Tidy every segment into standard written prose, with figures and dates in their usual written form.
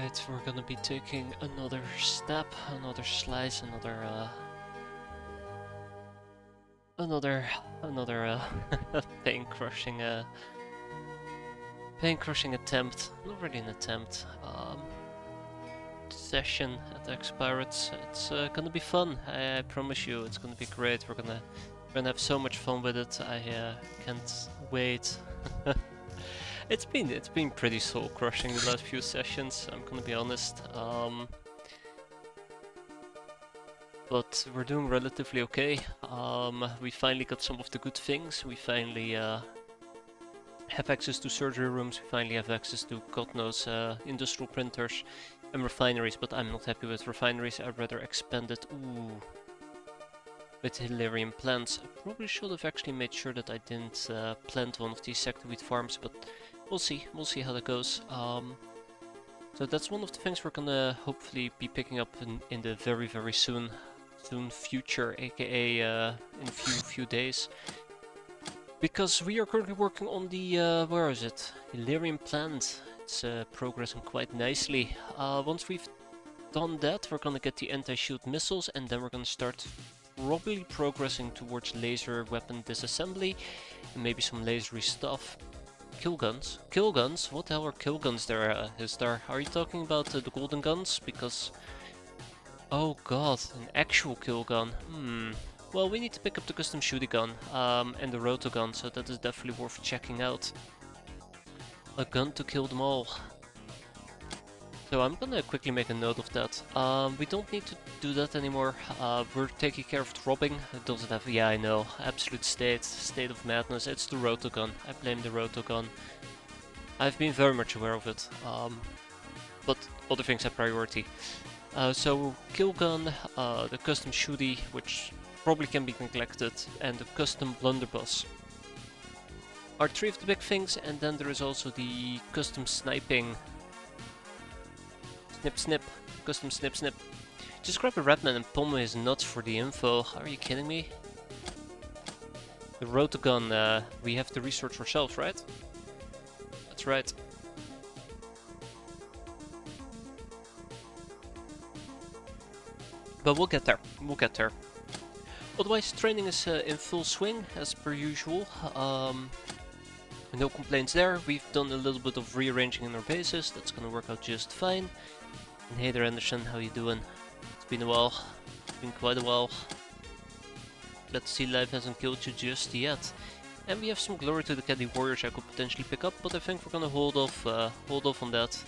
Alright, we're gonna be taking another step, another slice, another pain crushing attempt. Not really an attempt. Session at X-Pirates. It's gonna be fun. I promise you, it's gonna be great. We're gonna have so much fun with it. I can't wait. It's been pretty soul crushing the last few sessions. I'm gonna be honest. But we're doing relatively okay. We finally got some of the good things. We finally have access to surgery rooms. We finally have access to God knows industrial printers and refineries. But I'm not happy with refineries. I'd rather expand it. Ooh. With Hilarion plants. I probably should have actually made sure that I didn't plant one of these sector-wheat farms, but we'll see how that goes. So that's one of the things we're gonna hopefully be picking up in the very soon future, aka in a few days. Because we are currently working on the, where is it? Hilarion plant. It's progressing quite nicely. Once we've done that, we're gonna get the anti-shield missiles, and then we're gonna start probably progressing towards laser weapon disassembly and maybe some lasery stuff. Kill guns? Kill guns? What the hell are kill guns there, Histar? Are you talking about the golden guns? Because... oh god, an actual kill gun. Well, we need to pick up the custom shooting gun and the roto gun, so that is definitely worth checking out. A gun to kill them all. So I'm gonna quickly make a note of that. We don't need to do that anymore. We're taking care of dropping. It doesn't have... yeah, I know. Absolute state of madness. It's the roto gun. I blame the roto gun. I've been very much aware of it. But other things have priority. So kill gun, the custom shooty, which probably can be neglected, and the custom blunderbuss are three of the big things. And then there is also the custom sniping. Snip snip, custom snip snip. Just grab a Redman and pummel his nuts for the info. Are you kidding me? The rotogun, we have to research ourselves, right? That's right. But we'll get there, we'll get there. Otherwise, training is in full swing, as per usual. No complaints there. We've done a little bit of rearranging in our bases. That's gonna work out just fine. And hey there, Anderson, how you doing? It's been a while. It's been quite a while. Glad to see life hasn't killed you just yet. And we have some glory to the Caddy Warriors I could potentially pick up, but I think we're gonna hold off on that.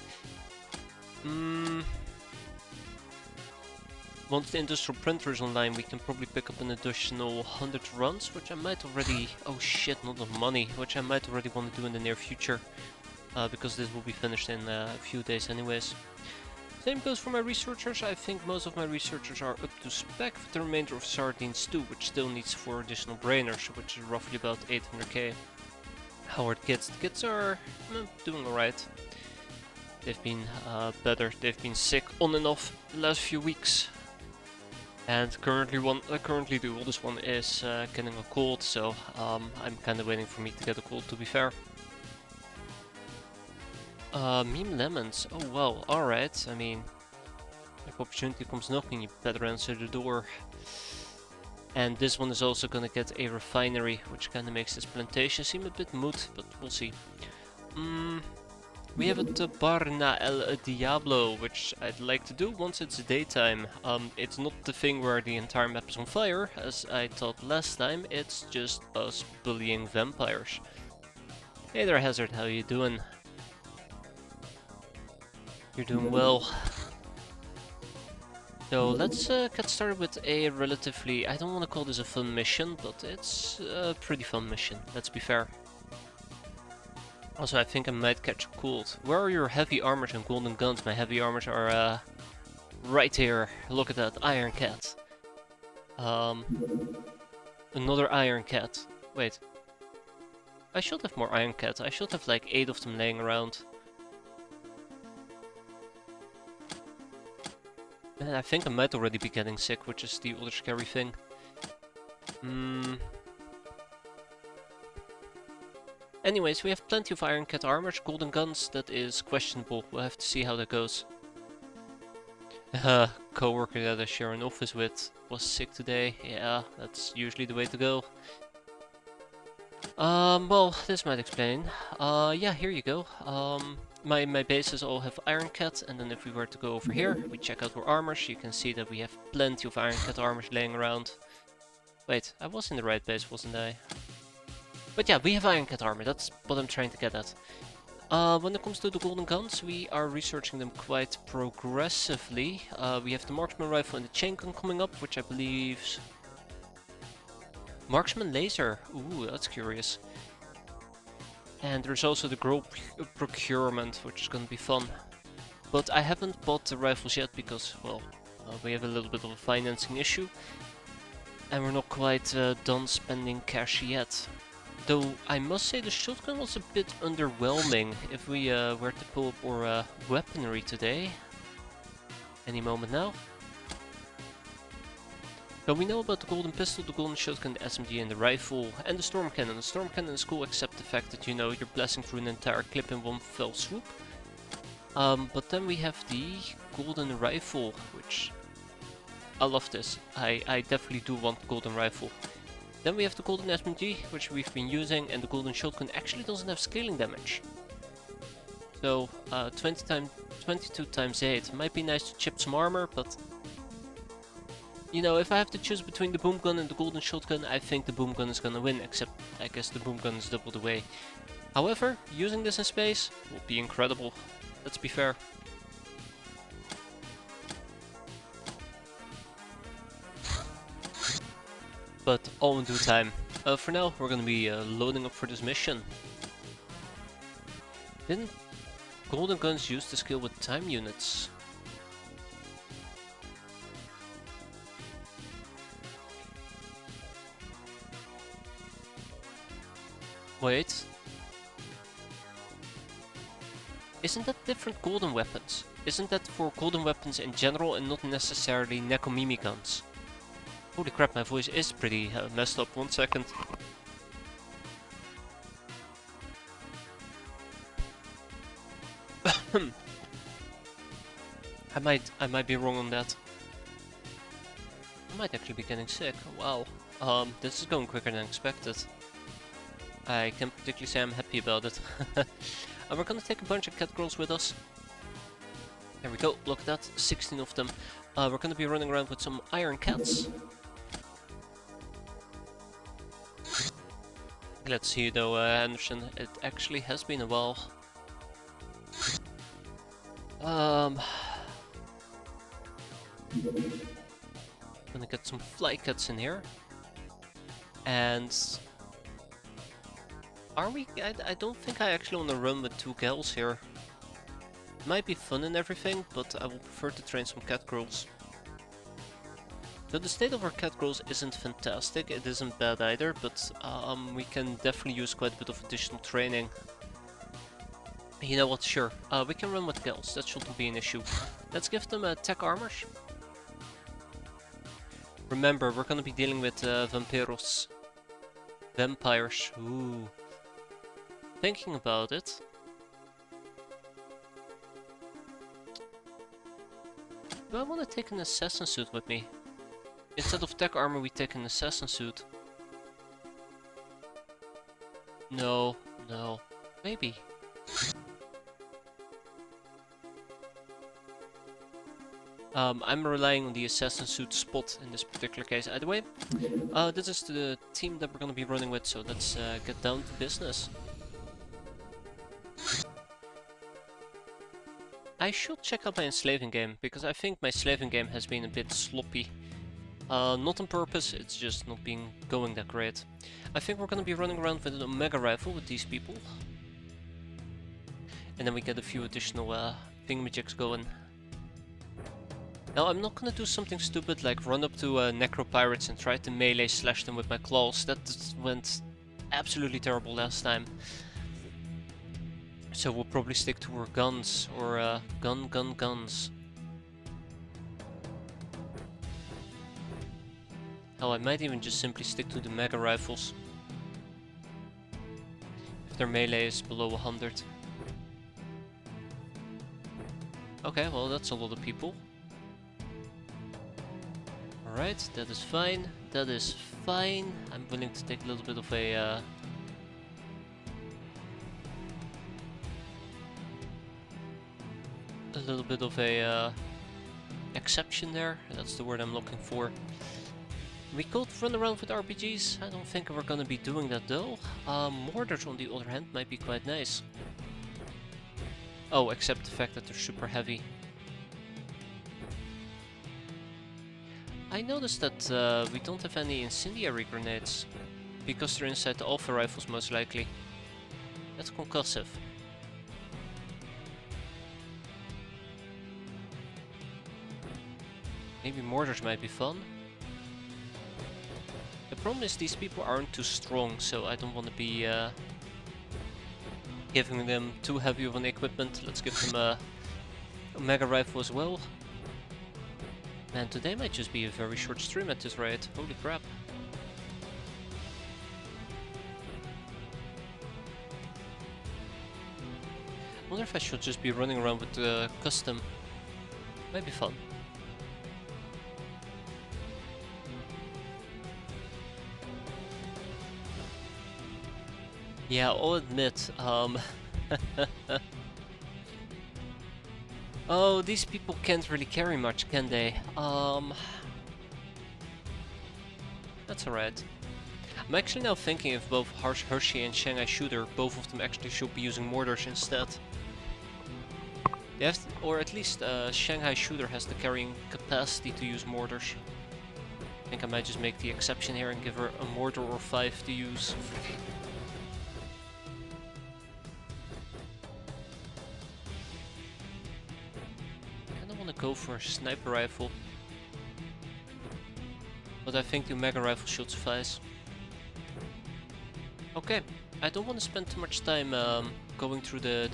Once the industrial printer is online, we can probably pick up an additional 100 runs, which I might already... oh shit, not enough money, which I might already want to do in the near future. Because this will be finished in a few days anyways. Same goes for my researchers. I think most of my researchers are up to spec, with the remainder of Sardines too, which still needs 4 additional brainers, which is roughly about 800k. How are the kids? The kids are doing alright. They've been better. They've been sick on and off the last few weeks. And currently the oldest one is getting a cold, so I'm kind of waiting for me to get a cold, to be fair. Meme lemons. Oh well, alright. I mean, if opportunity comes knocking, you better answer the door. And this one is also gonna get a refinery, which kind of makes this plantation seem a bit moot, but we'll see. We have a Tabarna el Diablo, which I'd like to do once it's daytime. It's not the thing where the entire map is on fire, as I thought last time. It's just us bullying vampires. Hey there, Hazard, how you doing? You're doing well. So let's get started with a relatively... I don't want to call this a fun mission, but it's a pretty fun mission, let's be fair. Also, I think I might catch a cold. Where are your heavy armors and golden guns? My heavy armors are right here. Look at that, Iron Cat. Another Iron Cat. Wait. I should have more Iron Cats. I should have like 8 of them laying around. And I think I might already be getting sick, which is the other scary thing. Anyways, we have plenty of Iron Cat armors, golden guns. That is questionable. We'll have to see how that goes. Co-worker that I share an office with was sick today. Yeah, that's usually the way to go. Well, this might explain. Yeah, here you go. My bases all have Iron Cat, and then if we were to go over here, we check out our armors, you can see that we have plenty of Iron Cat armors laying around. Wait, I was in the right base, wasn't I? But yeah, we have Iron Cat armor, that's what I'm trying to get at. When it comes to the golden guns, we are researching them quite progressively. We have the marksman rifle and the chain gun coming up, which I believe... Marksman laser, ooh, that's curious. And there's also the grow procurement, which is gonna be fun. But I haven't bought the rifles yet because, well, we have a little bit of a financing issue. And we're not quite done spending cash yet. Though I must say the shotgun was a bit underwhelming if we were to pull up our weaponry today. Any moment now. So we know about the golden pistol, the golden shotgun, the SMG and the rifle, and the storm cannon. The storm cannon is cool except the fact that, you know, you're blasting through an entire clip in one fell swoop. But then we have the golden rifle, which... I love this. I definitely do want the golden rifle. Then we have the golden SMG, which we've been using, and the golden shotgun actually doesn't have scaling damage. So, 22 times 8. Might be nice to chip some armor, but... You know, if I have to choose between the boom gun and the golden shotgun, I think the boom gun is gonna win, except I guess the boom gun is double the way. However, using this in space will be incredible. Let's be fair. But all in due time. For now, we're gonna be loading up for this mission. Didn't golden guns use the skill with time units? Wait. Isn't that different golden weapons? Isn't that for golden weapons in general and not necessarily Nekomimi guns? Holy crap, my voice is pretty messed up. 1 second. I might be wrong on that. I might actually be getting sick. Wow. This is going quicker than expected. I can't particularly say I'm happy about it. And we're gonna take a bunch of cat girls with us. There we go, look at that, 16 of them. We're gonna be running around with some iron cats. Let's see though, Anderson, it actually has been a while. Gonna get some fly cats in here. And... Are we? I don't think I actually want to run with 2 gals here. Might be fun and everything, but I will prefer to train some cat girls. So the state of our cat girls isn't fantastic, it isn't bad either, but we can definitely use quite a bit of additional training. You know what, sure, we can run with gals, that shouldn't be an issue. Let's give them tech armors. Remember, we're gonna be dealing with vampiros. Vampires, ooh. Thinking about it... Do I want to take an assassin suit with me? Instead of tech armor, we take an assassin suit. No, no, maybe. I'm relying on the assassin suit spot in this particular case. Either way, this is the team that we're gonna be running with, so let's get down to business. I should check out my enslaving game, because I think my slaving game has been a bit sloppy. Not on purpose, it's just not been going that great. I think we're gonna be running around with an Omega rifle with these people. And then we get a few additional thingamajigs going. Now I'm not gonna do something stupid like run up to Necro Pirates and try to melee slash them with my claws. That went absolutely terrible last time. So we'll probably stick to our guns, or guns. Hell, I might even just simply stick to the mega rifles. If their melee is below 100. Okay, well that's a lot of people. Alright, that is fine. That is fine. I'm willing to take a little bit of a exception there. That's the word I'm looking for. We could run around with RPGs. I don't think we're gonna be doing that though. Mortars on the other hand might be quite nice. Oh, except the fact that they're super heavy. I noticed that we don't have any incendiary grenades. Because they're inside the alpha rifles most likely. That's concussive. Maybe mortars might be fun. The problem is these people aren't too strong, so I don't want to be giving them too heavy of an equipment. Let's give them a mega rifle as well. Man, today might just be a very short stream at this rate. Holy crap. I wonder if I should just be running around with the custom. Might be fun. Yeah, I'll admit, oh, these people can't really carry much, can they? That's alright. I'm actually now thinking if both Harsh Hershey and Shanghai Shooter, both of them actually should be using mortars instead. They have to, or at least Shanghai Shooter has the carrying capacity to use mortars. I think I might just make the exception here and give her a mortar or 5 to use. Go for a sniper rifle, but I think the mega rifle should suffice. Okay, I don't want to spend too much time going through the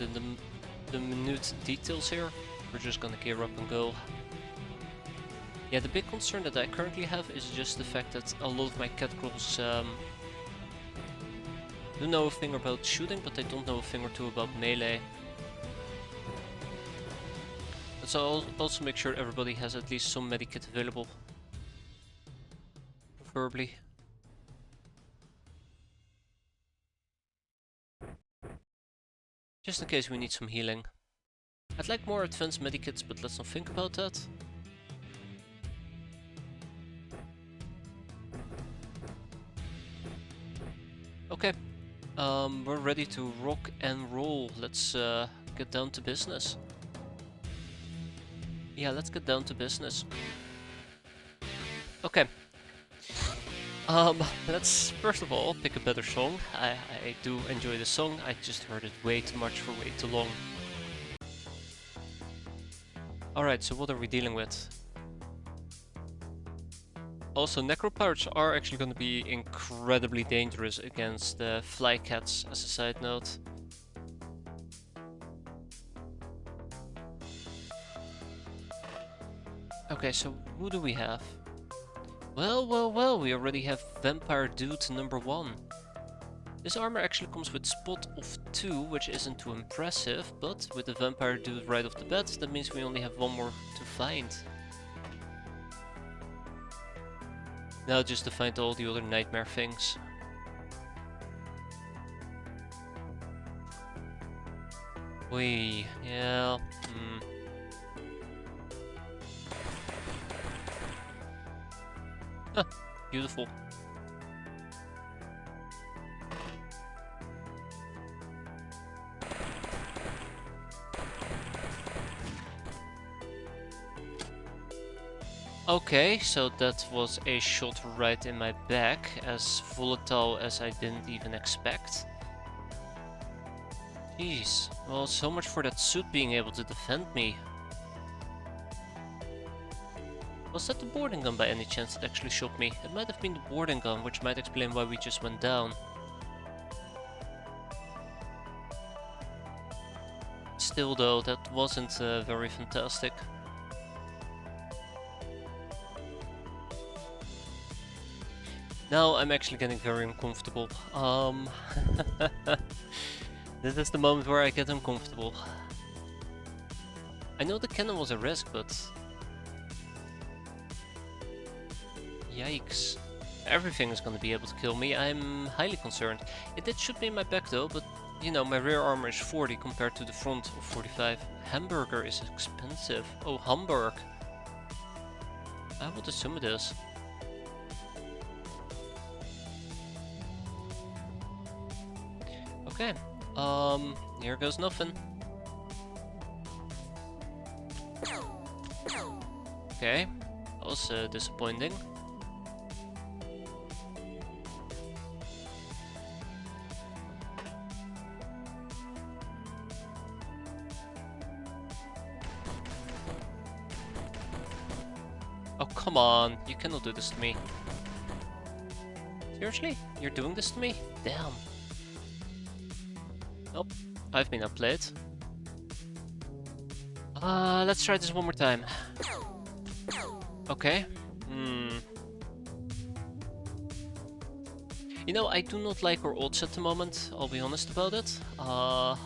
minute details here. We're just gonna gear up and go. Yeah, the big concern that I currently have is just the fact that a lot of my catcalls do know a thing about shooting, but they don't know a thing or two about melee. So I'll also make sure everybody has at least some medikit available. Preferably. Just in case we need some healing. I'd like more advanced medikits, but let's not think about that. Okay. We're ready to rock and roll. Let's get down to business. Yeah, let's get down to business. Okay. Let's first of all pick a better song. I do enjoy the song, I just heard it way too much for way too long. Alright, so what are we dealing with? Also, Necropirates are actually going to be incredibly dangerous against flycats, as a side note. Okay, so who do we have? Well, we already have Vampire Dude number 1. This armor actually comes with spot of 2, which isn't too impressive, but with the Vampire Dude right off the bat, that means we only have one more to find. Now just to find all the other nightmare things. Wee, yeah, Huh, beautiful. Okay, so that was a shot right in my back, as volatile as I didn't even expect. Jeez, well, so much for that suit being able to defend me. Was that the boarding gun by any chance that actually shot me? It might have been the boarding gun, which might explain why we just went down. Still though, that wasn't very fantastic. Now I'm actually getting very uncomfortable. This is the moment where I get uncomfortable. I know the cannon was a risk, but... Yikes. Everything is gonna be able to kill me. I'm highly concerned. It should be in my back though, but you know, my rear armor is 40 compared to the front of 45. Hamburger is expensive. Oh, Hamburg. I would assume it is. Okay. Here goes nothing. Okay. That was disappointing. Oh, come on. You cannot do this to me. Seriously? You're doing this to me? Damn. Nope. I've been outplayed. Let's try this one more time. Okay. You know, I do not like our odds at the moment, I'll be honest about it. I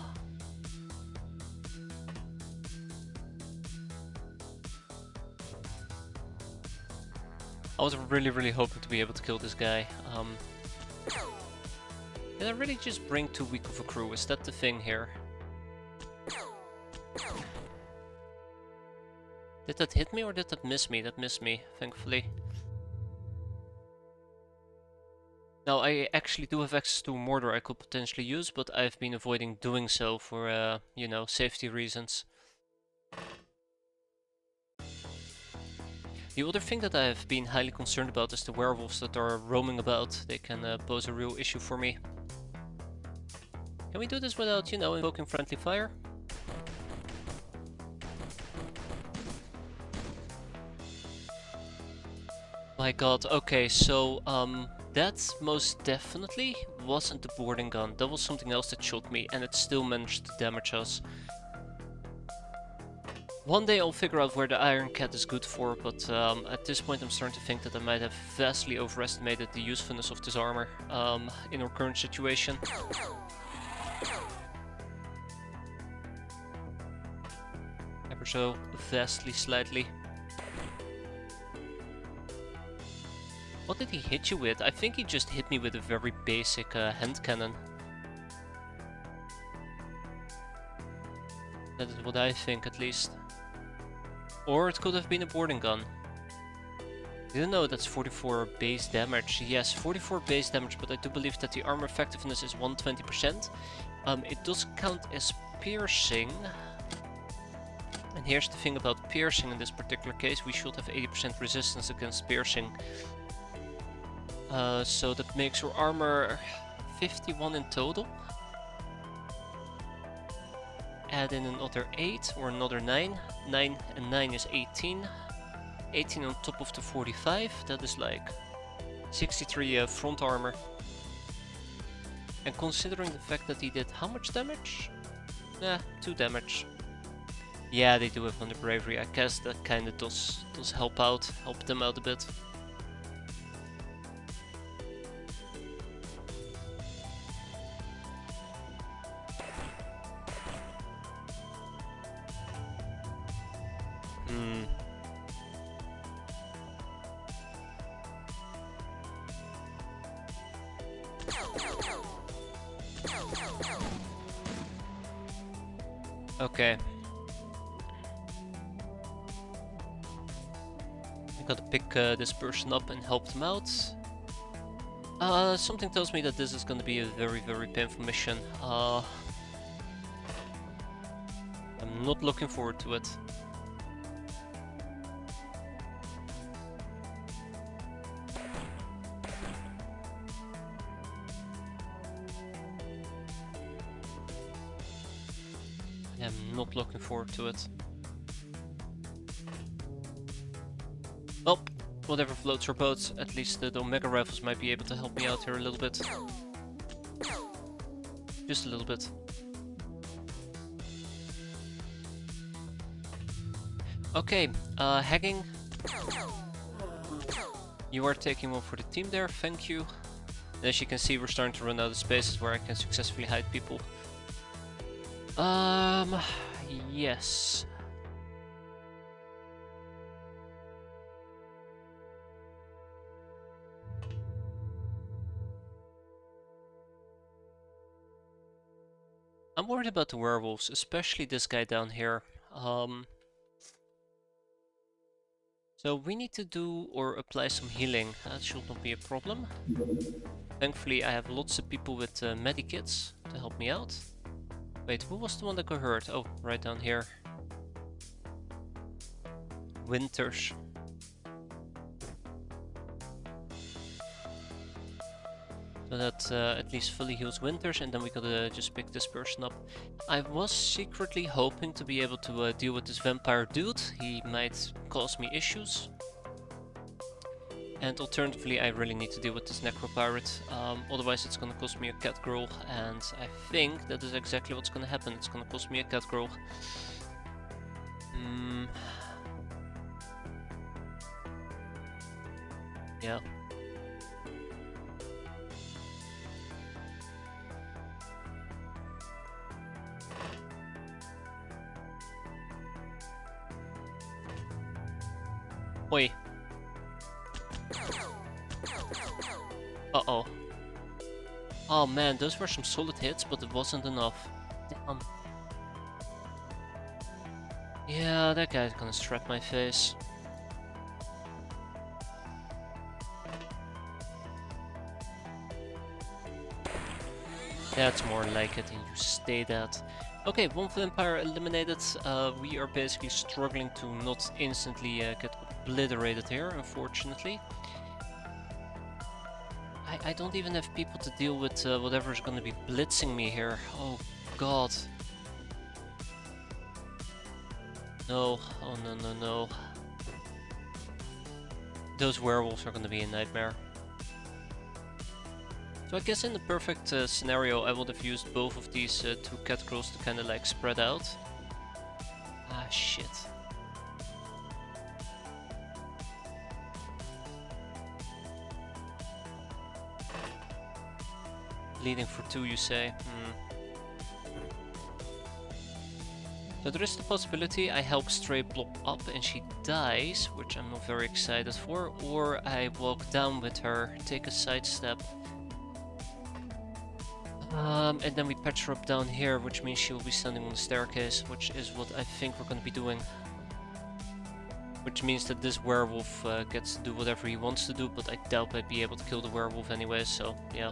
was really hoping to be able to kill this guy. Did I really just bring too weak of a crew? Is that the thing here? Did that hit me or did that miss me? That missed me, thankfully. Now, I actually do have access to a mortar I could potentially use, but I've been avoiding doing so for, you know, safety reasons. The other thing that I've been highly concerned about is the werewolves that are roaming about. They can pose a real issue for me. Can we do this without, you know, invoking friendly fire? My god, okay, so, that most definitely wasn't the boarding gun. That was something else that shot me, and it still managed to damage us. One day I'll figure out where the Iron Cat is good for, but at this point I'm starting to think that I might have vastly overestimated the usefulness of this armor in our current situation. Ever so vastly slightly. What did he hit you with? I think he just hit me with a very basic hand cannon. That is what I think, at least. Or it could have been a boarding gun. Didn't know that's 44 base damage. Yes, 44 base damage, but I do believe that the armor effectiveness is 120%. It does count as piercing. And here's the thing about piercing in this particular case. We should have 80% resistance against piercing. So that makes your armor 51 in total. Add in another 8 or another 9. 9 and 9 is 18. 18 on top of the 45, that is like 63 front armor. And considering the fact that he did how much damage? 2 damage. Yeah, they do have on the bravery. I guess that kinda does help them out a bit. Okay. I gotta pick this person up and help them out. Something tells me that this is gonna be a very painful mission. I'm not looking forward to it. I'm not looking forward to it. Well, whatever floats our boats, at least the Omega rifles might be able to help me out here a little bit. Just a little bit. Okay, Hagging. You are taking one for the team there, thank you. As you can see, we're starting to run out of spaces where I can successfully hide people. Yes. I'm worried about the werewolves, especially this guy down here. So we need to do or apply some healing. That should not be a problem. Thankfully, I have lots of people with medikits to help me out. Wait, who was the one that got hurt? Oh, right down here. Winters. So that at least fully heals Winters, and then we gotta just pick this person up. I was secretly hoping to be able to deal with this vampire dude. He might cause me issues. And alternatively, I really need to deal with this necropirate. Otherwise it's gonna cost me a cat girl, and I think that is exactly what's gonna happen. It's gonna cost me a cat girl. Yeah. Oi. Uh-oh. Oh man, those were some solid hits, but it wasn't enough. Damn. Yeah, that guy's gonna strap my face. That's more like it, and you stay that. Okay, one vampire eliminated. We are basically struggling to not instantly get obliterated here, unfortunately. I don't even have people to deal with whatever is gonna be blitzing me here. Oh god. No, oh no no no. Those werewolves are gonna be a nightmare. So I guess in the perfect scenario I would have used both of these two cat girls to kinda like spread out. Ah shit. Bleeding for 2 you say? So there is the possibility I help Stray plop up and she dies, which I'm not very excited for, or I walk down with her, take a sidestep. And then we patch her up down here, which means she will be standing on the staircase, which is what I think we're going to be doing. Which means that this werewolf gets to do whatever he wants to do, but I doubt I'd be able to kill the werewolf anyway, so yeah.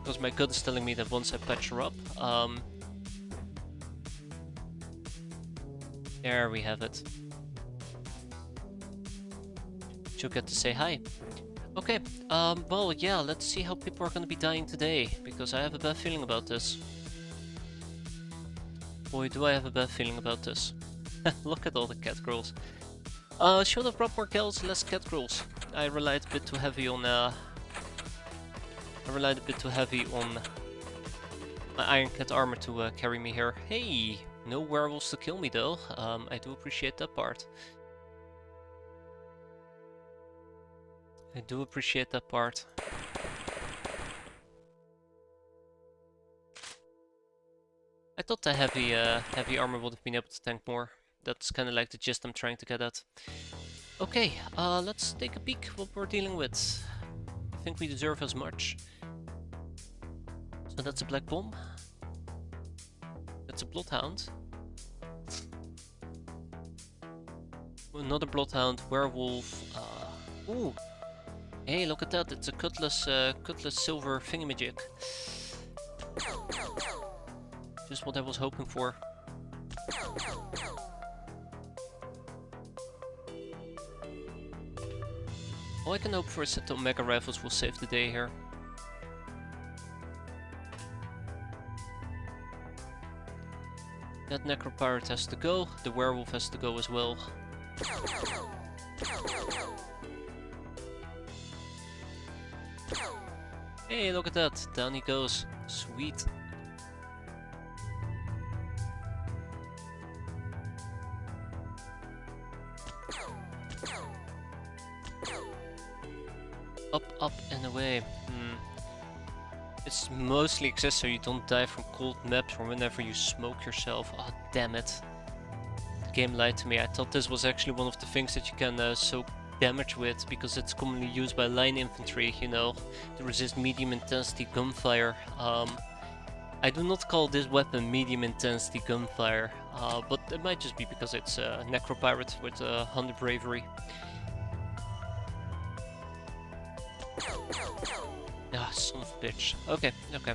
Because my gut is telling me that once I patch her up, there we have it. She'll get to say hi. Okay, well, yeah, let's see how people are gonna be dying today, because I have a bad feeling about this. Boy, do I have a bad feeling about this. Look at all the cat girls. Should have brought more kills, less cat girls. I relied a bit too heavy on my Iron Cat armor to carry me here. Hey, no werewolves to kill me though. I do appreciate that part. I do appreciate that part. I thought the heavy armor would have been able to tank more. That's kind of like the gist I'm trying to get at. Okay, let's take a peek what we're dealing with. I think we deserve as much. So that's a black bomb. That's a bloodhound. Another bloodhound, werewolf. Ooh. Hey, look at that! It's a cutlass silver thingamajig. Just what I was hoping for. All I can hope for is that the Omega rifles will save the day here. That necropirate has to go. The werewolf has to go as well. Hey, look at that! Down he goes. Sweet. Up, up, and away. It's mostly exists so you don't die from cold naps or whenever you smoke yourself. Ah, damn it. The game lied to me. I thought this was actually one of the things that you can soak damage with because it's commonly used by line infantry, you know, to resist medium intensity gunfire. I do not call this weapon medium intensity gunfire, but it might just be because it's a Necropirate with 100 bravery. Ah, son of a bitch. Okay, okay.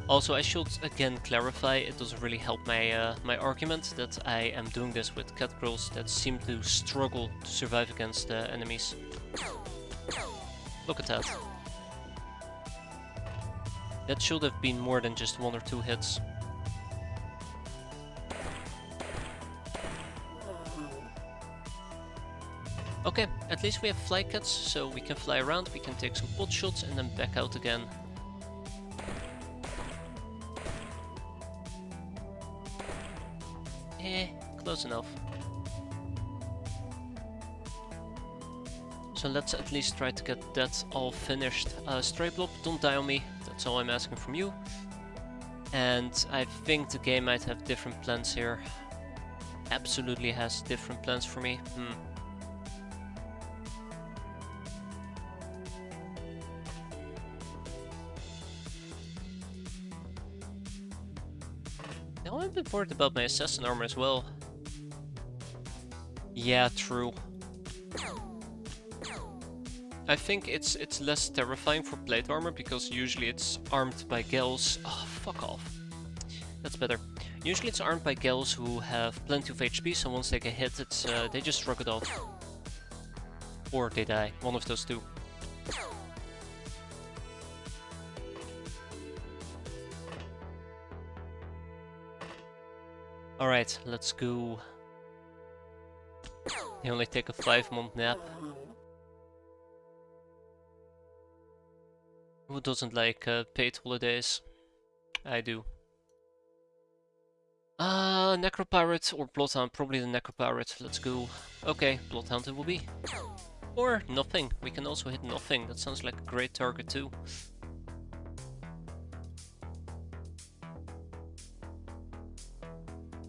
Also, I should again clarify, it doesn't really help my my argument that I am doing this with cat girls that seem to struggle to survive against enemies. Look at that. That should have been more than just 1 or 2 hits. Okay, at least we have fly cats, so we can fly around, we can take some pot shots and then back out again. Close enough. So let's at least try to get that all finished. Stray Blob, don't die on me, that's all I'm asking from you. And I think the game might have different plans here. Absolutely has different plans for me. Now I'm a bit worried about my assassin armor as well. Yeah, true. I think it's less terrifying for plate armor because usually it's armed by gals. Oh, fuck off. That's better. Usually it's armed by gals who have plenty of HP, so once they get hit, it's they just shrug it off. Or they die. One of those two. Alright, let's go. They only take a 5-month nap. Who doesn't like paid holidays? I do. Necropirate or Bloodhound? Probably the Necropirate. Let's go. Okay, Bloodhound it will be. Or nothing. We can also hit nothing. That sounds like a great target too.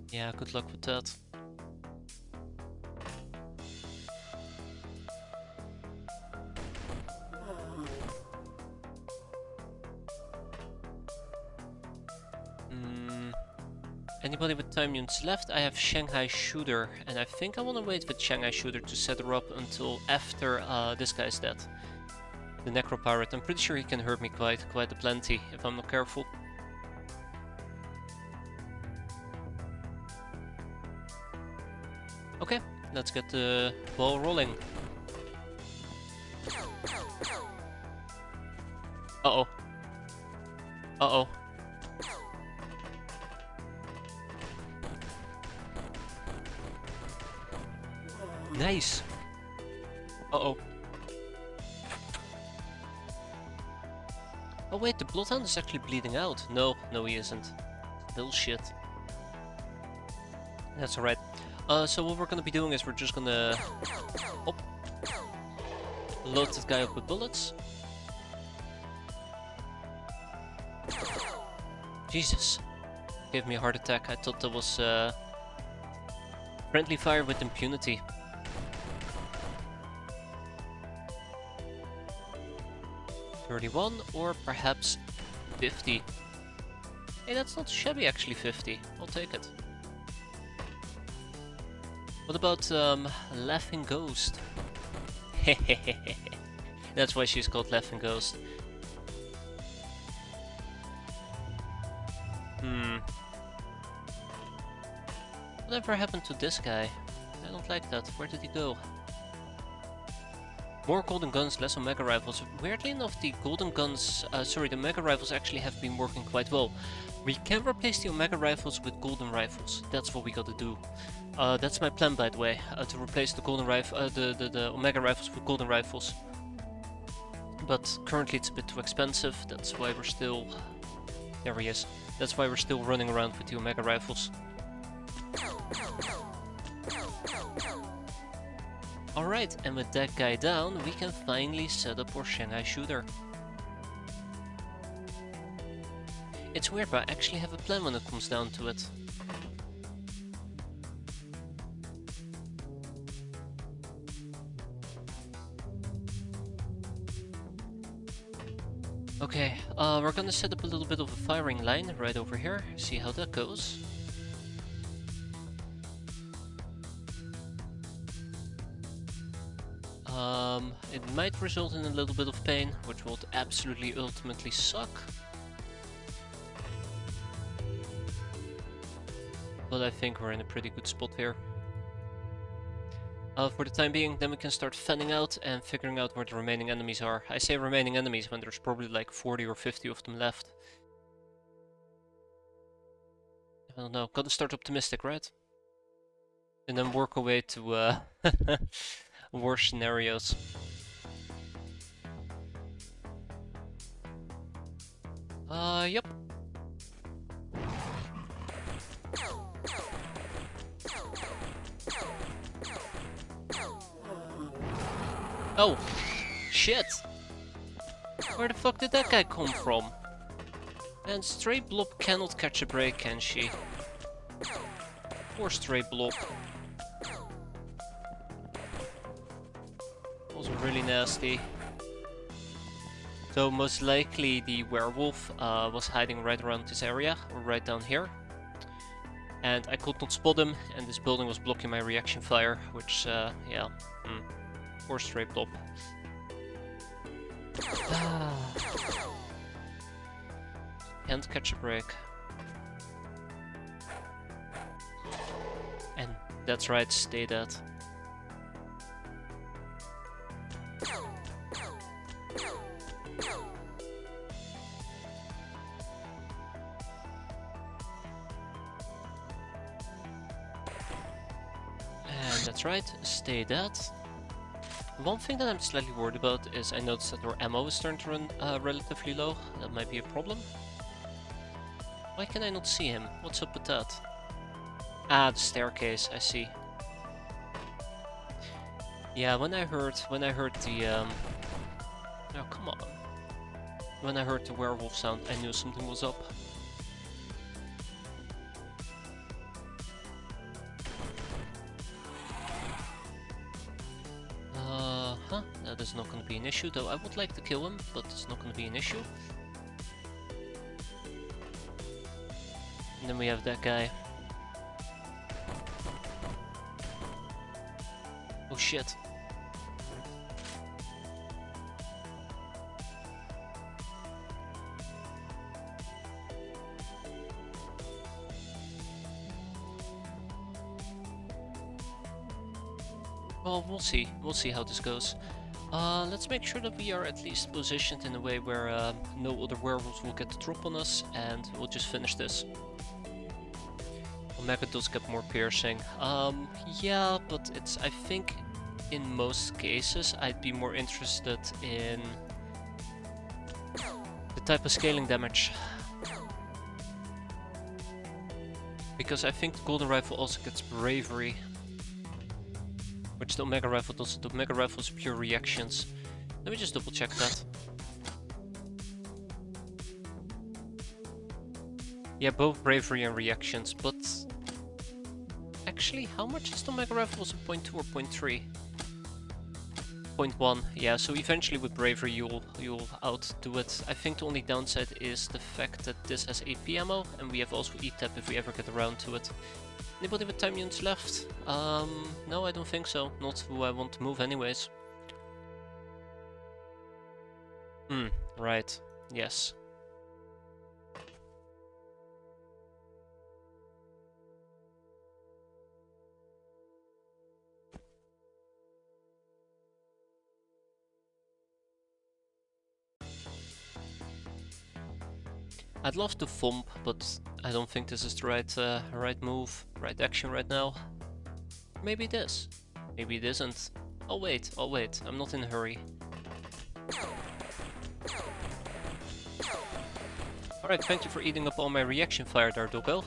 Yeah, good luck with that. Anybody with time units left? I have Shanghai Shooter, and I think I want to wait with Shanghai Shooter to set her up until after this guy's dead. The Necropirate. I'm pretty sure he can hurt me quite a plenty if I'm not careful. Okay, let's get the ball rolling. Uh-oh. Uh-oh. Nice! Uh-oh. Oh wait, the Bloodhound is actually bleeding out. No, he isn't. Bullshit. That's alright. So what we're gonna be doing is we're just gonna... load that guy up with bullets. Jesus. Gave me a heart attack. I thought that was friendly fire with impunity. 31 or perhaps 50. Hey, that's not shabby actually, 50. I'll take it. What about Laughing Ghost? Hehehehe. That's why she's called Laughing Ghost. Whatever happened to this guy? I don't like that. Where did he go? More golden guns, less on mega rifles. Weirdly enough, the golden guns, the mega rifles actually have been working quite well. We can replace the omega rifles with golden rifles. That's what we gotta do. That's my plan, by the way, to replace the golden rifle, the omega rifles with golden rifles. But currently it's a bit too expensive. That's why we're still... There he is. That's why we're still running around with the omega rifles. Alright, and with that guy down, we can finally set up our Shanghai Shooter. It's weird, but I actually have a plan when it comes down to it. Okay, we're gonna set up a little bit of a firing line right over here, see how that goes. It might result in a little bit of pain, which would absolutely ultimately suck. But I think we're in a pretty good spot here. For the time being, then we can start fanning out and figuring out where the remaining enemies are. I say remaining enemies when there's probably like 40 or 50 of them left. I don't know, gotta start optimistic, right? And then work our way to worse scenarios. Yep. Oh, shit! Where the fuck did that guy come from? And Stray Blob cannot catch a break, can she? Poor Stray Blob. Also really nasty. So most likely the werewolf was hiding right around this area, or right down here. And I could not spot him, and this building was blocking my reaction fire, which, yeah. Poor Stray Blob. Can't catch a break. And that's right, stay dead. And that's right, stay dead. One thing that I'm slightly worried about is I noticed that our ammo is starting to run relatively low. That might be a problem. Why can I not see him? What's up with that? Ah, the staircase, I see. Yeah, when I heard the oh, come on. When I heard the werewolf sound, I knew something was up. That is not gonna be an issue, though I would like to kill him, but it's not gonna be an issue. And then we have that guy. Oh shit. Well, we'll see. We'll see how this goes. Let's make sure that we are at least positioned in a way where no other werewolves will get the drop on us, and we'll just finish this. Omega does get more piercing. Yeah, but it's, I think, in most cases, I'd be more interested in the type of scaling damage. Because I think the Golden Rifle also gets Bravery, which the Omega Rifle doesn't. The Omega Rifle is pure reactions. Let me just double check that. Yeah, both Bravery and reactions, but actually, how much is the Omega Rifle? Was it 0.2 or 0.3? 0.1, yeah, so eventually with Bravery you'll outdo it. I think the only downside is the fact that this has AP ammo, and we have also E-Tap if we ever get around to it. Anybody with time units left? No, I don't think so. Not who I want to move anyways. Right. Yes. I'd love to thump, but I don't think this is the right move, right action right now. Maybe it is. Maybe it isn't. I'll wait, I'm not in a hurry. Alright, thank you for eating up all my reaction fire there, Doggo.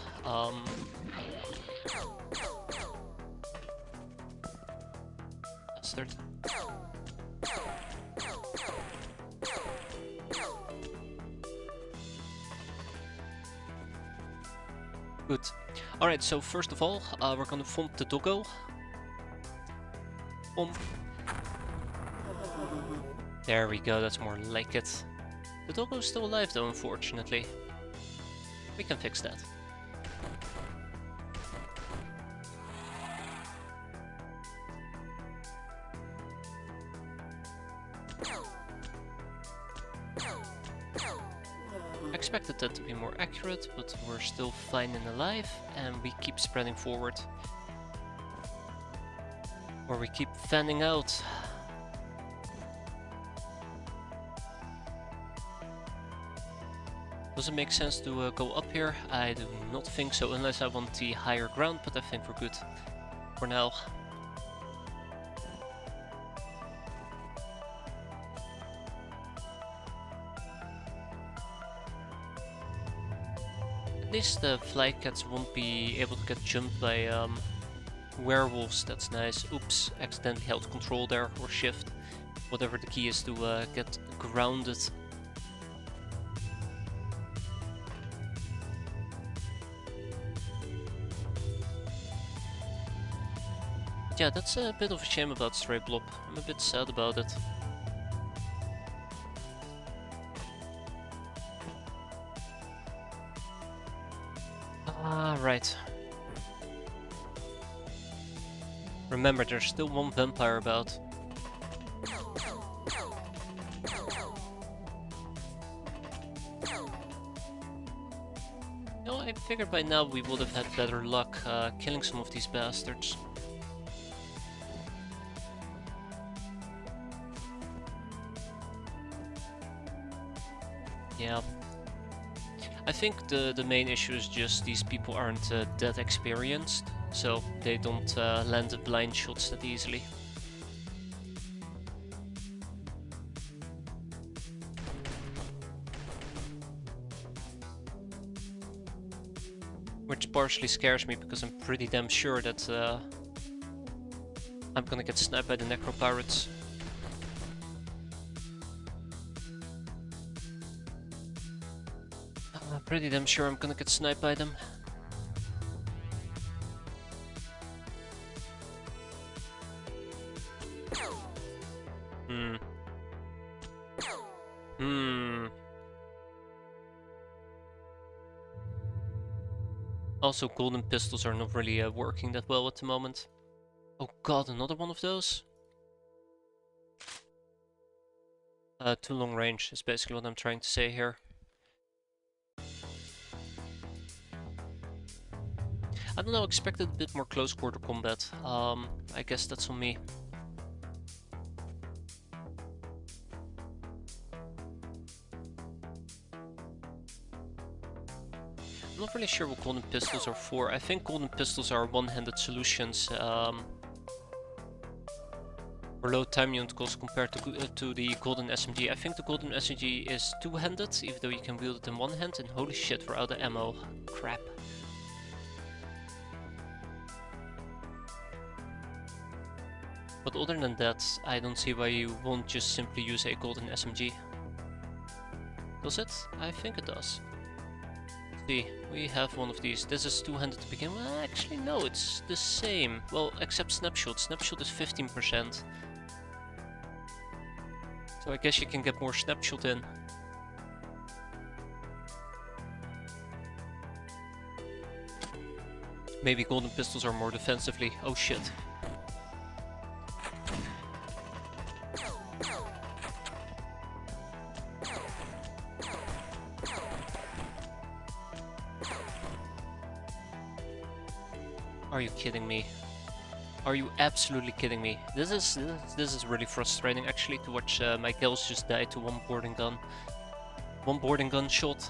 Bastard. Good. Alright, so first of all, we're gonna thump the Doggo. Thump. There we go, that's more like it. The doggo is still alive though, unfortunately. We can fix that. I expected that to be more accurate, but we're still fine and alive, and we keep spreading forward. Or we keep fanning out. Does it make sense to go up here? I do not think so, unless I want the higher ground, but I think we're good for now. At least the flycats won't be able to get jumped by werewolves. That's nice. Oops, accidentally held control there, or shift. Whatever the key is to get grounded. Yeah, that's a bit of a shame about Stray Blob. I'm a bit sad about it. Ah, right. Remember, there's still one vampire about. No, I figured by now we would have had better luck killing some of these bastards. Yeah. I think the main issue is just these people aren't that experienced, so they don't land the blind shots that easily. Which partially scares me, because I'm pretty damn sure that I'm gonna get sniped by the Piratas. Pretty damn sure I'm gonna get sniped by them. Also, golden pistols are not really working that well at the moment. Oh god, another one of those? Too long range is basically what I'm trying to say here. I don't know, expected a bit more close quarter combat. I guess that's on me. I'm not really sure what golden pistols are for. I think golden pistols are one-handed solutions for low time unit cost compared to the golden SMG. I think the golden SMG is two-handed, even though you can wield it in one hand, and holy shit, we're out of ammo. Crap. But other than that, I don't see why you won't just simply use a golden SMG. Does it? I think it does. See, we have one of these. This is two-handed to begin with. Well, actually, no, it's the same. Well, except snapshot. Snapshot is 15%. So I guess you can get more snapshot in. Maybe golden pistols are more defensively. Oh shit. Are you kidding me? Are you absolutely kidding me? This is really frustrating actually, to watch my kills just die to one boarding gun. One boarding gun shot.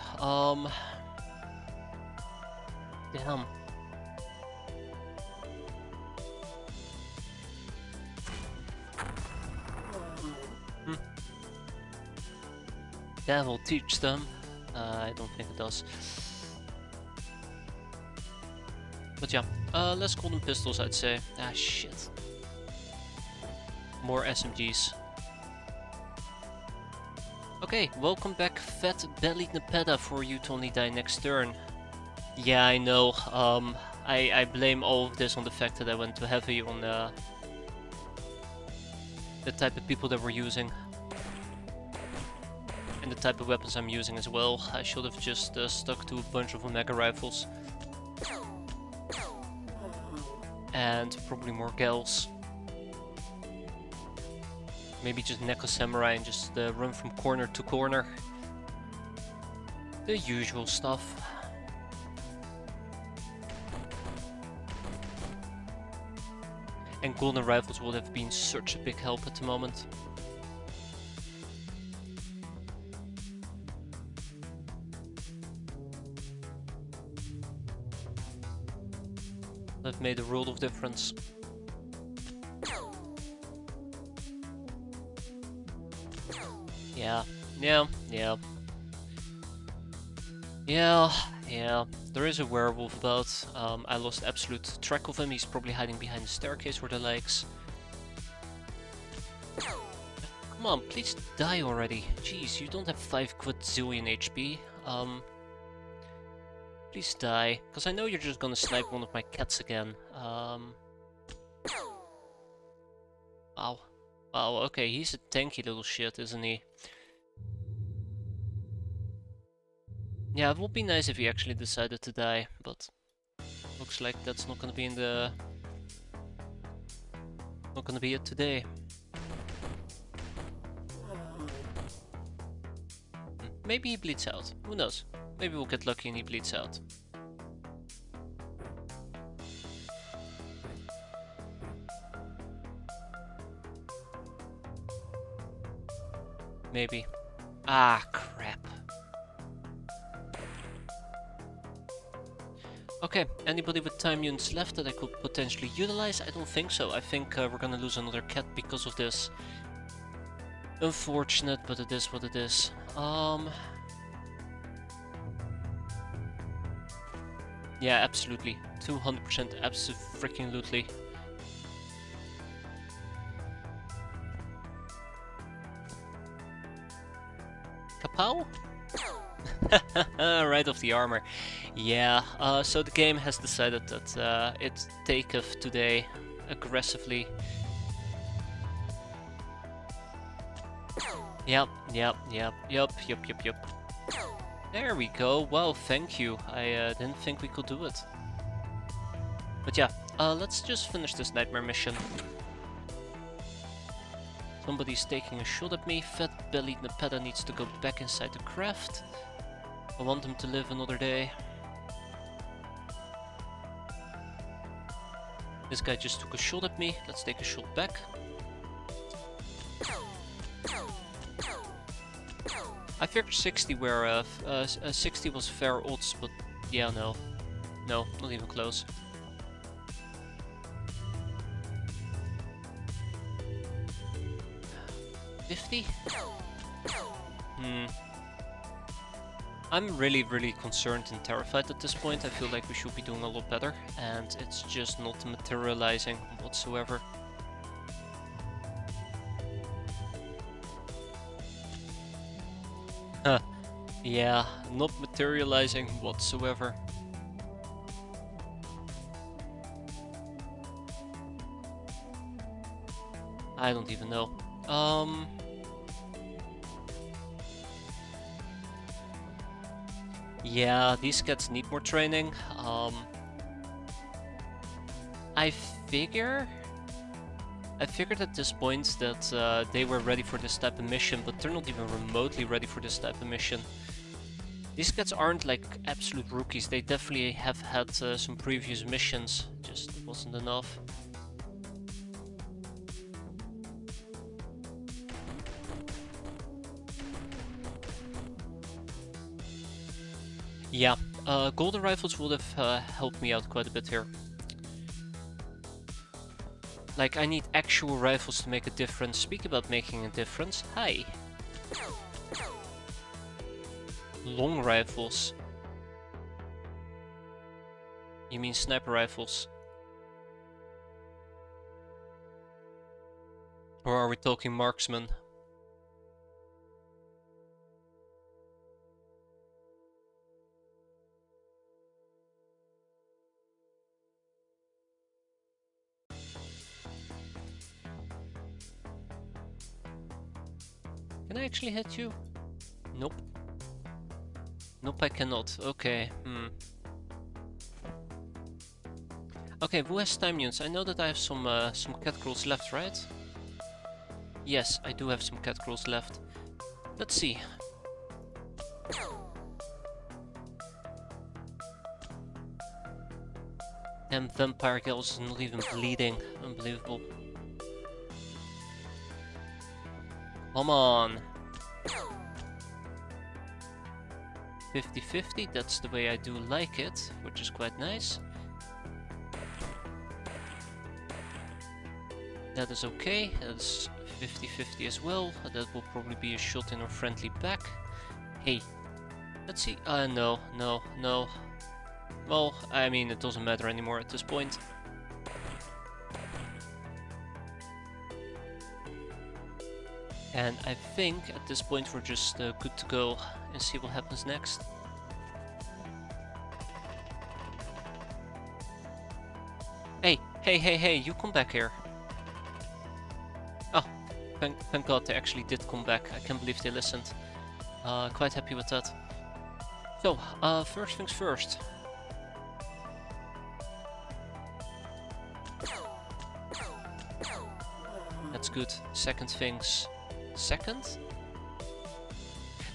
Damn. That will teach them. I don't think it does. But yeah, less golden pistols, I'd say. Ah, shit. More SMGs. Okay, welcome back, fat-bellied Nepeta, for you to only die next turn. Yeah, I know. I blame all of this on the fact that I went too heavy on the type of people that we're using. in the type of weapons I'm using as well. I should have just stuck to a bunch of Omega rifles. And probably more gals. Maybe just Neko Samurai and just run from corner to corner. The usual stuff. And golden rifles would have been such a big help at the moment. That made a world of difference. Yeah. There is a werewolf about. I lost absolute track of him. He's probably hiding behind the staircase or the legs. Come on, please die already. Jeez, you don't have 5 quadrillion HP. Please die, because I know you're just gonna snipe one of my cats again. Wow. Wow, okay, he's a tanky little shit, isn't he? Yeah, it would be nice if he actually decided to die, but looks like that's not gonna be in the... not gonna be it today. Maybe he bleeds out, who knows? Maybe we'll get lucky and he bleeds out. Maybe. Ah, crap. Okay, anybody with time units left that I could potentially utilize? I don't think so. I think we're gonna lose another cat because of this. Unfortunate, but it is what it is. Yeah, absolutely. 200% abso-freaking-lutely. Kapow? Right off the armor. Yeah, so the game has decided that it taketh today aggressively. Yep. There we go. Wow, thank you. I didn't think we could do it. But yeah, let's just finish this nightmare mission. Somebody's taking a shot at me. Fat-bellied Nepeta needs to go back inside the craft. I want him to live another day. This guy just took a shot at me. Let's take a shot back. I figured 60 were 60 was fair odds, but yeah, no, not even close. $50? I'm really concerned and terrified at this point. I feel like we should be doing a lot better, and it's just not materializing whatsoever. Yeah, not materializing whatsoever. I don't even know. Yeah, these cats need more training. I figured at this point that they were ready for this type of mission, but they're not even remotely ready for this type of mission. These cats aren't like absolute rookies, they definitely have had some previous missions, just wasn't enough. Yeah, golden rifles would have helped me out quite a bit here. Like, I need actual rifles to make a difference. Speak about making a difference. Hi! Long rifles. You mean sniper rifles? Or are we talking marksman? Can I actually hit you? Nope. Nope, I cannot. Okay, Okay, who has time units? I know that I have some cat crawls left, right? Yes, I do have some cat crawls left. Let's see. Damn, vampire girls is not even bleeding. Unbelievable. Come on. 50-50, that's the way I do like it, which is quite nice. That is okay, that's 50-50 as well. That will probably be a shot in our friendly back. Hey, let's see. No. Well, I mean, it doesn't matter anymore at this point. And I think at this point we're just good to go and see what happens next. Hey, you come back here. Oh, thank God they actually did come back. I can't believe they listened. Quite happy with that. So, first things first. That's good. Second things second.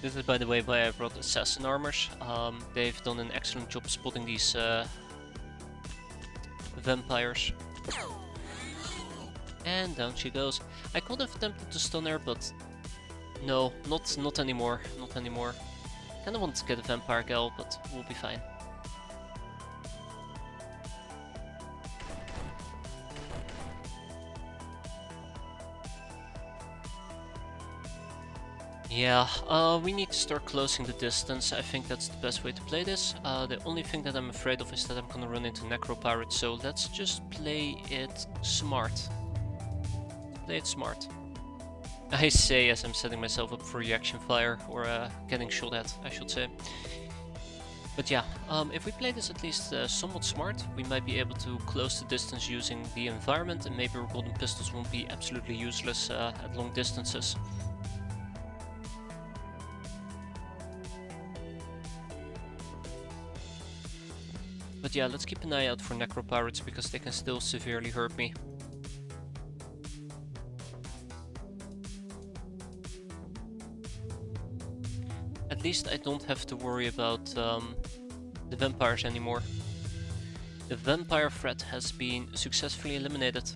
This is, by the way, why I brought assassin armors. They've done an excellent job spotting these vampires. And down she goes. I could have attempted to stun her, but no, not anymore. Not anymore. Kinda want to get a vampire gal, but we'll be fine. Yeah, we need to start closing the distance. I think that's the best way to play this. The only thing that I'm afraid of is that I'm gonna run into Necropirates, so let's just play it smart. Play it smart. I say as I'm setting myself up for reaction fire, or getting shot at, I should say. But yeah, if we play this at least somewhat smart, we might be able to close the distance using the environment, and maybe our golden pistols won't be absolutely useless at long distances. But yeah, let's keep an eye out for Necropirates, because they can still severely hurt me. At least I don't have to worry about the vampires anymore. The vampire threat has been successfully eliminated.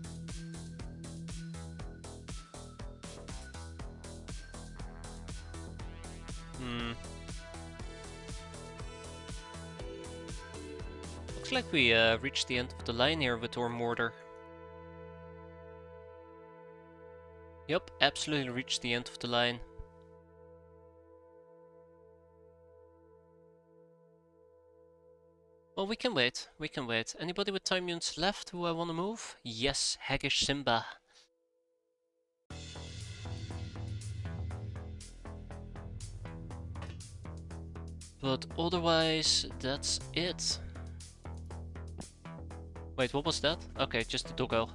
Looks like we reached the end of the line here with our mortar. Yup, absolutely reached the end of the line. Well, we can wait. Anybody with time units left who I want to move? Yes, Haggish Simba. But otherwise, that's it. Wait, what was that? Okay, just the doggo.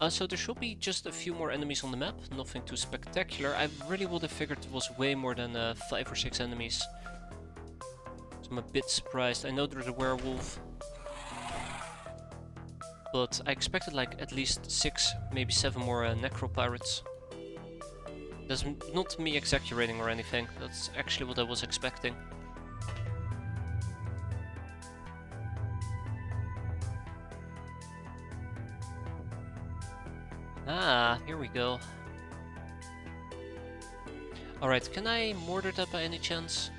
So there should be just a few more enemies on the map, nothing too spectacular. I really would have figured it was way more than 5 or 6 enemies. So I'm a bit surprised. I know there's a werewolf, but I expected like at least 6, maybe 7 more Necropirates. That's not me exaggerating or anything, that's actually what I was expecting. Ah, here we go. Alright, can I mortar that by any chance?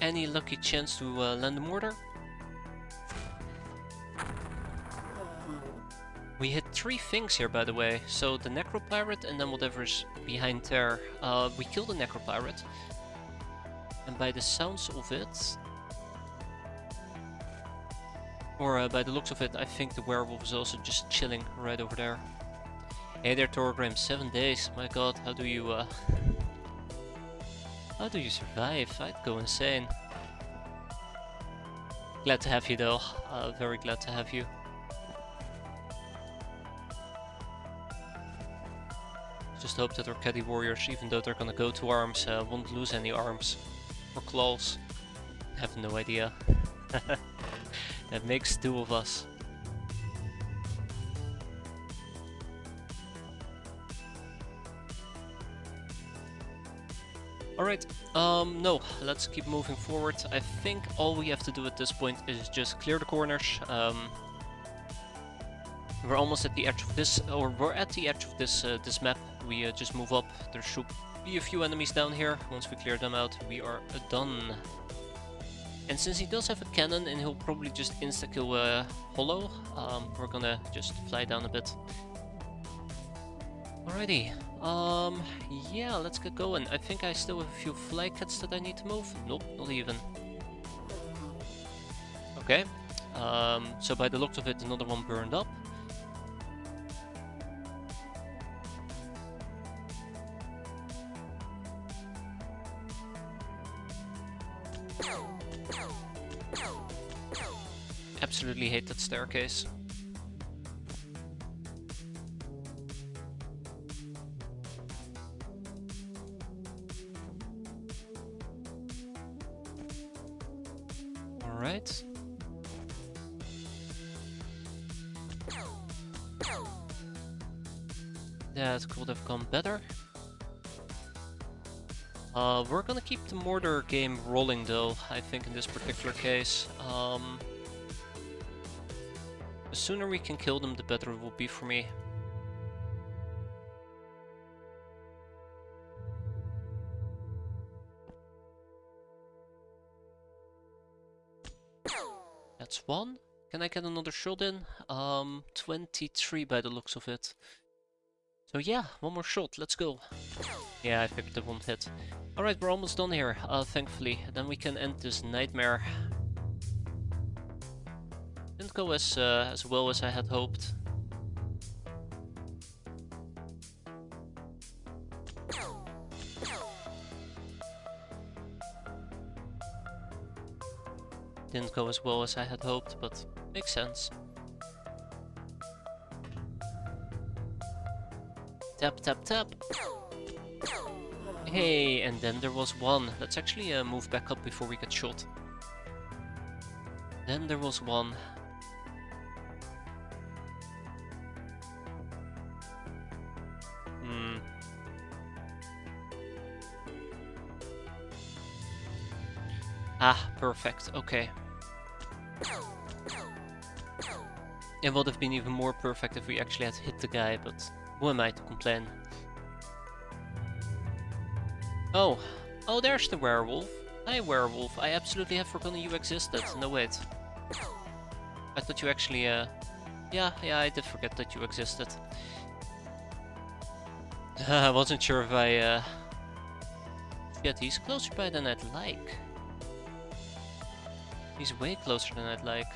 Any lucky chance to land a mortar? We hit 3 things here, by the way. So the Necropirate and then whatever's behind there. We killed the Necropirate. And by the sounds of it, or by the looks of it, I think the werewolf is also just chilling right over there. Hey there, Torgrim, 7 days. My god, how do you survive? I'd go insane. Glad to have you though. Very glad to have you. Just hope that our caddy warriors, even though they're gonna go to arms, won't lose any arms or claws. I have no idea. That makes two of us. Alright, no, let's keep moving forward. I think all we have to do at this point is just clear the corners. We're almost at the edge of this, or we're at the edge of this this map. We just move up. There should be a few enemies down here. Once we clear them out, we are done. And since he does have a cannon and he'll probably just insta-kill Hollow, we're gonna just fly down a bit. Alrighty, yeah, let's get going. I think I still have a few fly kits that I need to move. Nope, not even. Okay, so by the looks of it, another one burned up. Absolutely hate that staircase. Alright. That could have gone better. We're gonna keep the mortar game rolling though, I think in this particular case. The sooner we can kill them, the better it will be for me. That's one. Can I get another shot in? 23 by the looks of it. So yeah, one more shot, let's go. Yeah, I figured that won't hit. Alright, we're almost done here, thankfully. Then we can end this nightmare. Didn't go as well as I had hoped. Didn't go as well as I had hoped, but makes sense. Tap, tap, tap. Hey, and then there was one. Let's actually move back up before we get shot. Then there was one. Ah, perfect. Okay. It would have been even more perfect if we actually had hit the guy, but who am I to complain? Oh. Oh, there's the werewolf. Hi, werewolf. I absolutely have forgotten you existed. No, wait. I thought you actually, Yeah, I did forget that you existed. I wasn't sure if I, Shit, he's closer by than I'd like. He's way closer than I'd like.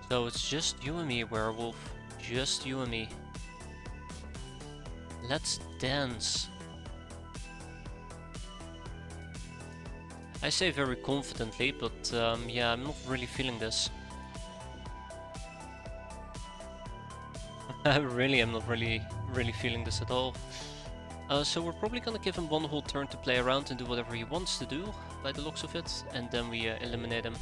So it's just you and me, werewolf. Just you and me. Let's dance. I say very confidently, but yeah, I'm not really feeling this. I really am not really feeling this at all. So we're probably gonna give him one whole turn to play around and do whatever he wants to do, by the looks of it, and then we eliminate him.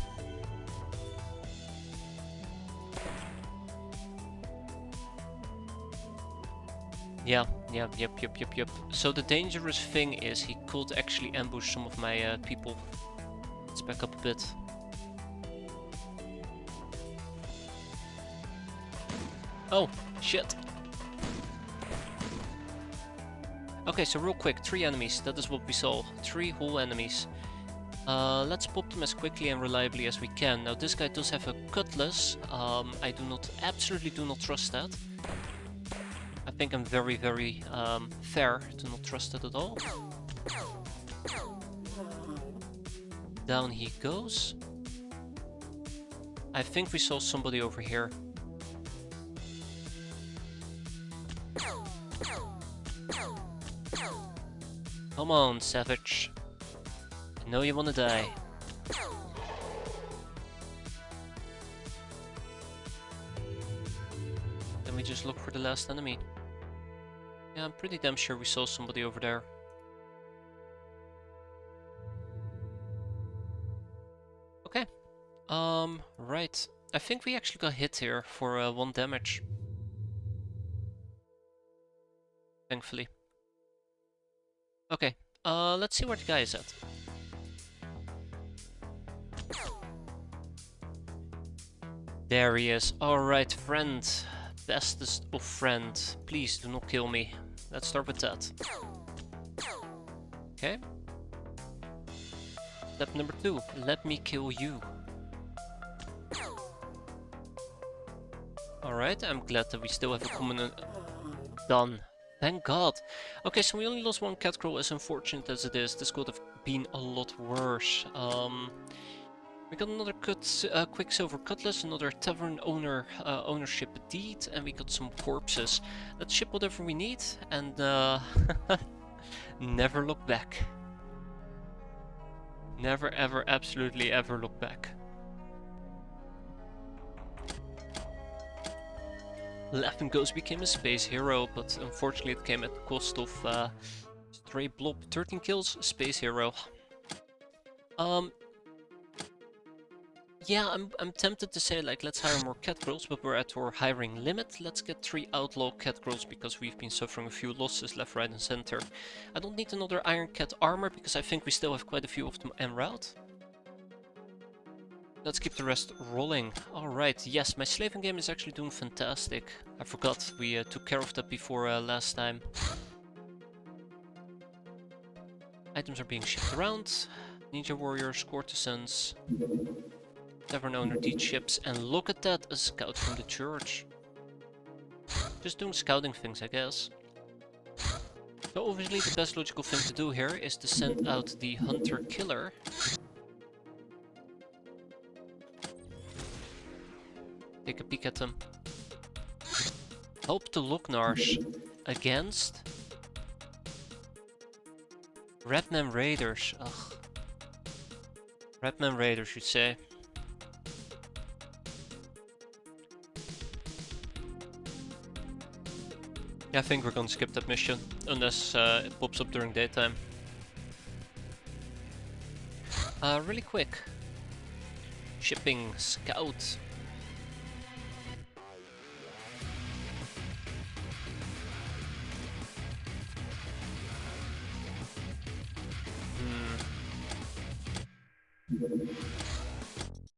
Yeah, yep. So the dangerous thing is he could actually ambush some of my people. Let's back up a bit. Oh, shit. Okay, so real quick, 3 enemies, that is what we saw. 3 whole enemies. Let's pop them as quickly and reliably as we can. Now this guy does have a cutlass. I absolutely do not trust that. I think I'm very fair to not trust it at all. Down he goes. I think we saw somebody over here. Come on, savage. I know you wanna die. Then we just look for the last enemy. Yeah, I'm pretty damn sure we saw somebody over there. Okay. Right. I think we actually got hit here for 1 damage. Thankfully. Okay. Let's see where the guy is at. There he is. Alright, friend. Bestest of friend. Please do not kill me. Let's start with that. Okay. Step number 2. Let me kill you. Alright, I'm glad that we still have a common... Done. Thank God. Okay, so we only lost 1 cat crawl, as unfortunate as it is. This could have been a lot worse. We got another Quicksilver Cutlass, another Tavern ownership deed, and we got some corpses. Let's ship whatever we need, and never look back. Never ever, absolutely ever look back. Laughing Ghost became a space hero, but unfortunately it came at the cost of Stray Blob. 13 kills, space hero. Yeah, I'm tempted to say, like, let's hire more cat girls, but we're at our hiring limit. Let's get 3 outlaw cat girls because we've been suffering a few losses left, right, and center. I don't need another Iron Cat armor because I think we still have quite a few of them en route. Let's keep the rest rolling. Alright, yes, my slaving game is actually doing fantastic. I forgot, we took care of that before last time. Items are being shipped around. Ninja warriors, courtesans, tavern owner deed ships, and look at that, a scout from the church. Just doing scouting things, I guess. So obviously the best logical thing to do here is to send out the hunter-killer. Take a peek at them. Help the Locknars against Redman Raiders. Ugh. Redman Raiders, you'd say. Yeah, I think we're gonna skip that mission, unless it pops up during daytime. Really quick. Shipping scout.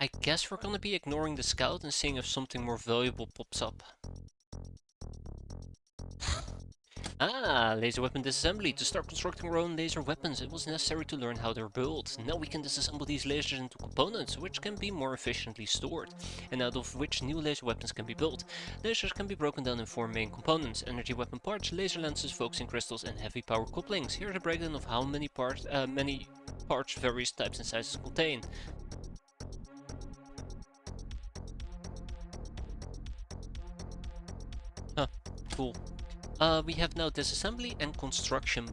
I guess we're gonna be ignoring the scout and seeing if something more valuable pops up. Ah, laser weapon disassembly. To start constructing our own laser weapons, it was necessary to learn how they're built. Now we can disassemble these lasers into components, which can be more efficiently stored, and out of which new laser weapons can be built. Lasers can be broken down in 4 main components: energy weapon parts, laser lenses, focusing crystals, and heavy power couplings. Here's a breakdown of how many parts various types and sizes contain. Huh, cool. We have now disassembly and construction.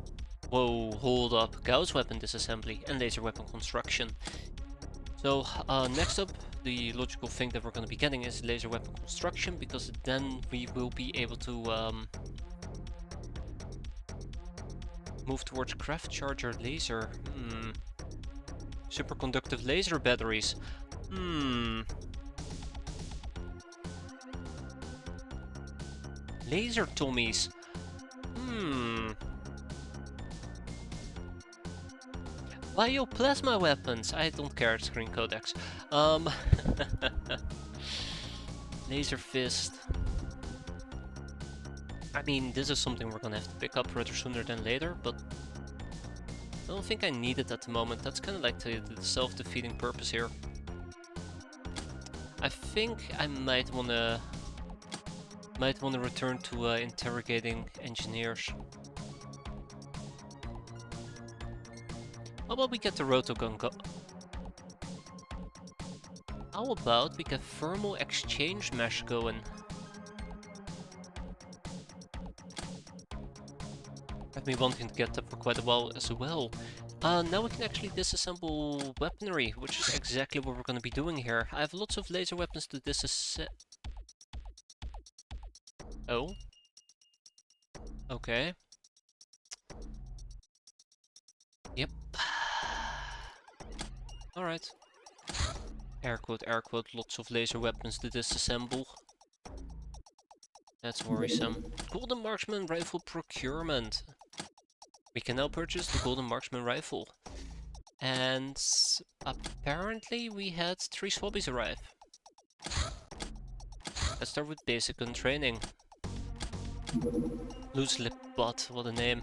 Whoa, hold up. Gauss weapon disassembly and laser weapon construction. So, next up, the logical thing that we're going to be getting is laser weapon construction, because then we will be able to move towards craft charger laser. Superconductive laser batteries. Laser Tommies. Bioplasma weapons. I don't care, screen codex. Laser fist. I mean, this is something we're gonna have to pick up rather sooner than later, but I don't think I need it at the moment. That's kind of like the self-defeating purpose here. I think I might wanna return to interrogating engineers. How about we get the rotogun go? How about we get thermal exchange mesh going? I me wanting to get that for quite a while as well. Now we can actually disassemble weaponry, which is exactly what we're going to be doing here. I have lots of laser weapons to disassemble. Oh. Okay. Yep. Alright. Air quote, lots of laser weapons to disassemble. That's worrisome. Golden Marksman Rifle Procurement. We can now purchase the Golden Marksman Rifle. And apparently we had 3 swabbies arrive. Let's start with basic gun training. Loose lip butt, what a name.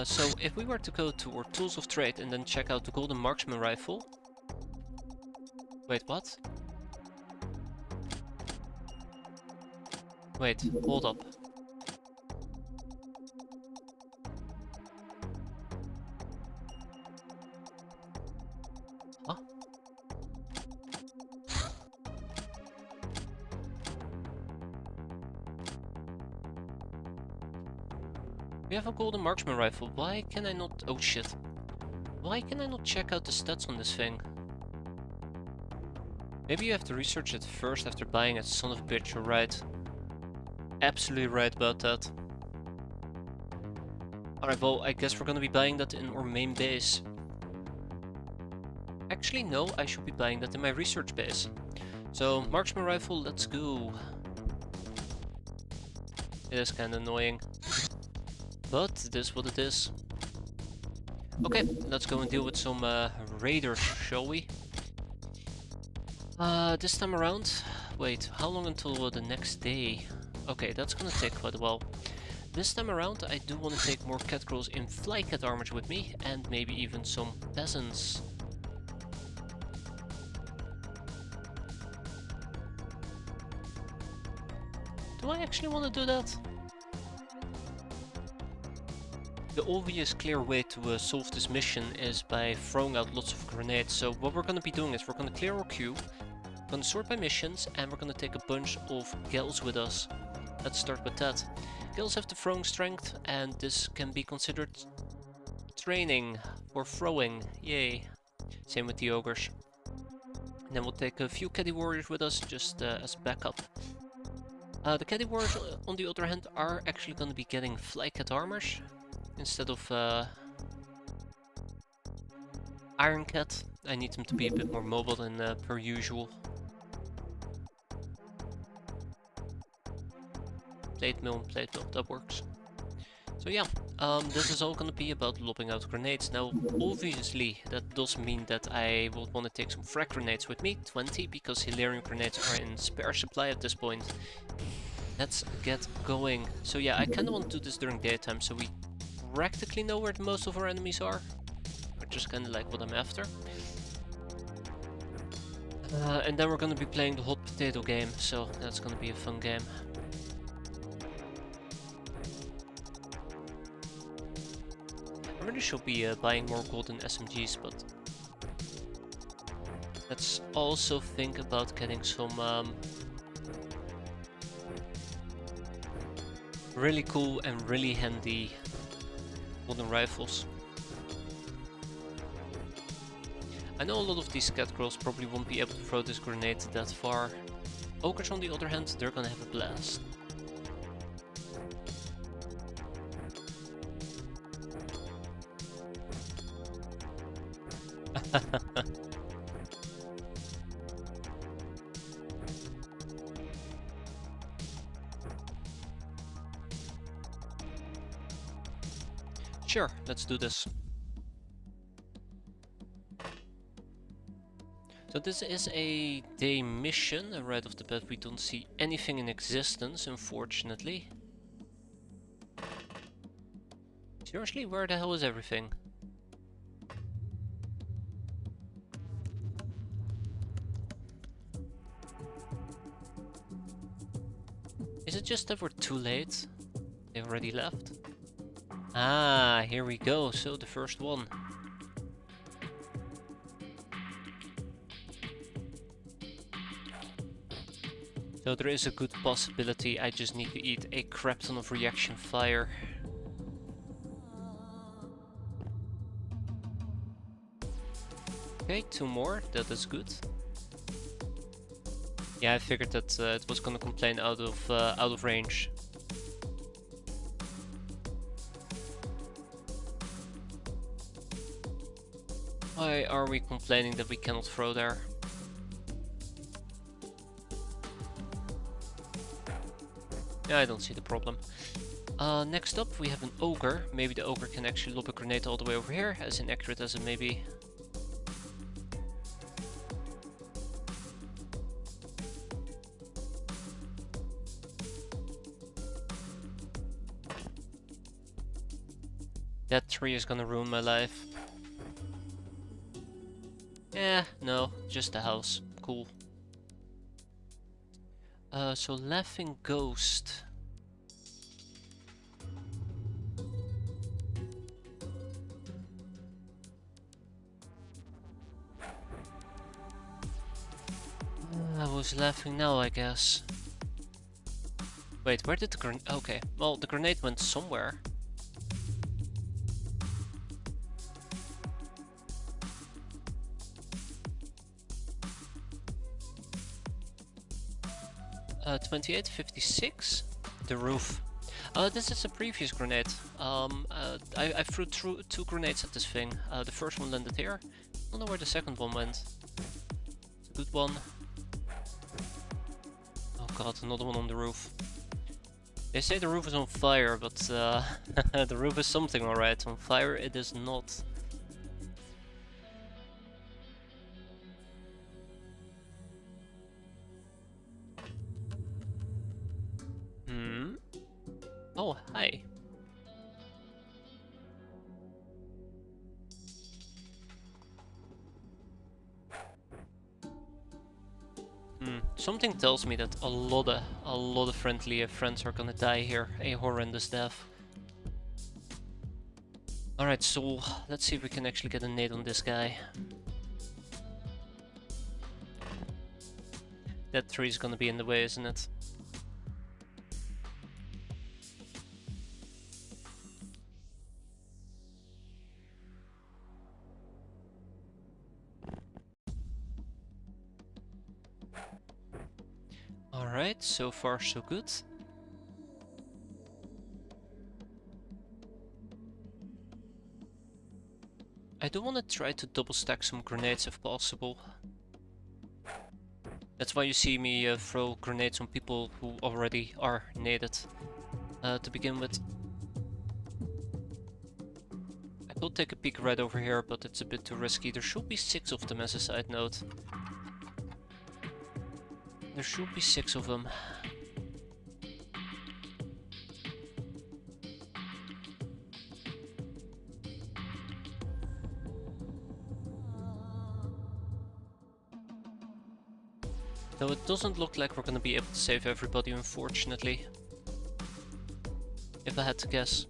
So if we were to go to our tools of trade and then check out the Golden Marksman Rifle. Wait, what? Wait, hold up. Huh? We have a Golden Marksman Rifle. Why can I not... Oh shit. Why can I not check out the stats on this thing? Maybe you have to research it first after buying it, son of a bitch, you're right. Absolutely right about that. Alright, well, I guess we're gonna be buying that in our main base. Actually, no, I should be buying that in my research base. So, Marksman Rifle, let's go. It is kinda annoying. But it is what it is. Okay, let's go and deal with some raiders, shall we? This time around... Wait, how long until the next day? Okay, that's gonna take quite a while. This time around I do want to take more cat girls in flycat armors with me, and maybe even some peasants. Do I actually want to do that? The obvious clear way to solve this mission is by throwing out lots of grenades. So what we're going to be doing is we're going to clear our queue, we're going to sort by missions, and we're going to take a bunch of gals with us. Let's start with that. Gals have the throwing strength, and this can be considered training for throwing. Yay. Same with the ogres. And then we'll take a few caddy warriors with us just as backup. The caddy warriors, on the other hand, are actually going to be getting flycat armors instead of Iron Cat. I need them to be a bit more mobile than per usual. Plate mill, that works. So yeah, this is all gonna be about lobbing out grenades. Now, obviously, that does mean that I will want to take some frag grenades with me, 20, because Hilarion grenades are in spare supply at this point. Let's get going. So yeah, I kinda want to do this during daytime, so we practically know where most of our enemies are. Which is kinda like what I'm after. And then we're gonna be playing the hot potato game, so that's gonna be a fun game. I really should be buying more golden SMGs, but let's also think about getting some really cool and really handy golden rifles. I know a lot of these cat girls probably won't be able to throw this grenade that far. Ogres on the other hand, they're gonna have a blast. Sure, let's do this. So this is a day mission, and right off the bat we don't see anything in existence, unfortunately. Seriously, where the hell is everything? Is it just that we're too late? They already left? Ah, here we go, so the first one. So there is a good possibility I just need to eat a crap ton of reaction fire. Okay, 2 more, that is good. Yeah, I figured that it was gonna complain out of range. Why are we complaining that we cannot throw there? Yeah, I don't see the problem. Next up we have an ogre. Maybe the ogre can actually lob a grenade all the way over here, as inaccurate as it may be. That tree is gonna ruin my life. Eh, no, just a house. Cool. So Laughing Ghost. I was laughing now, I guess. Wait, where did the grenade... Okay, well, the grenade went somewhere. Uh, 2856? The roof. This is a previous grenade. I threw 2 grenades at this thing. The first one landed here. I don't know where the second one went. It's a good one. Oh god, another one on the roof. They say the roof is on fire, but the roof is something alright. On fire it is not. Oh, hi. Something tells me that a lot of friendly friends are gonna die here. A horrendous death. Alright, so let's see if we can actually get a nade on this guy. That tree is gonna be in the way, isn't it? Alright, so far so good. I do want to try to double stack some grenades if possible. That's why you see me throw grenades on people who already are naded to begin with. I could take a peek right over here, but it's a bit too risky. There should be 6 of them as a side note. There should be 6 of them. Though it doesn't look like we're gonna be able to save everybody, unfortunately. If I had to guess.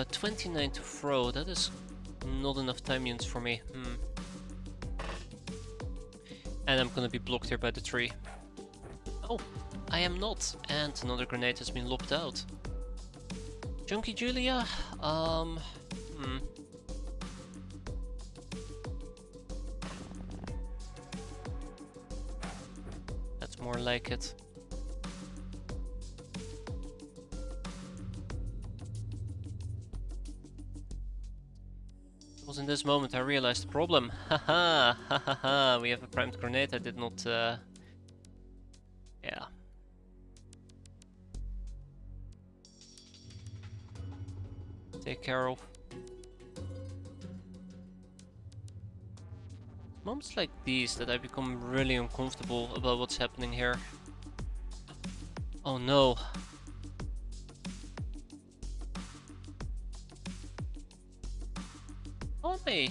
29 to throw, that is not enough time units for me. And I'm gonna be blocked here by the tree. Oh, I am not. And another grenade has been lobbed out. Junkie Julia? That's more like it. It was in this moment I realized the problem. Haha, haha, we have a primed grenade. I did not, yeah. Take care of. Moments like these that I become really uncomfortable about what's happening here. Oh no. Oh me.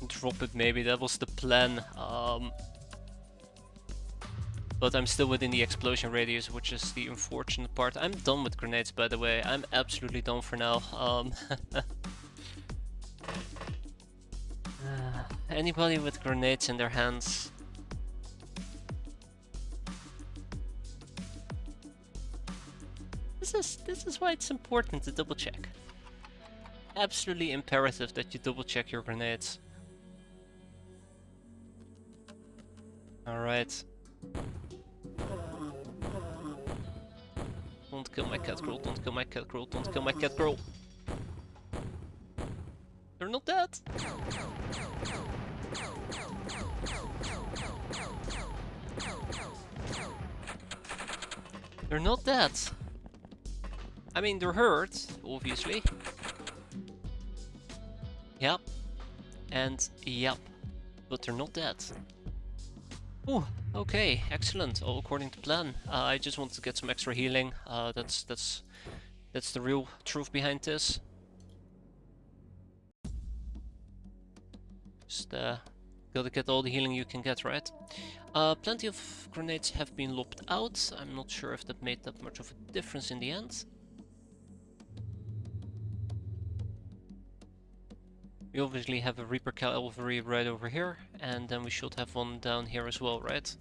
Drop it maybe, that was the plan. But I'm still within the explosion radius, which is the unfortunate part. I'm done with grenades, by the way. I'm absolutely done for now. Anybody with grenades in their hands? This is why it's important to double check. Absolutely imperative that you double check your grenades. Alright. Don't kill my cat girl, don't kill my cat girl, don't kill my cat girl. They're not dead. They're not dead. I mean, they're hurt, obviously. Yep. And yep. But they're not dead. Ooh, okay, excellent. All according to plan. I just want to get some extra healing. That's the real truth behind this. Just gotta get all the healing you can get, right? Plenty of grenades have been lobbed out. I'm not sure if that made that much of a difference in the end. We obviously have a Reaper Cavalry right over here, and then we should have one down here as well, right?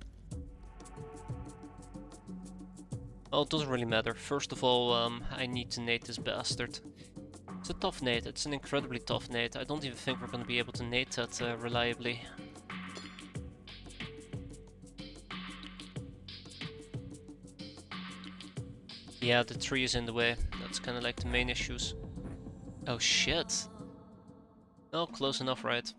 Well, it doesn't really matter. First of all, I need to nade this bastard. It's a tough nade, it's an incredibly tough nade. I don't even think we're gonna be able to nade that reliably. Yeah, the tree is in the way. That's kinda like the main issues. Oh shit! Oh, close enough, right?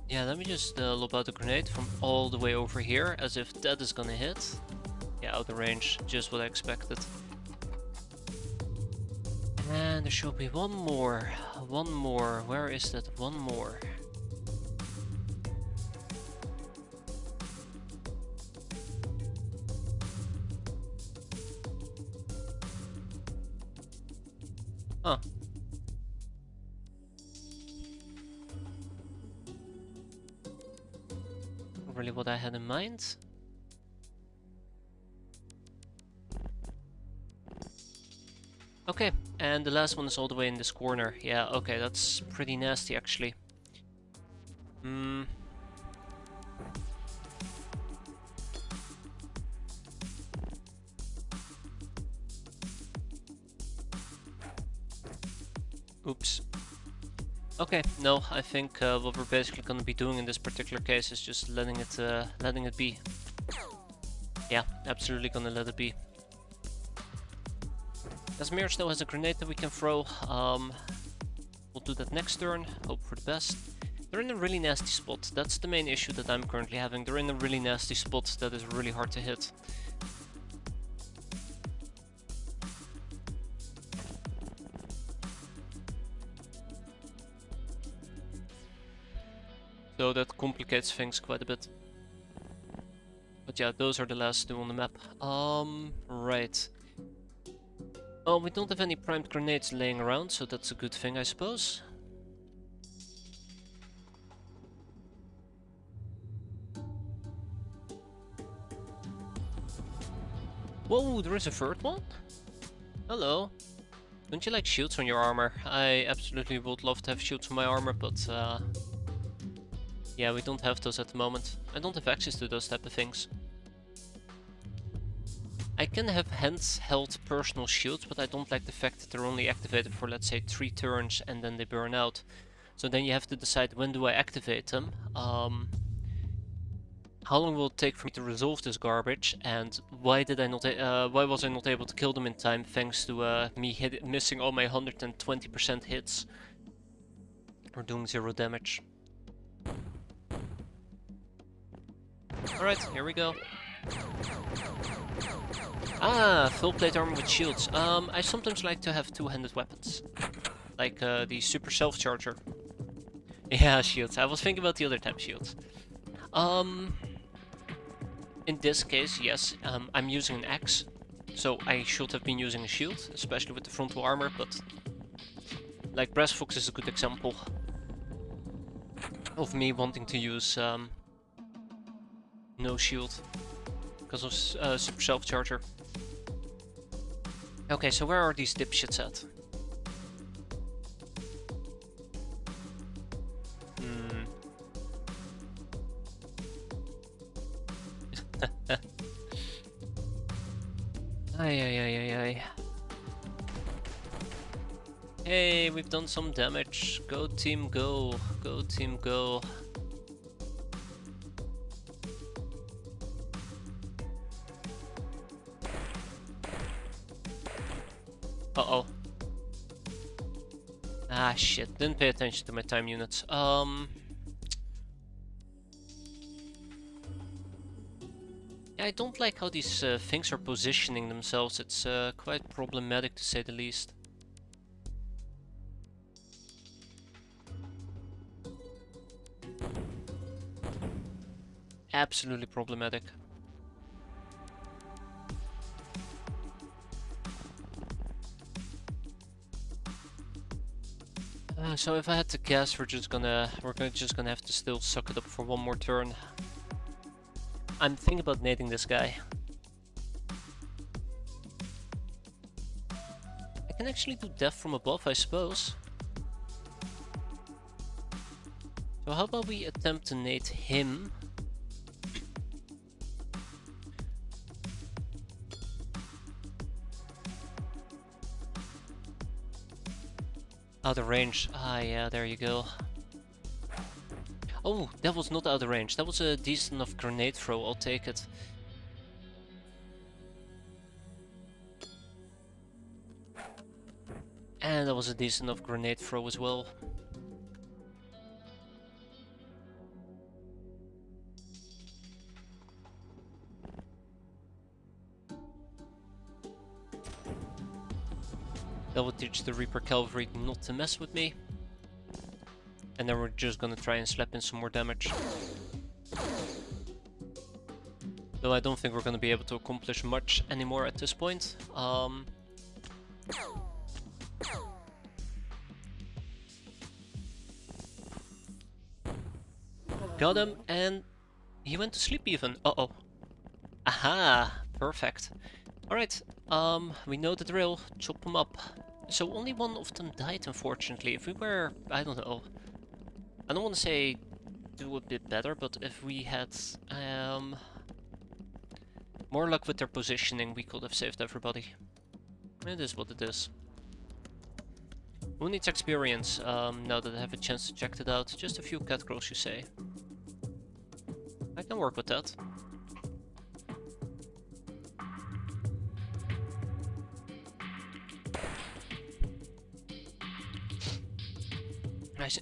Yeah, let me just lob out a grenade from all the way over here, as if that is gonna hit. Yeah, out of range, just what I expected. And there should be one more. One more. Where is that one more? Huh. Not really what I had in mind. Okay, and the last one is all the way in this corner. Yeah, okay, that's pretty nasty actually. Oops. Okay, no, I think what we're basically gonna be doing in this particular case is just letting it be. Yeah, absolutely gonna let it be. As Mir still has a grenade that we can throw, we'll do that next turn, hope for the best. They're in a really nasty spot, that's the main issue that I'm currently having. They're in a really nasty spot that is really hard to hit. So that complicates things quite a bit. But yeah, those are the last two on the map. Right. Well, we don't have any primed grenades laying around, so that's a good thing, I suppose. Whoa, there is a third one? Hello. Don't you like shields on your armor? I absolutely would love to have shields on my armor, but yeah, we don't have those at the moment. I don't have access to those type of things. I can have handheld personal shields, but I don't like the fact that they're only activated for, let's say, 3 turns and then they burn out. So then you have to decide, when do I activate them? How long will it take for me to resolve this garbage? And why was I not able to kill them in time thanks to me missing all my 120% hits? Or doing 0 damage. Alright, here we go. Ah, full plate armor with shields. I sometimes like to have two-handed weapons. Like the super self-charger. Yeah, shields. I was thinking about the other type of shields. In this case, yes, I'm using an axe. So I should have been using a shield, especially with the frontal armor, but... Like Brass Fox is a good example. of me wanting to use no shield because of super self-charger. Okay, so where are these dipshits at? Hmm. Ay, ay, ay, ay, ay. Hey, we've done some damage. Go team, go. Go team, go. Uh-oh. Ah, shit. Didn't pay attention to my time units. Yeah, I don't like how these things are positioning themselves. It's quite problematic to say the least. Absolutely problematic. So if I had to guess, we're just gonna have to still suck it up for one more turn. I'm thinking about nading this guy. I can actually do death from above, I suppose. So how about we attempt to nade him? Out of range. Ah, yeah, there you go. Oh, that was not out of range. That was a decent enough grenade throw. I'll take it. And that was a decent enough grenade throw as well. That would teach the Reaper Cavalry not to mess with me. And then we're just gonna try and slap in some more damage. Though I don't think we're gonna be able to accomplish much anymore at this point. Got him, and he went to sleep even. Uh-oh. Aha! Perfect. Alright, we know the drill. Chop them up. So only one of them died, unfortunately. If we were, I don't know, I don't want to say do a bit better, but if we had more luck with their positioning, we could have saved everybody. It is what it is. Who needs experience now that I have a chance to check it out? Just a few cat crows, you say? I can work with that.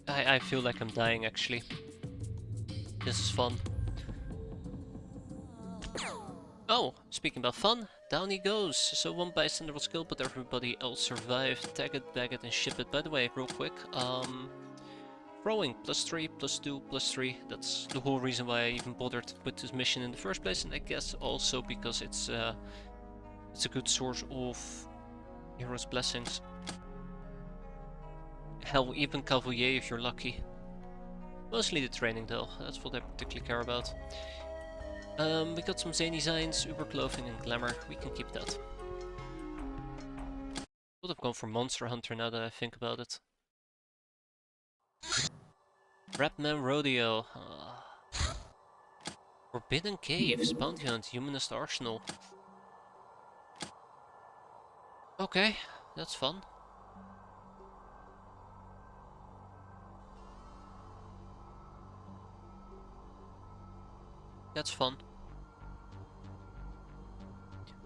I feel like I'm dying, actually. This is fun. Oh, speaking about fun, down he goes. So one bystander was killed, but everybody else survived. Tag it, bag it, and ship it. By the way, real quick, throwing +3, +2, +3. That's the whole reason why I even bothered with this mission in the first place, and I guess also because it's a good source of hero's blessings. Hell, even Cavalier if you're lucky. Mostly the training though, that's what I particularly care about. We got some zany signs, uber clothing and glamour, we can keep that. Would have gone for Monster Hunter now that I think about it. Rapman Rodeo. Forbidden Caves, Bounty Hunt, Humanist Arsenal. Okay, that's fun. That's fun.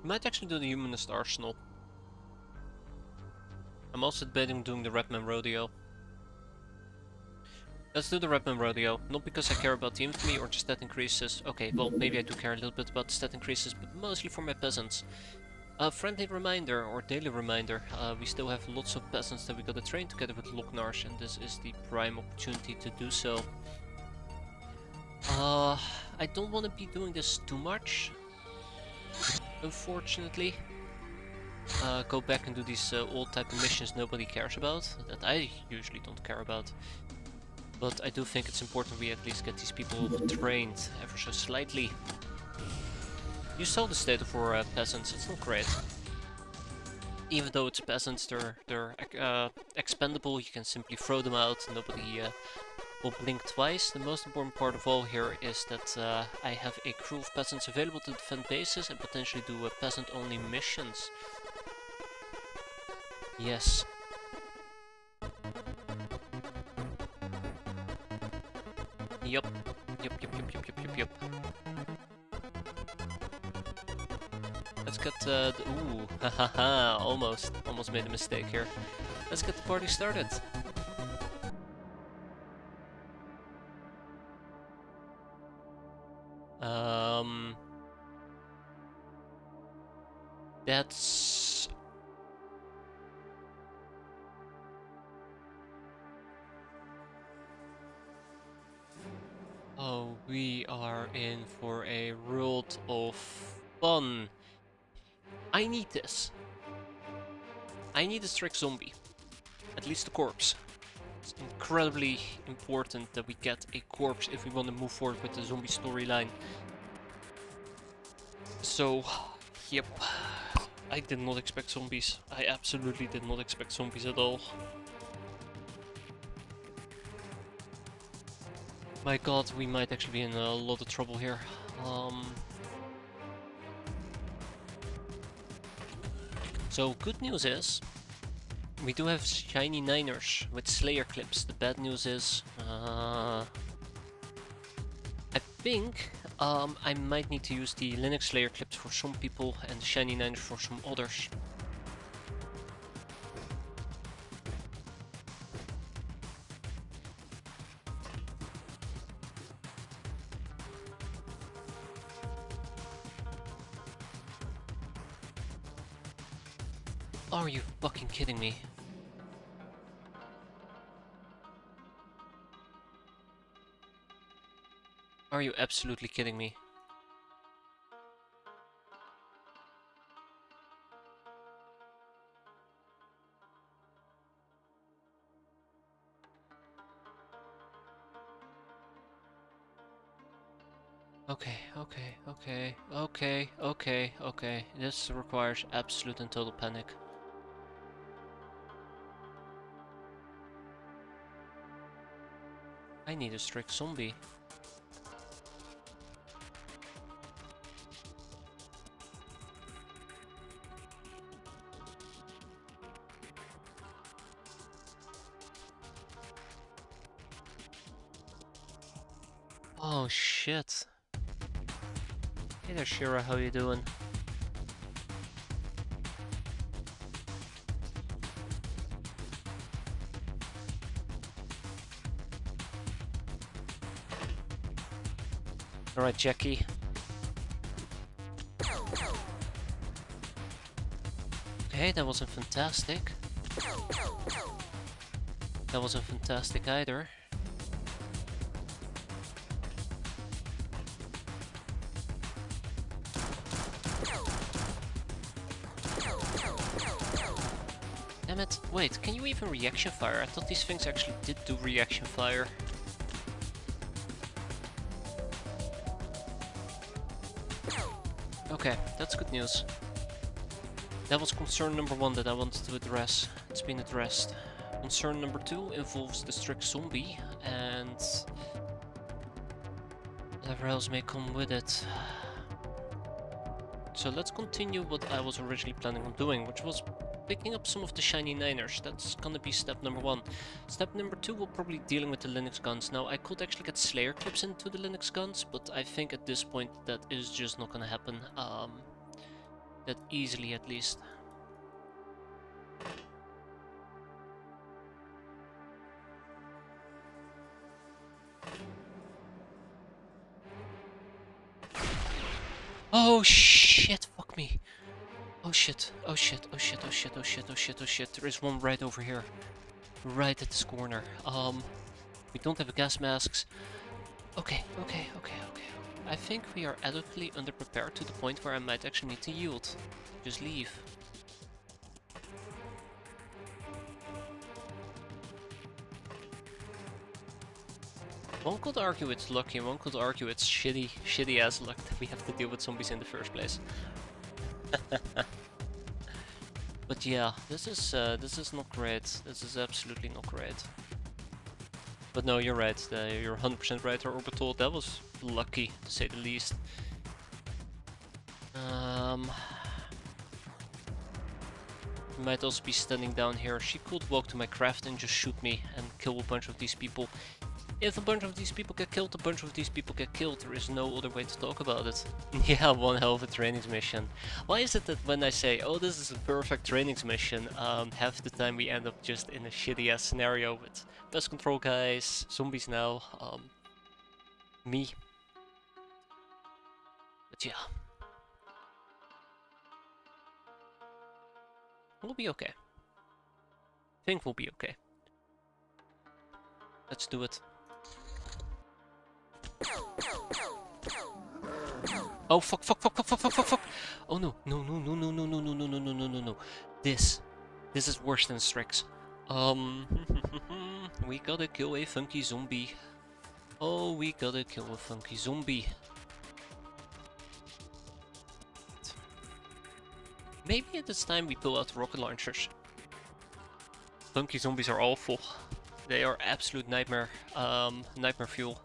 We might actually do the Humanist Arsenal. I'm also debating doing the Rapman Rodeo. Let's do the Rapman Rodeo, not because I care about the infamy or the stat increases. Okay, well, maybe I do care a little bit about the stat increases, but mostly for my peasants. A friendly reminder, or daily reminder, we still have lots of peasants that we gotta train together with Locknarsh, and this is the prime opportunity to do so. I don't want to be doing this too much, unfortunately. Go back and do these old type of missions nobody cares about, that I usually don't care about. But I do think it's important we at least get these people trained ever so slightly. You saw the state of our peasants, it's not great. Even though it's peasants, they're expendable, you can simply throw them out, nobody will blink twice. The most important part of all here is that I have a crew of peasants available to defend bases and potentially do peasant-only missions. Yes. Yup. Yup. Let's get the... Ooh, hahaha, almost made a mistake here. Let's get the party started. That's... Oh, we are in for a world of fun. I need this. I need a strict zombie. At least a corpse. It's incredibly important that we get a corpse if we want to move forward with the zombie storyline. So, yep. I did not expect zombies. I absolutely did not expect zombies at all. My god, we might actually be in a lot of trouble here. So, good news is, we do have shiny niners with Slayer clips. The bad news is, I think I might need to use the Linux Slayer clips for some people and the shiny niners for some others. Are you fucking kidding me? Are you absolutely kidding me? Okay. This requires absolute and total panic. I need a strict zombie. Oh shit. Hey there Shira, how you doing? Alright, Jackie. Okay, that wasn't fantastic. That wasn't fantastic either. Damn it. Wait, can you even reaction fire? I thought these things actually did do reaction fire. Okay, that's good news. That was concern number 1 that I wanted to address. It's been addressed. Concern number 2 involves the strict zombie and whatever else may come with it. So let's continue what I was originally planning on doing, which was picking up some of the shiny niners. That's gonna be step number 1. Step number 2 will probably dealing with the Linux guns. Now I could actually get Slayer clips into the Linux guns, but I think at this point that is just not gonna happen. That easily at least. Oh shit, fuck me. Oh shit. There is one right over here. Right at this corner. We don't have gas masks. Okay. I think we are adequately underprepared to the point where I might actually need to yield. Just leave. One could argue it's lucky, one could argue it's shitty ass luck that we have to deal with zombies in the first place. But yeah, this is not great. This is absolutely not great. But no, you're right. You're 100% right, Orbital. That was lucky, to say the least. Might also be standing down here. She could walk to my craft and just shoot me and kill a bunch of these people. If a bunch of these people get killed, a bunch of these people get killed. There is no other way to talk about it. Yeah, one hell of a training mission. Why is it that when I say, oh, this is a perfect training mission, half the time we end up just in a shitty ass scenario with pest control guys, zombies now, me. But yeah. We'll be okay. I think we'll be okay. Let's do it. Oh fuck. Oh no. This is worse than Strix. We gotta kill a funky zombie. Oh, we gotta kill a funky zombie. Maybe at this time we pull out rocket launchers. Funky zombies are awful. They are absolute nightmare fuel.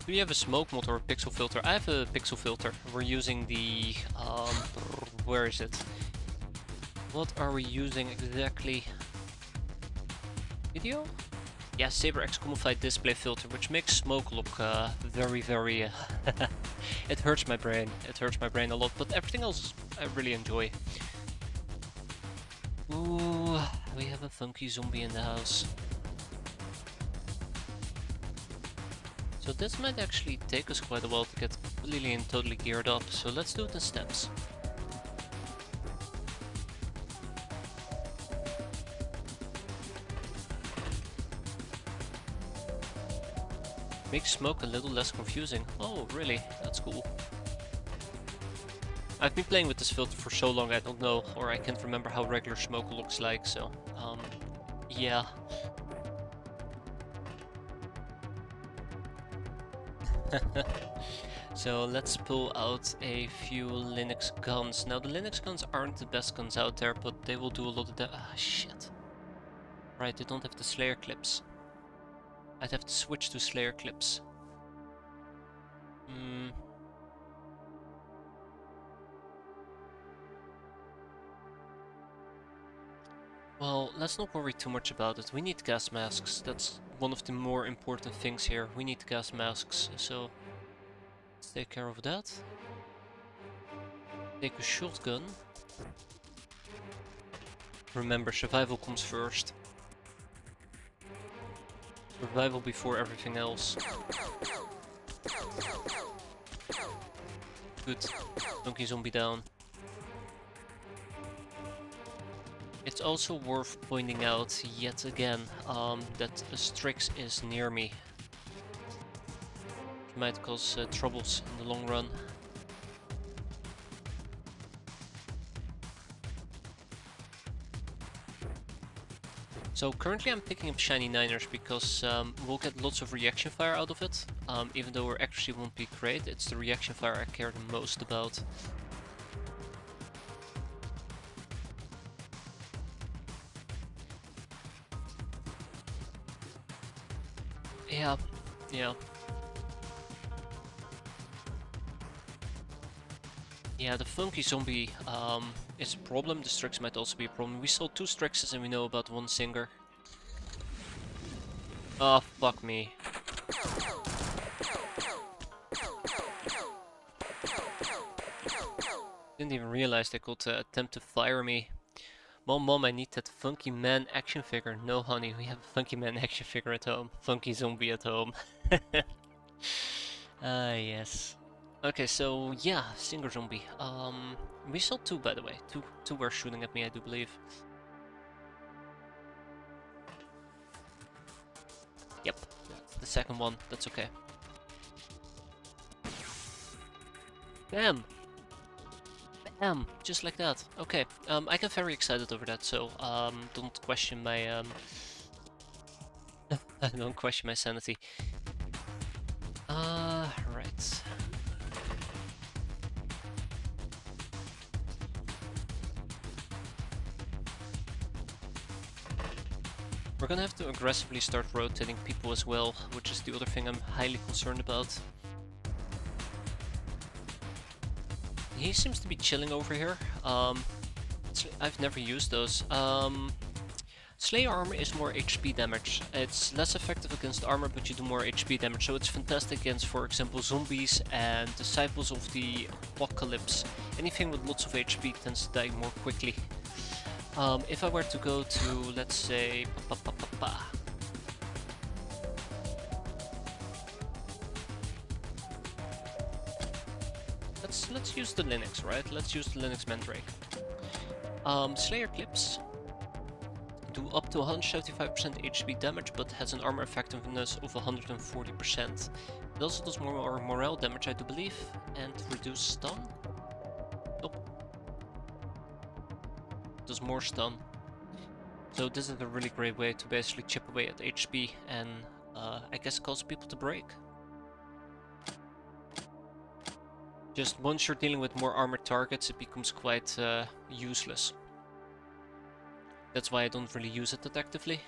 Do you have a smoke mod or a pixel filter? I have a pixel filter. We're using the where is it? What are we using exactly? Video? Yeah, Saber X Commodified display filter, which makes smoke look very it hurts my brain. It hurts my brain a lot, but everything else I really enjoy. Ooh, we have a funky zombie in the house. So this might actually take us quite a while to get completely and totally geared up, so let's do it in steps. Makes smoke a little less confusing. Oh, really? That's cool. I've been playing with this filter for so long I don't know, or I can't remember how regular smoke looks like, so, yeah. So let's pull out a few Linux guns. Now the Linux guns aren't the best guns out there, but they will do a lot of that. Ah, shit. Right, they don't have the Slayer clips. I'd have to switch to Slayer clips. Well, let's not worry too much about it. We need gas masks. That's one of the more important things here. We need gas masks, so let's take care of that. Take a shotgun. Remember, survival comes first. Survival before everything else. Good. Donkey zombie down. It's also worth pointing out, yet again, that a Strix is near me. It might cause troubles in the long run. So currently I'm picking up shiny niners because we'll get lots of reaction fire out of it. Even though our accuracy won't be great, it's the reaction fire I care the most about. Yeah. Yeah, the funky zombie is a problem. The Strix might also be a problem. We saw 2 Strixes and we know about 1 Singer. Oh, fuck me. Didn't even realize they could attempt to fire me. Mom, I need that funky man action figure. No, honey, we have a funky man action figure at home. Funky zombie at home. Ah, yes. Okay, so yeah, Singer zombie. We saw 2, by the way. Two were shooting at me, I do believe. Yep, that's the second one. That's okay. Bam! Bam! Just like that. Okay, I get very excited over that, so don't question my Don't question my sanity. Right. We're gonna have to aggressively start rotating people as well, which is the other thing I'm highly concerned about. He seems to be chilling over here. I've never used those. Slayer armor is more HP damage. It's less effective against armor, but you do more HP damage. So it's fantastic against, for example, zombies and disciples of the apocalypse. Anything with lots of HP tends to die more quickly. If I were to go to, let's say, let's use the Linux, right? Let's use the Linux Mandrake. Slayer clips do up to 175% HP damage, but has an armor effectiveness of 140%. It also does more morale damage, I do believe, and reduce stun. Nope. Does more stun. So this is a really great way to basically chip away at HP and I guess cause people to break. Just once you're dealing with more armored targets, it becomes quite useless. That's why I don't really use it that actively.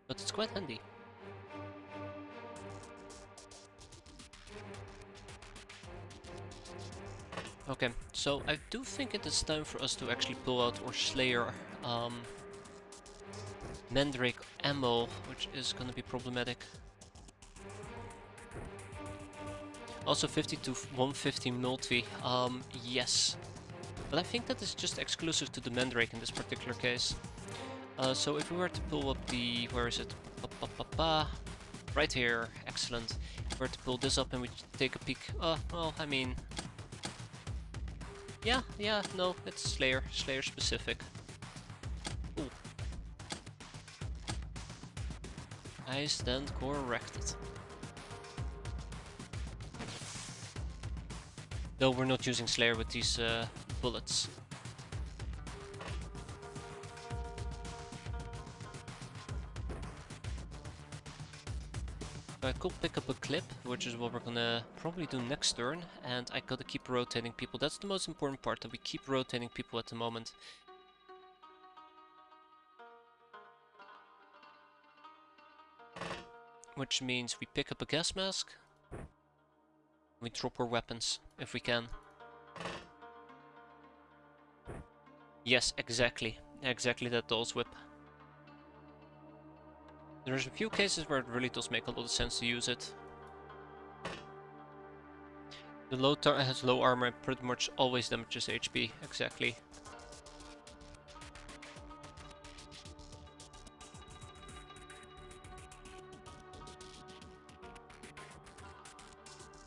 But it's quite handy. Okay, so I do think it is time for us to actually pull out our Slayer Mandrake ammo, which is gonna be problematic. Also 50 to 150 multi, yes. But I think that is just exclusive to the Mandrake in this particular case. So if we were to pull up the... where is it? Right here, excellent. If we were to pull this up and we take a peek... well, I mean... Yeah, no, it's Slayer specific. Ooh. I stand corrected. Though we're not using Slayer with these bullets. I could pick up a clip, which is what we're gonna probably do next turn, and I gotta keep rotating people. That's the most important part, that we keep rotating people at the moment. Which means we pick up a gas mask, we drop our weapons, if we can. Yes, exactly. Exactly that Doll's Whip. There's a few cases where it really does make a lot of sense to use it. The low has low armor and pretty much always damages HP, exactly.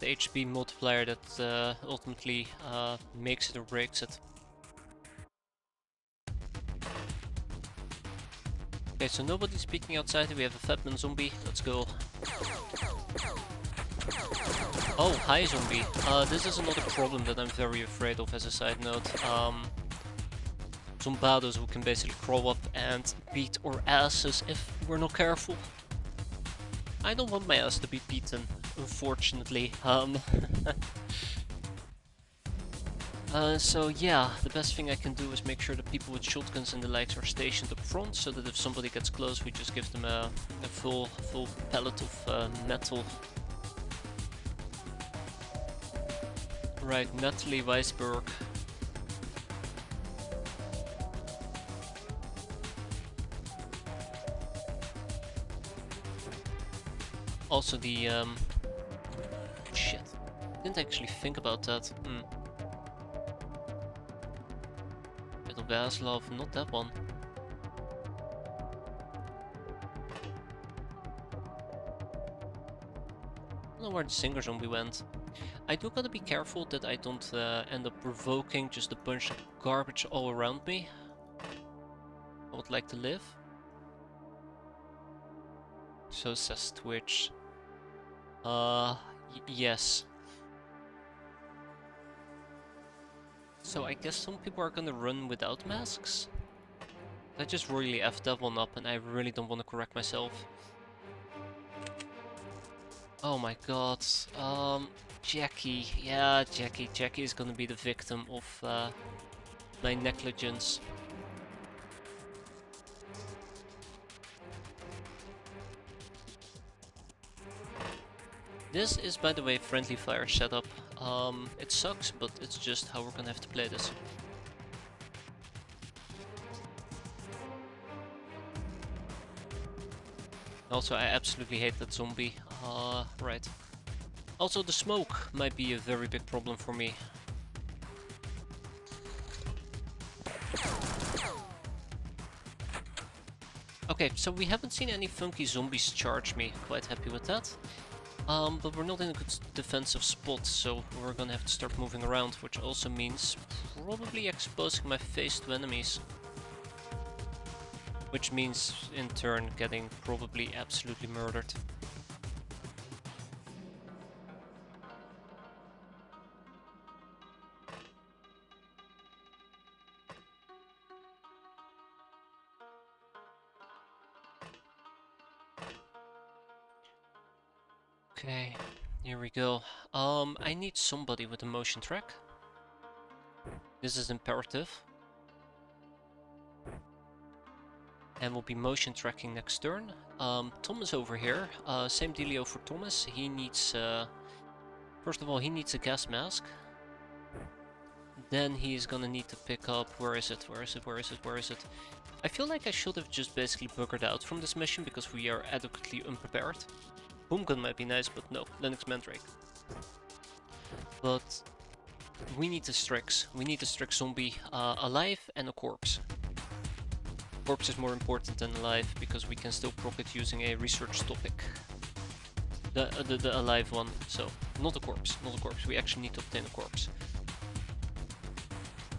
The HP multiplier that ultimately makes it or breaks it. Okay, so nobody's peeking outside, we have a Fatman zombie, let's go. Oh, hi zombie. This is another problem that I'm very afraid of as a side note. Zombados who can basically crawl up and beat our asses if we're not careful. I don't want my ass to be beaten, unfortunately. So yeah, the best thing I can do is make sure that people with shotguns and the likes are stationed up front, so that if somebody gets close, we just give them a full pellet of metal. Right, Natalie Weisberg. Also the shit. Didn't actually think about that. Little Vaslov, not that one. I don't know where the singer zombie went. I do gotta be careful that I don't end up provoking just a bunch of garbage all around me. I would like to live. So says Twitch. Yes. So I guess some people are gonna run without masks. I just really effed that one up and I really don't want to correct myself. Oh my god. Jackie. Yeah, Jackie. Jackie is gonna be the victim of my negligence. This is, by the way, friendly fire setup. It sucks, but it's just how we're gonna have to play this. Also, I absolutely hate that zombie. Right. Also, the smoke might be a very big problem for me. Okay, so we haven't seen any funky zombies charge me. Quite happy with that. But we're not in a good defensive spot, so we're gonna have to start moving around, which also means probably exposing my face to enemies. Which means, in turn, getting probably absolutely murdered. Okay, here we go. I need somebody with a motion track. This is imperative. And we'll be motion tracking next turn. Thomas over here, same dealio for Thomas. He needs, first of all, he needs a gas mask. Then he's gonna need to pick up, where is it? I feel like I should have just basically buggered out from this mission because we are adequately unprepared. Boomgun might be nice, but no, Linux Mandrake. But we need a Strix. We need a Strix zombie, alive and a corpse. Corpse is more important than alive because we can still proc it using a research topic. The alive one, so not a corpse, we actually need to obtain a corpse.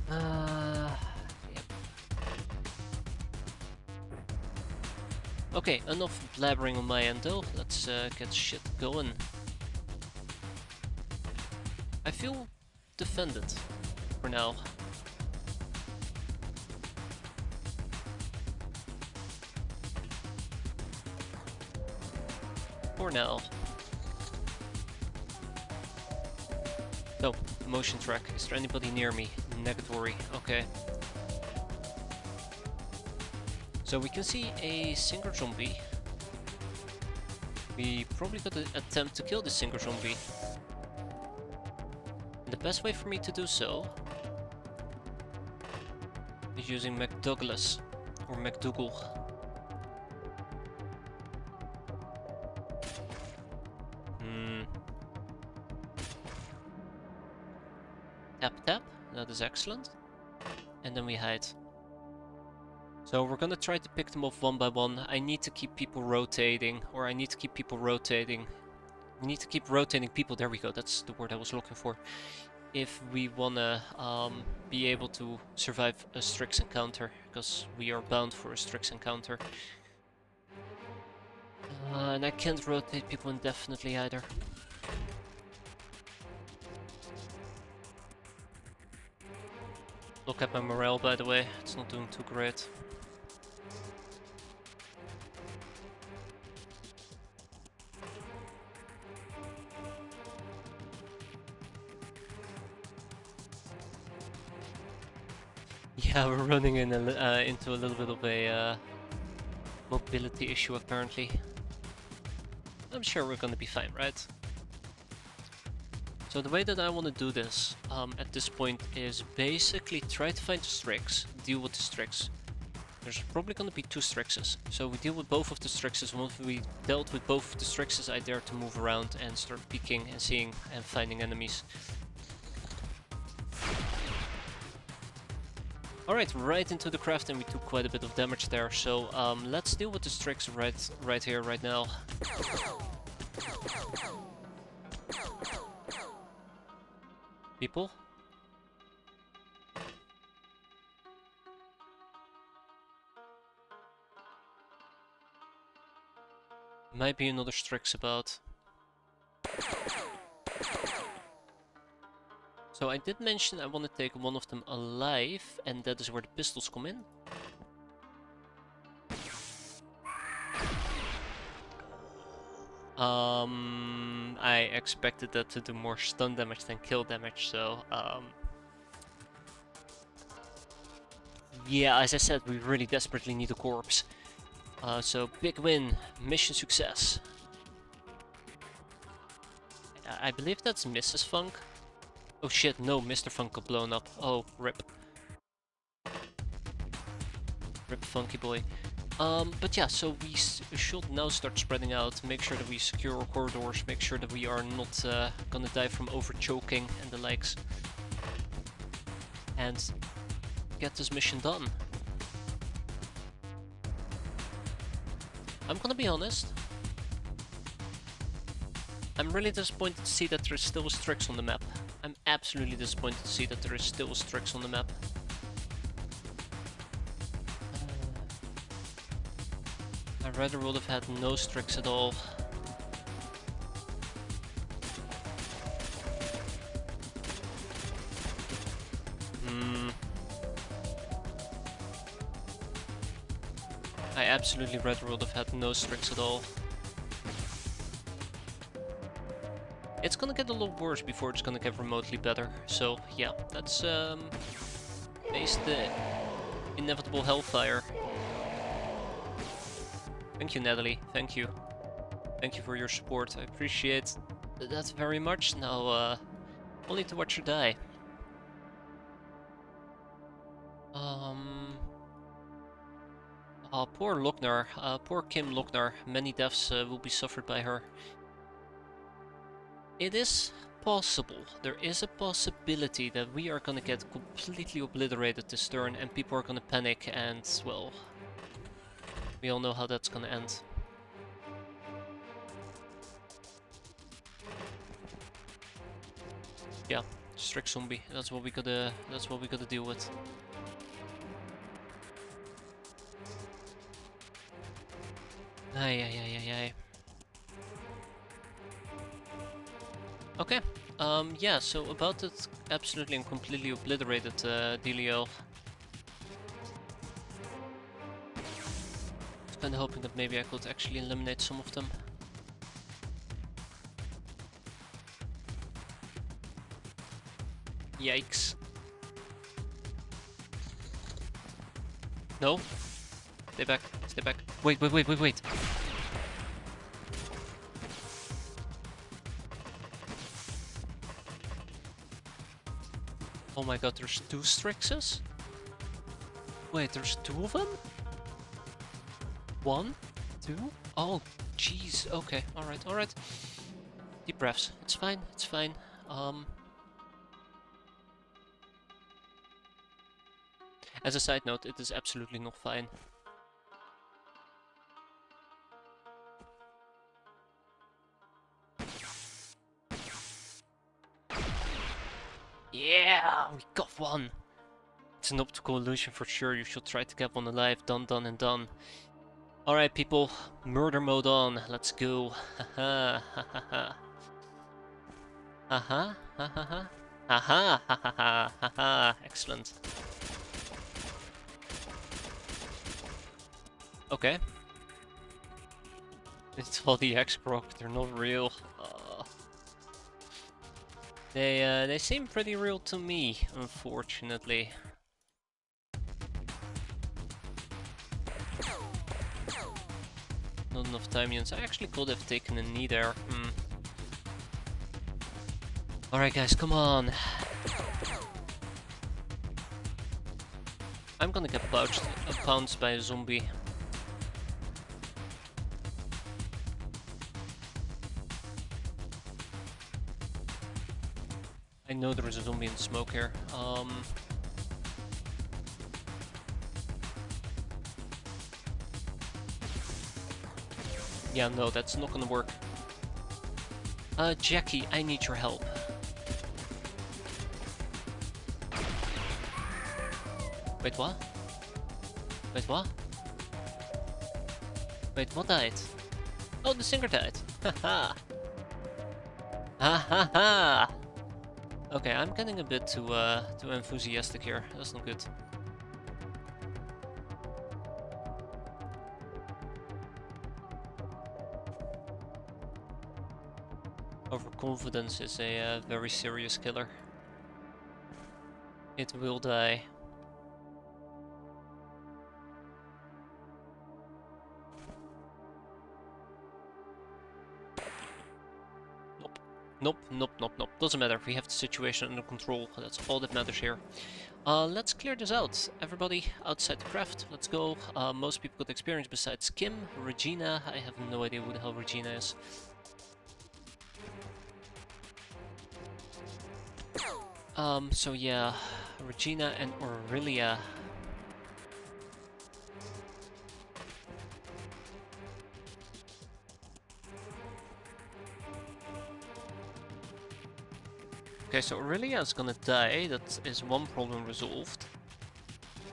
Yep. Okay, enough blabbering on my end though, let's get shit going. I feel defended for now. For now. So, motion track. Is there anybody near me? Negatory. Okay. So we can see a singer zombie. We probably gotta attempt to kill this singer zombie. The best way for me to do so is using McDouglas or McDougal. Tap tap, that is excellent. And then we hide. So we're gonna try to pick them off one by one. I need to keep people rotating, or I need to keep people rotating. We need to keep rotating people, there we go, that's the word I was looking for. If we wanna be able to survive a Strix encounter, because we are bound for a Strix encounter. And I can't rotate people indefinitely either. Look at my morale, by the way, it's not doing too great. Yeah, we're running in into a little bit of a mobility issue apparently. I'm sure we're gonna be fine, right? So the way that I want to do this at this point is basically try to find the Strix, deal with the Strix. There's probably going to be two Strixes, so we deal with both of the Strixes. Once we dealt with both of the Strixes, I dare to move around and start peeking and seeing and finding enemies. Alright, right into the craft, and we took quite a bit of damage there, so let's deal with the Strix right here, right now. People? Might be another Strix about. So I did mention I want to take one of them alive, and that is where the pistols come in. I expected that to do more stun damage than kill damage, so yeah, as I said, we really desperately need a corpse. So big win, mission success. I believe that's Mrs. Funk. Oh shit, no, Mr. Funk got blown up. Oh, rip. Rip Funky Boy. But yeah, so we should now start spreading out, make sure that we secure our corridors, make sure that we are not gonna die from over-choking and the likes. And get this mission done. I'm gonna be honest. I'm really disappointed to see that there is still a Strix on the map. I'm absolutely disappointed to see that there is still a Strix on the map. I'd rather would have had no Strix at all. I absolutely rather would have had no Strix at all. It's gonna get a lot worse before it's gonna get remotely better. So yeah, that's face the inevitable hellfire. Thank you, Natalie. Thank you. Thank you for your support. I appreciate that very much. Now, only to watch her die. Oh, poor Lochnar. Poor Kim Lochnar. Many deaths will be suffered by her. It is possible. There is a possibility that we are gonna get completely obliterated this turn and people are gonna panic and, well, we all know how that's gonna end. Yeah, Strix zombie. That's what we gotta deal with. Ay. Okay, yeah, so about that absolutely and completely obliterated dealio. I was kinda hoping that maybe I could actually eliminate some of them. Yikes. No? Stay back, stay back. Wait. Oh my god, there's two Strixes? Wait, there's two of them? One? Two? Oh, jeez. Okay, alright. Deep breaths. It's fine. As a side note, it is absolutely not fine. Yeah, we got one! It's an optical illusion for sure, you should try to get one alive, done and done. Alright people, murder mode on, let's go. Haha. Excellent. Okay. It's all the X-Croc, they're not real. They seem pretty real to me, unfortunately. Not enough time units. I actually could have taken a knee there. Alright guys, come on. I'm gonna get pounced by a zombie. I know there is a zombie in the smoke here. Yeah, no, that's not gonna work. Jackie, I need your help. Wait, what? Wait, what? Wait, what died? Oh, the singer died. Haha. Ha ha ha! Okay, I'm getting a bit too enthusiastic here. That's not good. Overconfidence is a very serious killer. It will die. Nope. Nope, nope, nope, nope. Doesn't matter. We have the situation under control. That's all that matters here. Let's clear this out. Everybody outside the craft, let's go. Most people got experience besides Kim. Regina, I have no idea who the hell Regina is. So yeah, Regina and Aurelia. Okay, so Aurelia is gonna die. That is one problem resolved.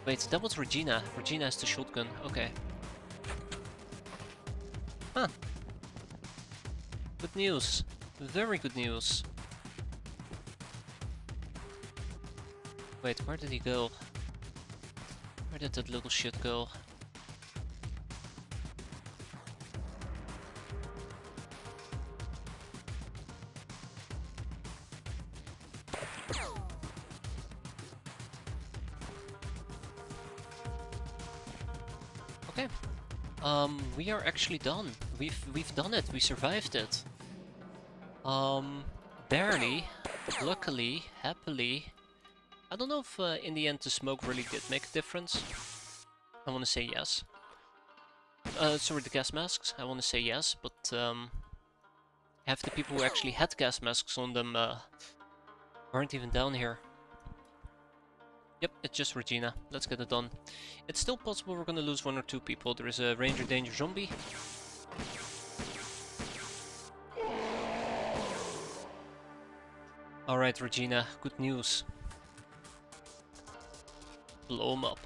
Wait, that was Regina. Regina has the shotgun. Okay. Huh. Good news. Very good news. Wait, where did he go? Where did that little shit go? Okay. We are actually done. We've done it. We survived it. Barely. Luckily. Happily. I don't know if in the end the smoke really did make a difference. I want to say yes. Sorry, the gas masks. I want to say yes, but half the people who actually had gas masks on them weren't even down here. Yep, it's just Regina. Let's get it done. It's still possible we're gonna lose 1 or 2 people. There is a Ranger Danger Zombie. Alright, Regina, good news. Blow him up.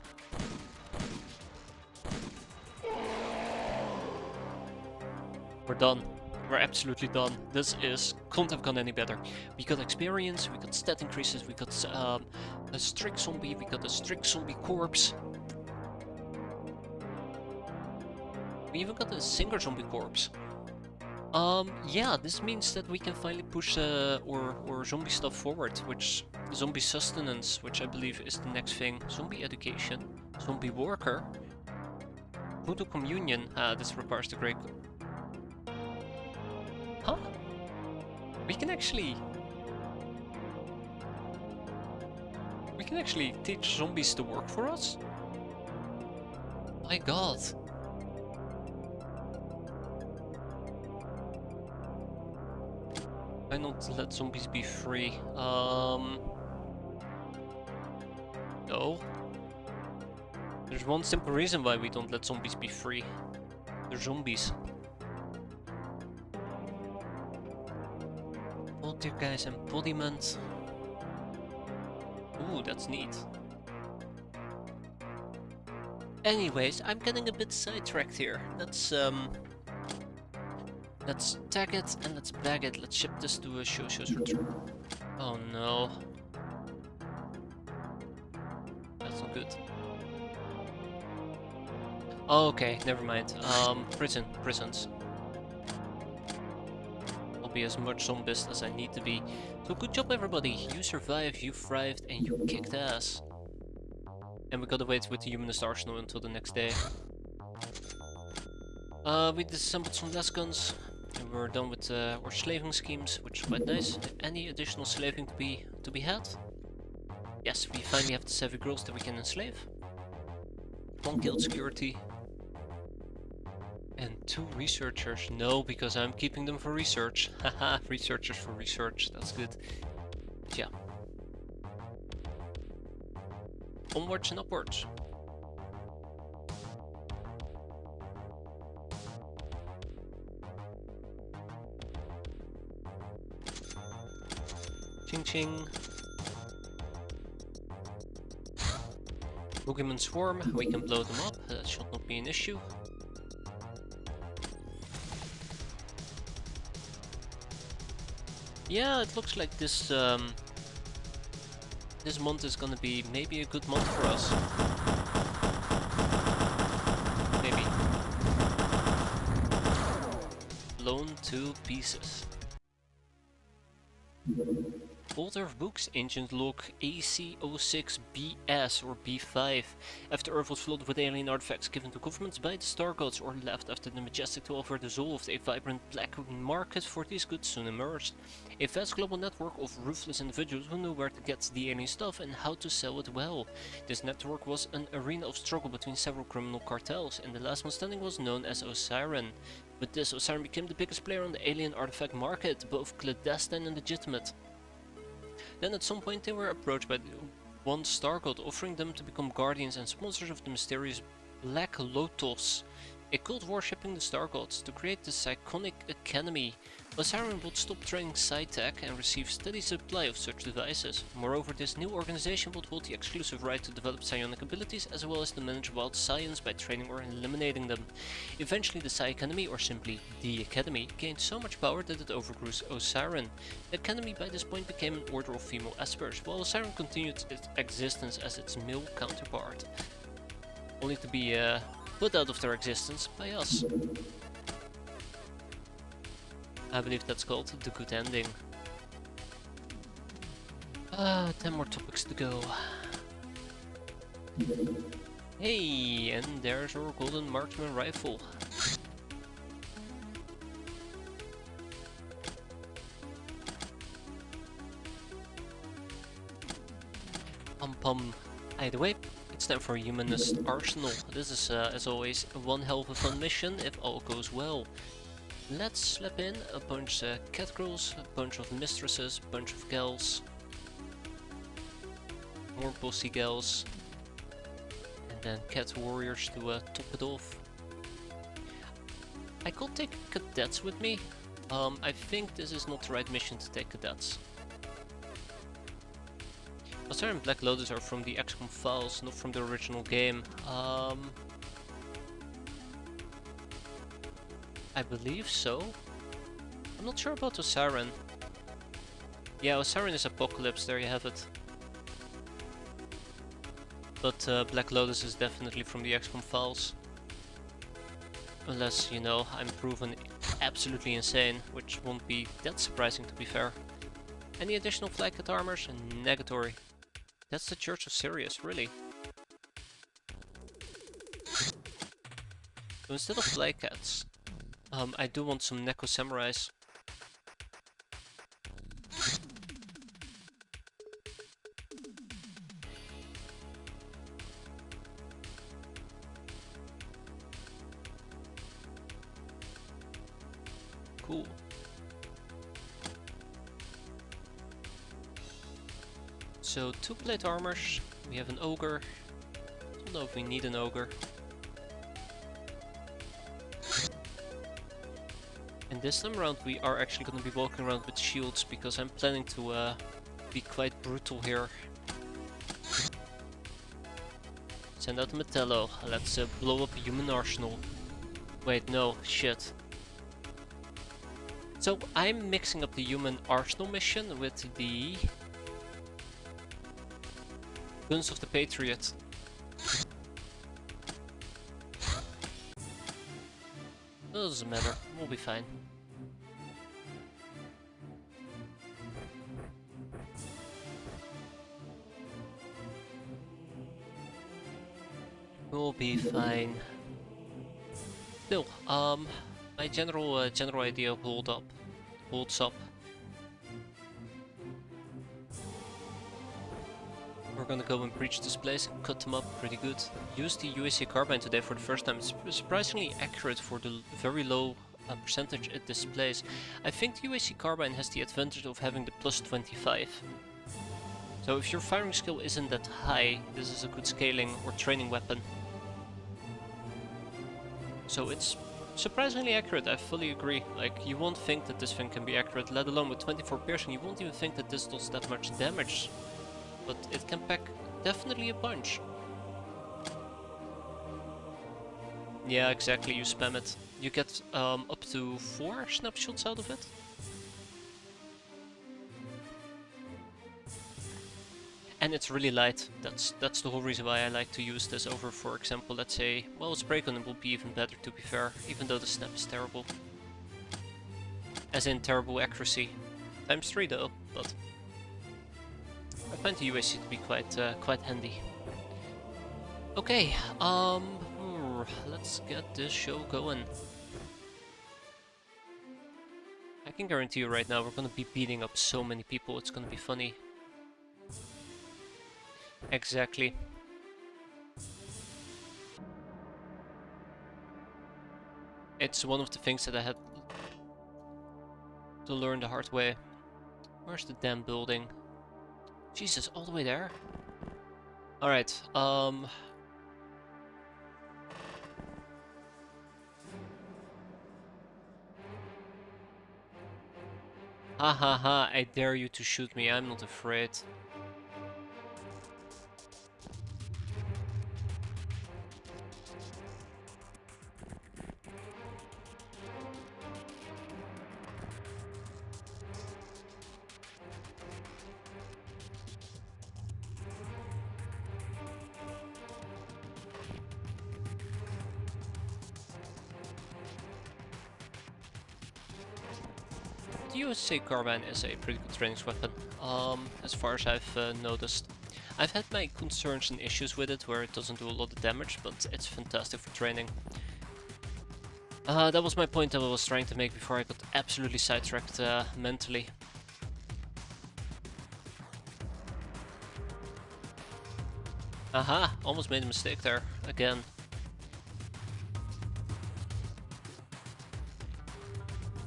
We're done. We're absolutely done. This couldn't have gone any better. We got experience, we got stat increases, we got a strict zombie, we got a strict zombie corpse. We even got a singer zombie corpse. Yeah, this means that we can finally push our zombie stuff forward, which zombie sustenance, which I believe is the next thing. Zombie education, zombie worker, voodoo communion. This requires the great. Huh? We can actually teach zombies to work for us? My god. Why not let zombies be free? No. There's one simple reason why we don't let zombies be free. They're zombies. Poltergeist embodiment. Ooh, that's neat. Anyways, I'm getting a bit sidetracked here. Let's tag it and let's bag it. Let's ship this to a Shosho's return. Oh no. That's not good. Oh, okay, never mind. Prisons. I'll be as much zombist as I need to be. So good job everybody. You survived, you thrived, and you kicked ass. And we gotta wait with the humanist arsenal until the next day. We disassembled some less guns. And we're done with our slaving schemes, which is quite nice. Any additional slaving to be had? Yes, we finally have the 7 girls that we can enslave. 1 guild security. And 2 researchers. No, because I'm keeping them for research. Haha, researchers for research. That's good. But yeah. Onwards and upwards. Ching ching. Boogeyman swarm, we can blow them up, that should not be an issue. Yeah, it looks like this This month is gonna be maybe a good month for us. Maybe. Blown to pieces. Folder of books, ancient log AC06BS or B5. After Earth was flooded with alien artifacts given to governments by the Star Gods or left after the Majestic 12 were dissolved, a vibrant black market for these goods soon emerged. A vast global network of ruthless individuals who knew where to get the alien stuff and how to sell it well. This network was an arena of struggle between several criminal cartels, and the last one standing was known as Osiren. With this, Osiren became the biggest player on the alien artifact market, both clandestine and legitimate. Then at some point they were approached by one Star God, offering them to become guardians and sponsors of the mysterious Black Lotus, a cult worshipping the Star Gods, to create the Psionic Academy. Osiren would stop training Psi-Tech and receive steady supply of such devices. Moreover, this new organization would hold the exclusive right to develop psionic abilities as well as to manage wild science by training or eliminating them. Eventually the Psi Academy, or simply the Academy, gained so much power that it overgrew Osiren. The Academy by this point became an order of female espers, while Osiren continued its existence as its male counterpart. Only to be put out of their existence by us. I believe that's called the good ending. 10 more topics to go. Hey, and there's our golden marksman rifle. Pum. Either way, it's time for Humanist Arsenal. This is, as always, one hell of a fun mission if all goes well. Let's slap in a bunch of cat girls, a bunch of mistresses, a bunch of gals. More bossy gals. And then cat warriors to top it off. I could take cadets with me. I think this is not the right mission to take cadets. Osiren and Black Lotus are from the XCOM files, not from the original game. I believe so. I'm not sure about Osiren. Yeah, Osiren is Apocalypse, there you have it. But Black Lotus is definitely from the XCOM files. Unless, you know, I'm proven absolutely insane, which won't be that surprising to be fair. Any additional flycat armors? Negatory. That's the Church of Sirius, really. So instead of flycats, I do want some Neko Samurais. Cool. So 2 plate armors, we have an ogre. Don't know if we need an ogre. And this time around we are actually going to be walking around with shields because I'm planning to be quite brutal here. Send out the Metallo, let's blow up a human arsenal. Wait, no, shit. So I'm mixing up the human arsenal mission with the Guns of the Patriot. Doesn't matter, we'll be fine. We'll be fine. Still, my general idea holds up. We're gonna go and breach this place and cut them up pretty good. Use the UAC carbine today for the first time. It's surprisingly accurate for the very low percentage it displays. I think the UAC carbine has the advantage of having the plus 25. So if your firing skill isn't that high, this is a good scaling or training weapon. So it's surprisingly accurate, I fully agree. Like, you won't think that this thing can be accurate, let alone with 24 piercing, you won't even think that this does that much damage. But it can pack definitely a punch. Yeah, exactly, you spam it. You get up to 4 snapshots out of it. And And it's really light. That's the whole reason why I like to use this over, for example, let's say, well, spray gun will be even better, to be fair, even though the snap is terrible. As in terrible accuracy. Times 3 though, but I find the UAC to be quite handy. Okay, let's get this show going. I can guarantee you right now we're gonna be beating up so many people, it's gonna be funny. Exactly. It's one of the things that I had to learn the hard way. Where's the damn building? Jesus, all the way there? Alright, Ha ha ha, I dare you to shoot me, I'm not afraid. The USA carbine is a pretty good training weapon, as far as I've noticed. I've had my concerns and issues with it, where it doesn't do a lot of damage, but it's fantastic for training. That was my point that I was trying to make before I got absolutely sidetracked mentally. Aha! Almost made a mistake there, again.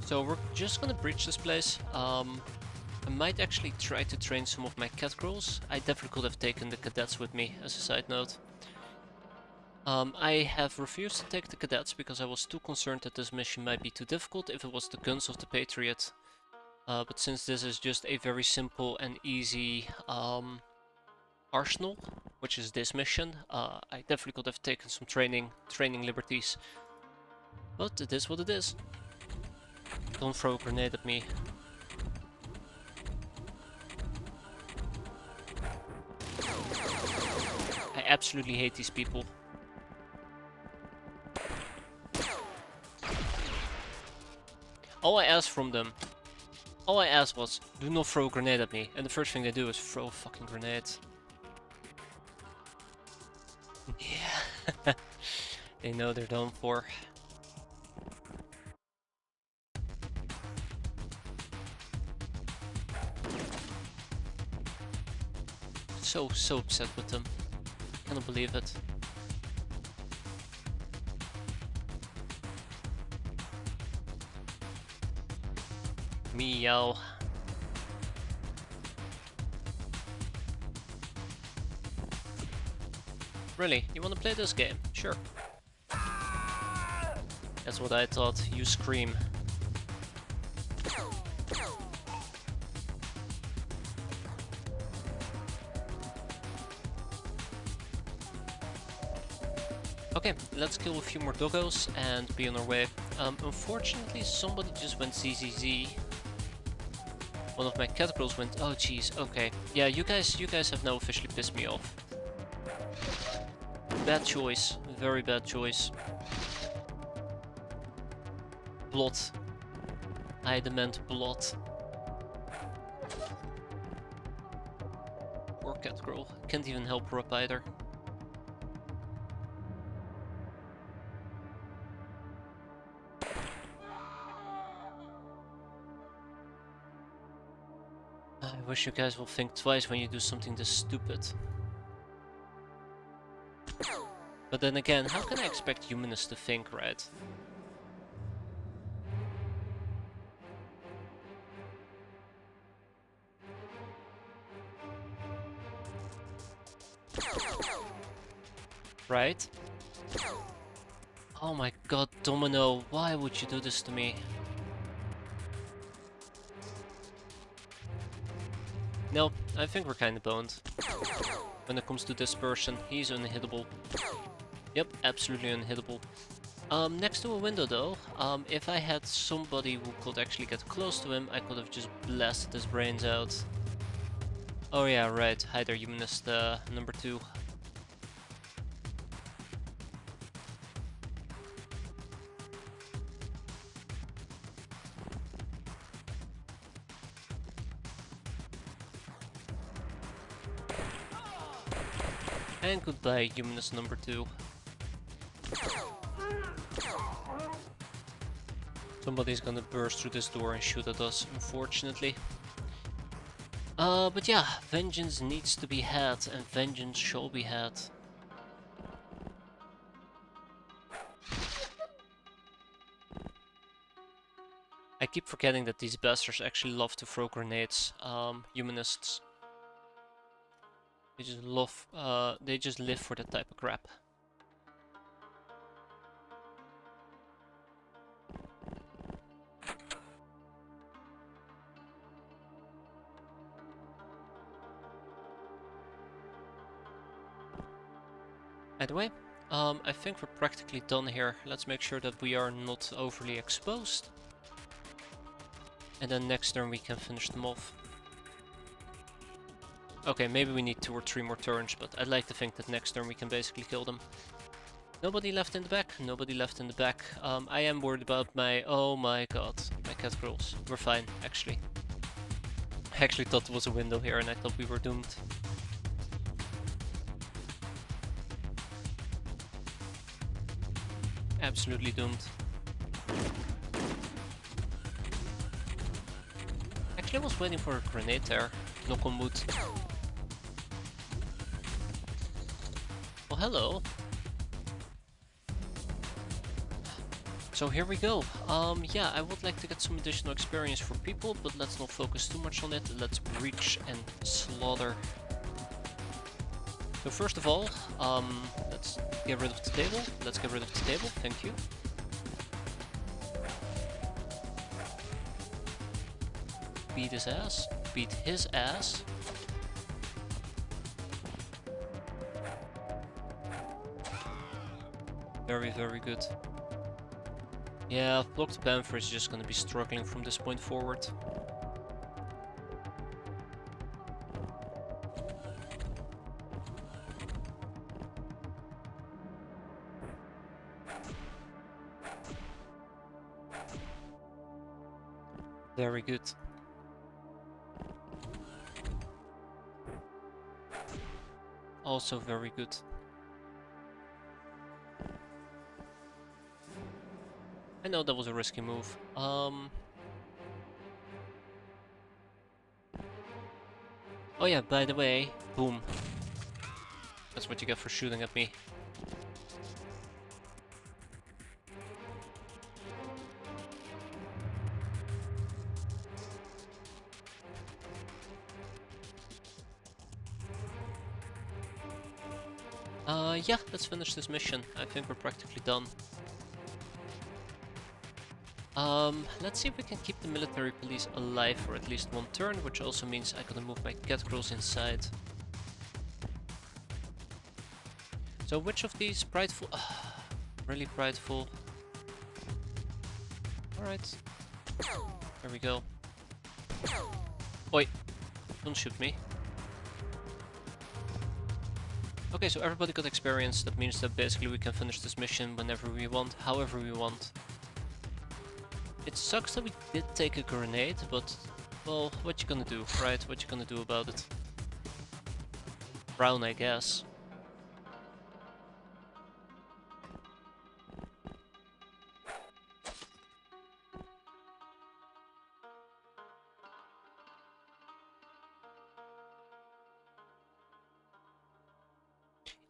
So we're just gonna breach this place. I might actually try to train some of my catgirls. I definitely could have taken the cadets with me, as a side note. I have refused to take the cadets because I was too concerned that this mission might be too difficult if it was the guns of the Patriot. But since this is just a very simple and easy arsenal, which is this mission, I definitely could have taken some training liberties. But it is what it is. Don't throw a grenade at me. I absolutely hate these people. All I asked from them, all I asked was, do not throw a grenade at me. And the first thing they do is throw a fucking grenade. Yeah. They know they're done for. So upset with them. Cannot believe it. Meow. Really? You wanna play this game? Sure. That's what I thought. You scream. Okay, let's kill a few more doggos and be on our way. Unfortunately, somebody just went ZZZ. One of my catgirls went. Oh, jeez. Okay, yeah, you guys have now officially pissed me off. Bad choice, very bad choice. Blood. I demand blood. Poor catgirl. Can't even help her up either. I wish you guys will think twice when you do something this stupid. But then again, how can I expect humanists to think, right? Right? Oh my god, Domino, why would you do this to me? No, I think we're kinda boned. When it comes to dispersion, he's unhittable. Yep, absolutely unhittable. Next to a window though, if I had somebody who could actually get close to him, I could have just blasted his brains out. Oh yeah, right. Hi there, Humanist number 2. And goodbye, Humanist number 2. Somebody's gonna burst through this door and shoot at us, unfortunately. But yeah, vengeance needs to be had, and vengeance shall be had. I keep forgetting that these bastards actually love to throw grenades, humanists. They just live for that type of crap. Anyway, I think we're practically done here. Let's make sure that we are not overly exposed. And then next turn we can finish them off. Okay, maybe we need 2 or 3 more turns, but I'd like to think that next turn we can basically kill them. Nobody left in the back, nobody left in the back. I am worried about my... oh my god, my cat girls. We're fine, actually. I actually thought there was a window here and I thought we were doomed. Absolutely doomed. Actually, I was waiting for a grenade there. Knock on wood. Well, hello. So here we go. Yeah, I would like to get some additional experience for people, but let's not focus too much on it. Let's breach and slaughter. So first of all, let's get rid of the table. Let's get rid of the table, thank you. Beat his ass. Beat his ass. Very, very good. Yeah, Blocked Panther is just gonna be struggling from this point forward. Very good. Also very good. I know that was a risky move. Oh yeah, by the way, boom. That's what you get for shooting at me. Yeah, let's finish this mission. I think we're practically done. Let's see if we can keep the military police alive for at least 1 turn, which also means I gotta move my cat girls inside. So which of these prideful... really prideful. Alright. There we go. Oi! Don't shoot me. Okay, so everybody got experience. That means that basically we can finish this mission whenever we want, however we want. It sucks that we did take a grenade, but, well, what you gonna do, right? What you gonna do about it? Brown, I guess.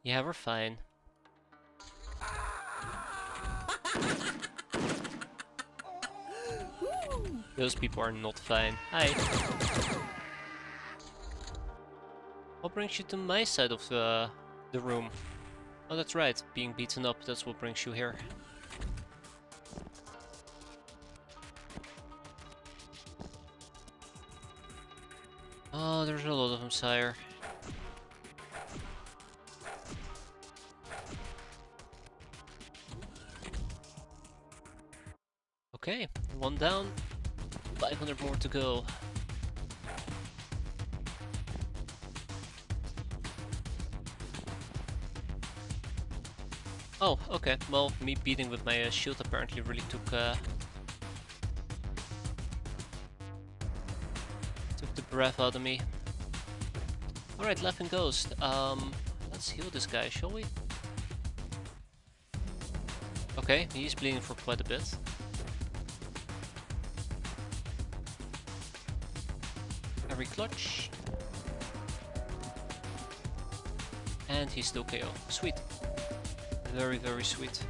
Yeah, we're fine. Those people are not fine. Hi. What brings you to my side of the room? Oh, that's right. Being beaten up, that's what brings you here. Oh, there's a lot of them, sire. Okay, 1 down. 500 more to go. Oh, okay. Well, me beating with my shield apparently really took the breath out of me. Alright, Laughing Ghost. Let's heal this guy, shall we? Okay, he's bleeding for quite a bit. Every clutch. And he's still KO. Sweet. Very, very sweet.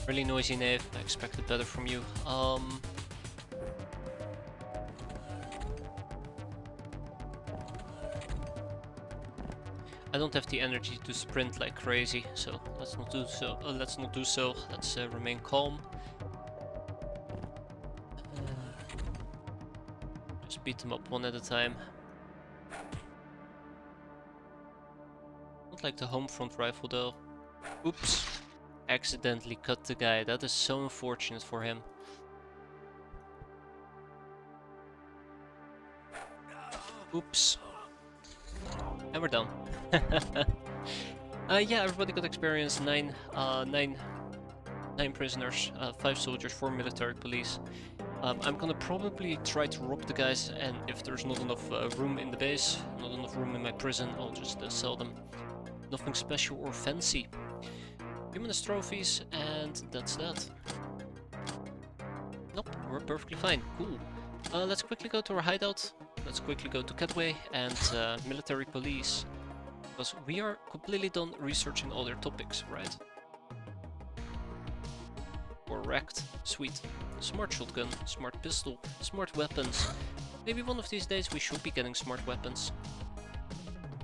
Really noisy knave. I expected better from you. I don't have the energy to sprint like crazy, so let's not do so. Let's remain calm. Just beat them up one at a time. Not like the home front rifle though. Oops. Accidentally cut the guy. That is so unfortunate for him. Oops. And we're done. Yeah, everybody got experience. Nine prisoners, 5 soldiers, 4 military police. I'm gonna probably try to rob the guys, and if there's not enough room in the base, not enough room in my prison, I'll just sell them. Nothing special or fancy. Humanist trophies, and that's that. Nope, we're perfectly fine. Cool. Let's quickly go to our hideout. Let's quickly go to Catway and military police. Because we are completely done researching all their topics, right? Correct. Sweet. Smart shotgun, smart pistol, smart weapons. Maybe one of these days we should be getting smart weapons.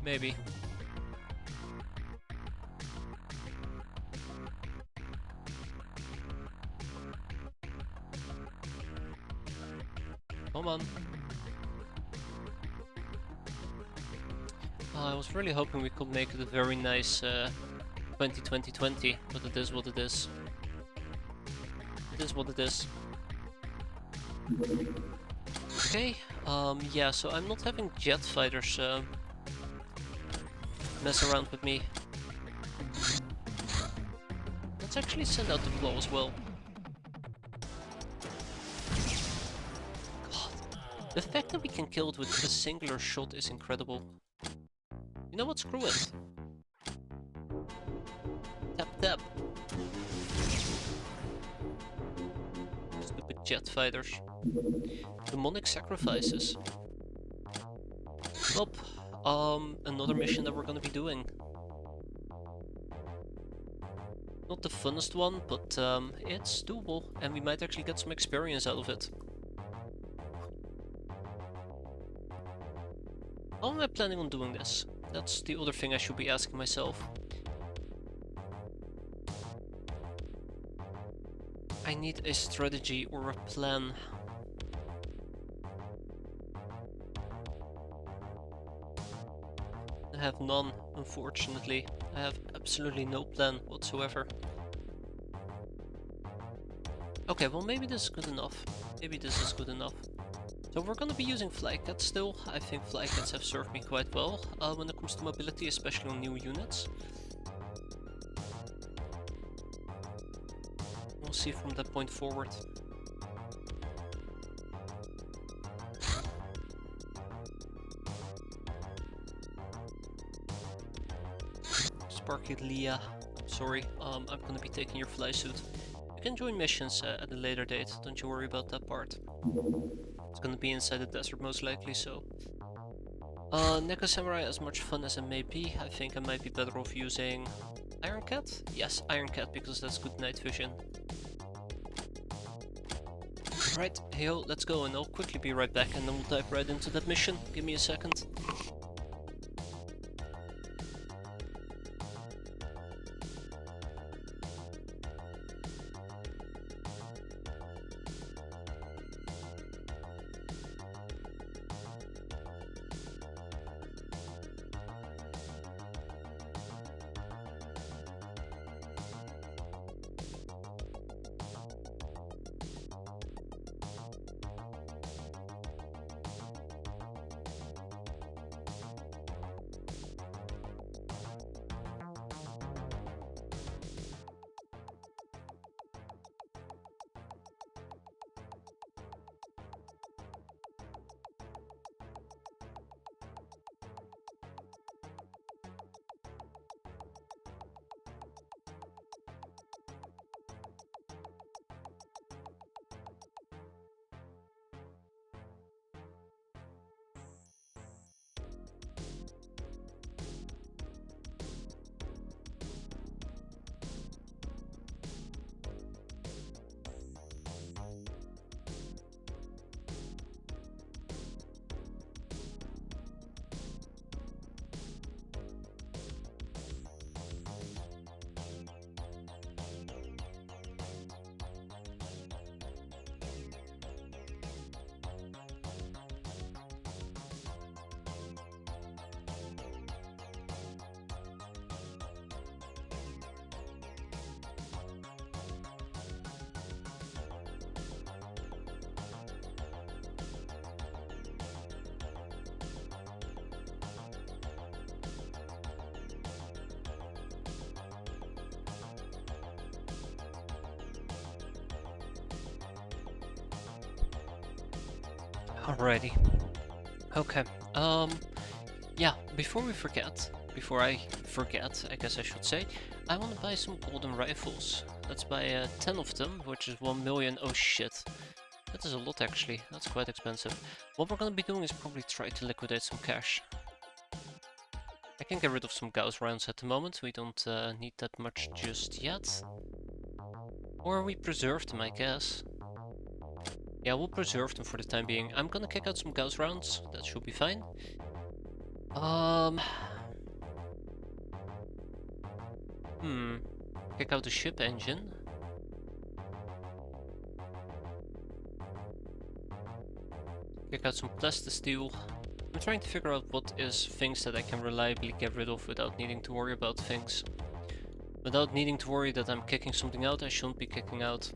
Maybe. Come on. I was really hoping we could make it a very nice 2020, but it is what it is. It is what it is. Okay, yeah, so I'm not having jet fighters mess around with me. Let's actually send out the claw as well. God, the fact that we can kill it with a singular shot is incredible. You know what? Screw it. Tap tap. Stupid jet fighters. Demonic sacrifices. Nope. Another mission that we're gonna be doing. Not the funnest one, but it's doable, and we might actually get some experience out of it. How am I planning on doing this? That's the other thing I should be asking myself. I need a strategy or a plan. I have none, unfortunately. I have absolutely no plan whatsoever. Okay, well maybe this is good enough. Maybe this is good enough. So we're gonna be using flycats still. I think flycats have served me quite well when it comes to mobility, especially on new units. We'll see from that point forward. Sparky Leah, sorry, I'm gonna be taking your fly suit. You can join missions at a later date, don't you worry about that part. It's gonna be inside the desert most likely, so... Neko Samurai, as much fun as it may be, I think I might be better off using... Iron Cat? Yes, Iron Cat, because that's good night vision. Right, hey ho, let's go, and I'll quickly be right back, and then we'll dive right into that mission. Give me a second. Alrighty. Okay. Yeah, before I forget, I guess I should say, I want to buy some golden rifles. Let's buy 10 of them, which is 1 million. Oh shit. That is a lot actually. That's quite expensive. What we're gonna be doing is probably try to liquidate some cash. I can get rid of some Gauss rounds at the moment. We don't need that much just yet. Or we preserve them, I guess. Yeah, we'll preserve them for the time being. I'm gonna kick out some Gauss rounds. That should be fine. Kick out the ship engine. Kick out some plastisteel. I'm trying to figure out what is things that I can reliably get rid of without needing to worry about things. Without needing to worry that I'm kicking something out I shouldn't be kicking out.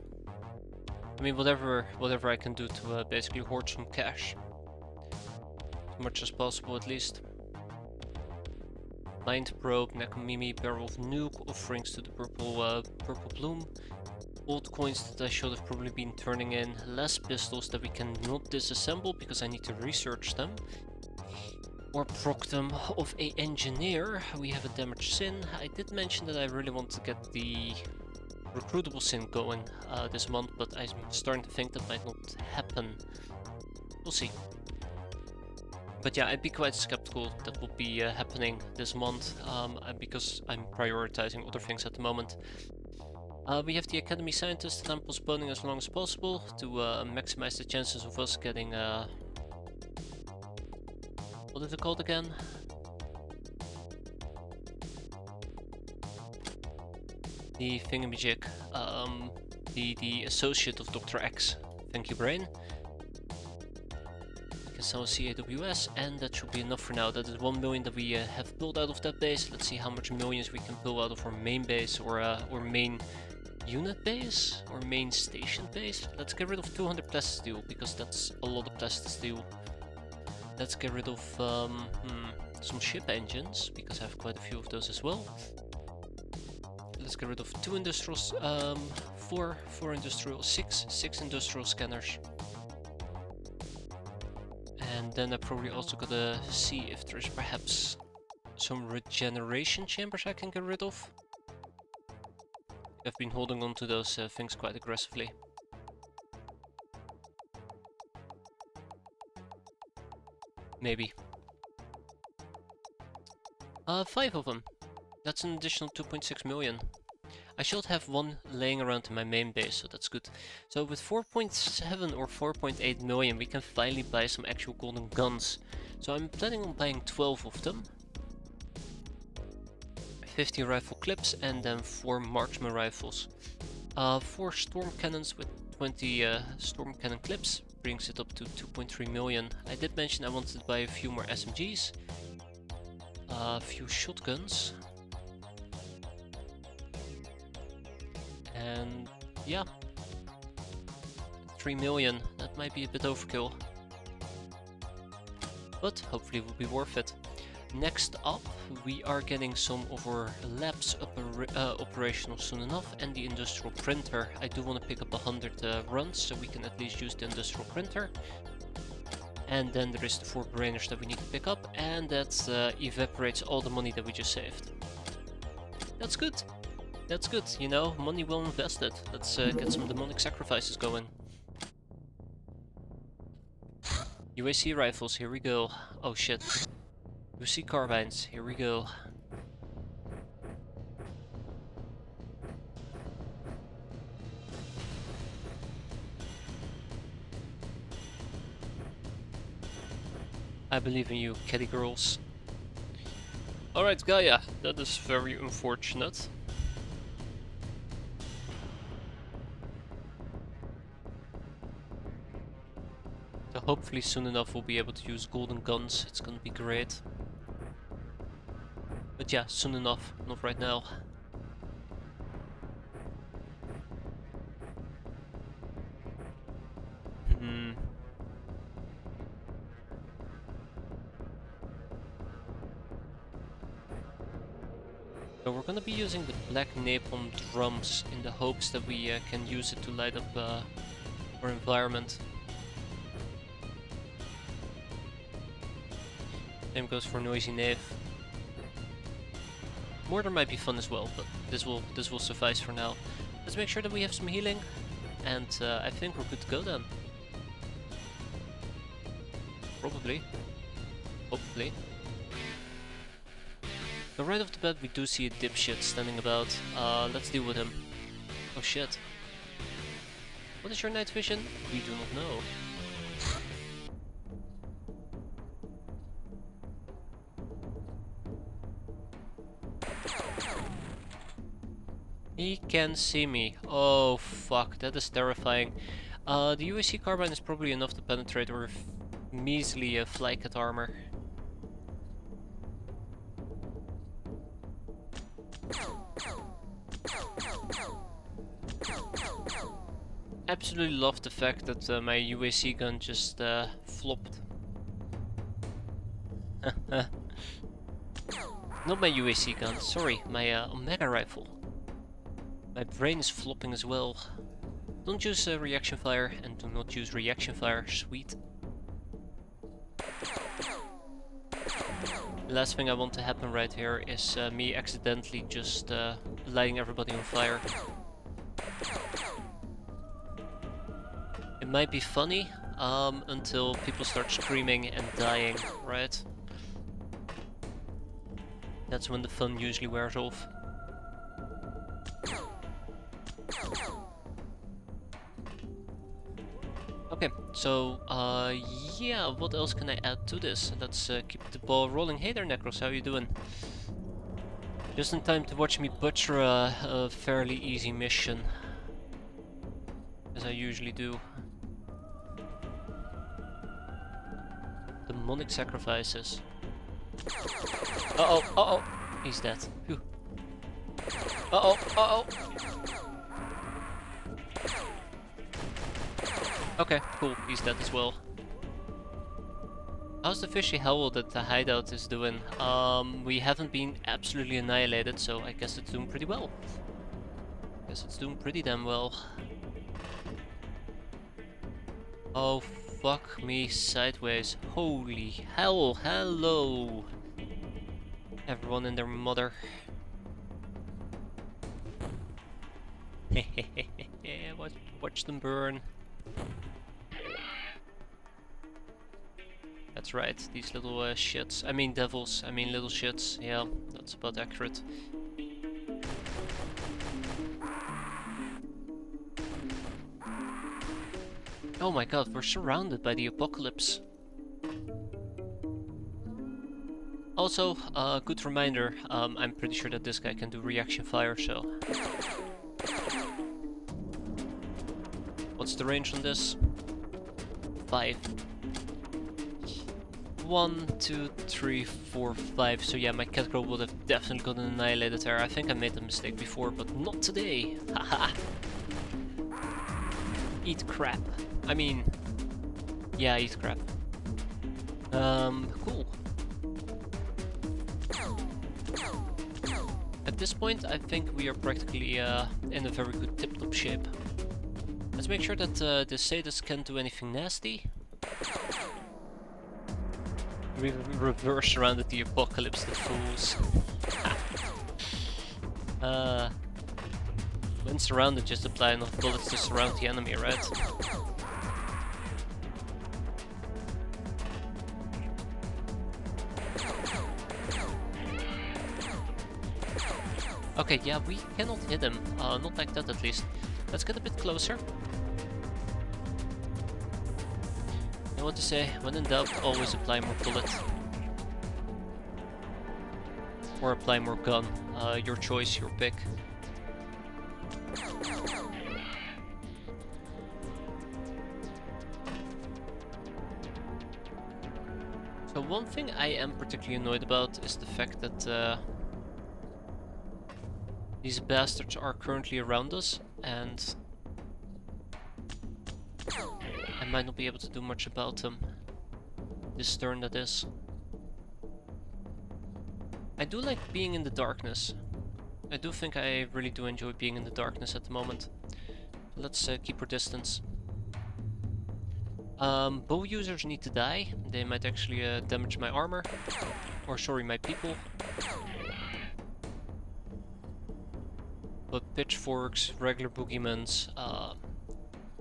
I mean, whatever I can do to basically hoard some cash. As much as possible at least. Mind probe, Nakamimi, barrel of nuke, offerings to the purple bloom. Old coins that I should have probably been turning in. Less pistols that we cannot disassemble because I need to research them. Or proc them of a engineer. We have a damaged sin. I did mention that I really want to get the recruitable sin going this month, but I'm starting to think that might not happen. We'll see. But yeah, I'd be quite skeptical that will be happening this month, because I'm prioritizing other things at the moment. We have the Academy Scientist that I'm postponing as long as possible to maximize the chances of us getting what is it called again? The thingamajig. The associate of Dr. X. Thank you, brain. We can summon CAWS, and that should be enough for now. That is 1 million that we have pulled out of that base. Let's see how much millions we can pull out of our main base or main unit base or main station base. Let's get rid of 200 plastisteel because that's a lot of plastisteel. Let's get rid of some ship engines because I have quite a few of those as well. Let's get rid of 2 industrial, 4 industrial, 6 industrial scanners. And then I probably also gotta see if there's perhaps some regeneration chambers I can get rid of. I've been holding on to those things quite aggressively. Maybe. 5 of them. That's an additional 2.6 million. I should have 1 laying around in my main base, so that's good. So with 4.7 or 4.8 million we can finally buy some actual golden guns. So I'm planning on buying 12 of them. 50 rifle clips and then 4 marksman rifles. 4 storm cannons with 20 storm cannon clips brings it up to 2.3 million. I did mention I wanted to buy a few more SMGs. A few shotguns. And yeah, 3 million, that might be a bit overkill. But hopefully it will be worth it. Next up, we are getting some of our labs operational soon enough, and the industrial printer. I do want to pick up 100 runs, so we can at least use the industrial printer. And then there is the 4 brainers that we need to pick up, and that evaporates all the money that we just saved. That's good. That's good, you know, money well invested. Let's get some demonic sacrifices going. UAC rifles, here we go. Oh shit. UAC carbines, here we go. I believe in you, kitty girls. Alright, Gaia, that is very unfortunate. So hopefully soon enough we'll be able to use golden guns, it's gonna be great. But yeah, soon enough, not right now. So we're gonna be using the black napalm drums in the hopes that we can use it to light up our environment. Same goes for Noisy Knave. Mortar might be fun as well, but this will suffice for now. Let's make sure that we have some healing, and I think we're good to go then. Probably. Hopefully. So right off the bat we do see a dipshit standing about. Let's deal with him. Oh shit. What is your night vision? We do not know. He can see me. Oh fuck, that is terrifying. The UAC carbine is probably enough to penetrate our measly fly cat armor. Absolutely love the fact that my UAC gun just flopped. Not my UAC gun, sorry, my Omega rifle. My brain is flopping as well. Don't use reaction fire, and do not use reaction fire, sweet. The last thing I want to happen right here is me accidentally just lighting everybody on fire. It might be funny until people start screaming and dying, right? That's when the fun usually wears off. Okay, so yeah, what else can I add to this? Let's keep the ball rolling. Hey there, Necros, how you doing? Just in time to watch me butcher a fairly easy mission, as I usually do. Demonic sacrifices. Uh-oh, he's dead. Phew. Uh-oh. Okay, cool, he's dead as well. How's the fishy howl that the hideout is doing? We haven't been absolutely annihilated, so I guess it's doing pretty well. Guess it's doing pretty damn well. Oh, fuck me sideways. Holy hell, hello! Everyone and their mother. watch them burn. That's right, these little shits. I mean devils, I mean little shits. Yeah, that's about accurate. Oh my god, we're surrounded by the apocalypse. Also, good reminder, I'm pretty sure that this guy can do reaction fire, so... What's the range on this? 5. 1, 2, 3, 4, 5. So yeah, my cat girl would have definitely gotten annihilated there. I think I made the mistake before, but not today. Haha. Eat crap. I mean, yeah, eat crap. Cool. At this point, I think we are practically in a very good tip-top shape. Let's make sure that the sadists can't do anything nasty. We reverse surrounded the apocalypse, the fools. When surrounded, just apply enough bullets to surround the enemy, right? Okay, yeah, we cannot hit him. Not like that, at least. Let's get a bit closer. I know what to say, when in doubt, always apply more bullet. Or apply more gun. Your choice, your pick. So one thing I am particularly annoyed about is the fact that these bastards are currently around us, and I might not be able to do much about them. This turn, that is. I do like being in the darkness. I do think I really do enjoy being in the darkness at the moment. Let's keep our distance. Bow users need to die. They might actually damage my armor. Or sorry, my people. But pitchforks, regular boogeymans,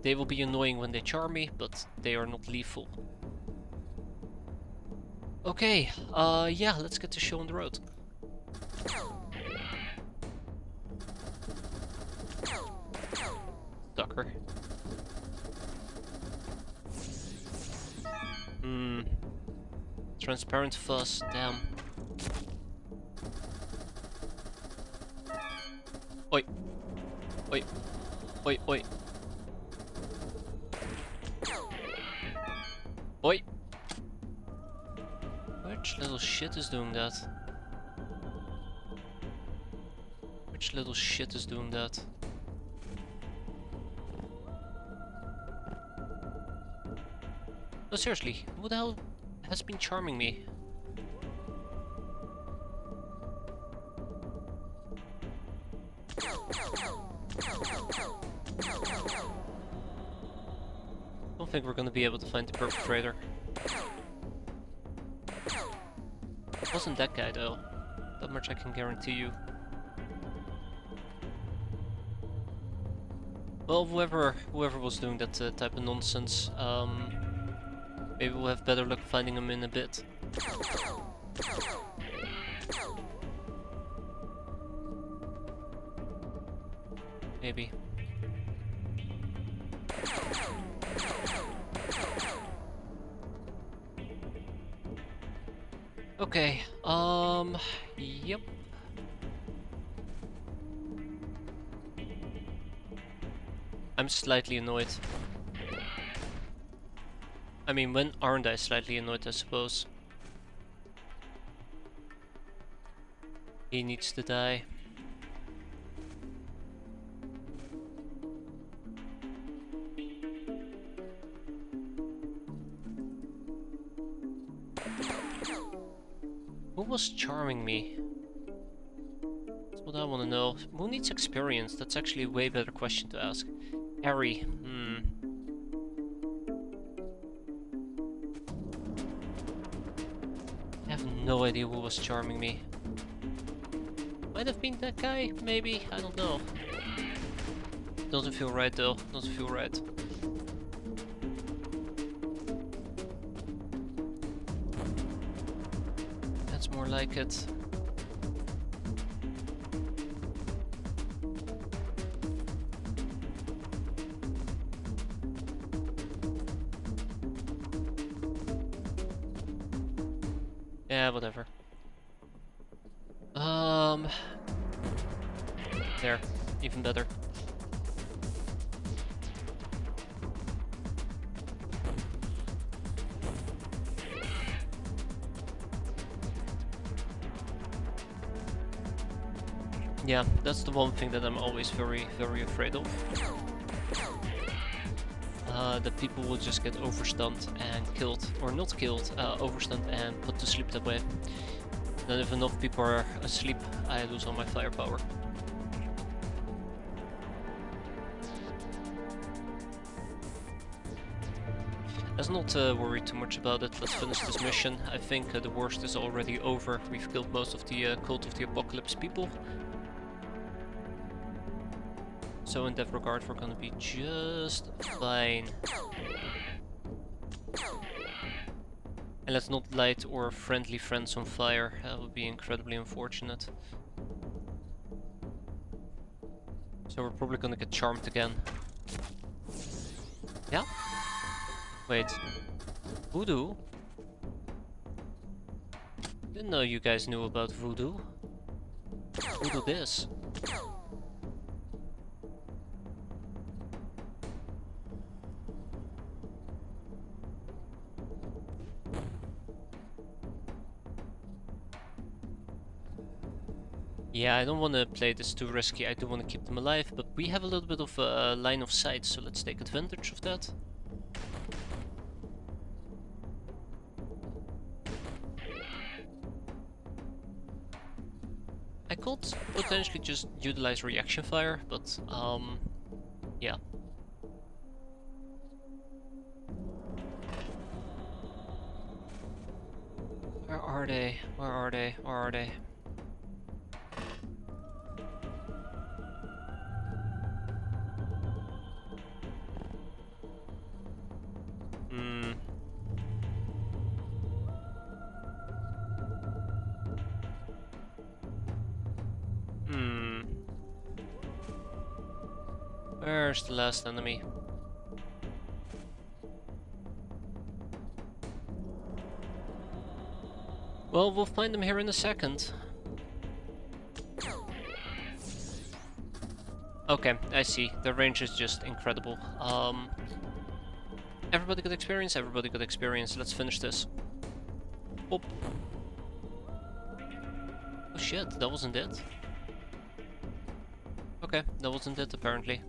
they will be annoying when they charm me, but they are not lethal. Okay, yeah, let's get the show on the road. Ducker. Transparent fuzz, damn. Oi. Oi. Oi, oi. Oi. Which little shit is doing that? Which little shit is doing that? No, seriously, who the hell has been charming me? Don't think we're gonna be able to find the perpetrator. It wasn't that guy though. That much I can guarantee you. Well, whoever was doing that type of nonsense, maybe we'll have better luck finding him in a bit. Maybe. Okay, yep. I'm slightly annoyed. I mean, when aren't I slightly annoyed, I suppose? He needs to die. Who was charming me? That's what I want to know. Who needs experience? That's actually a way better question to ask. Harry. I have no idea who was charming me. Might have been that guy, maybe? I don't know. Doesn't feel right though. Doesn't feel right. That's more like it. Yeah, whatever. There. Even better. Yeah, that's the one thing that I'm always very, very afraid of. That people will just get overstunned and killed, or not killed, overstunned and put to sleep that way. Then if enough people are asleep, I lose all my firepower. Let's not worry too much about it, let's finish this mission. I think the worst is already over. We've killed most of the Cult of the Apocalypse people. So in that regard we're gonna be just fine. And let's not light our friendly friends on fire, that would be incredibly unfortunate. So we're probably gonna get charmed again. Yeah? Wait. Voodoo? Didn't know you guys knew about voodoo. Voodoo this. Yeah, I don't want to play this too risky, I do want to keep them alive, but we have a little bit of a line of sight, so let's take advantage of that. I could potentially just utilize reaction fire, but yeah. are they? Where are they? Where are they? Hmm. Hmm. Where's the last enemy? Well, we'll find them here in a second. Okay, I see. The range is just incredible. Everybody got experience, everybody got experience. Let's finish this. Oh. Oh shit, that wasn't it. Okay, that wasn't it apparently.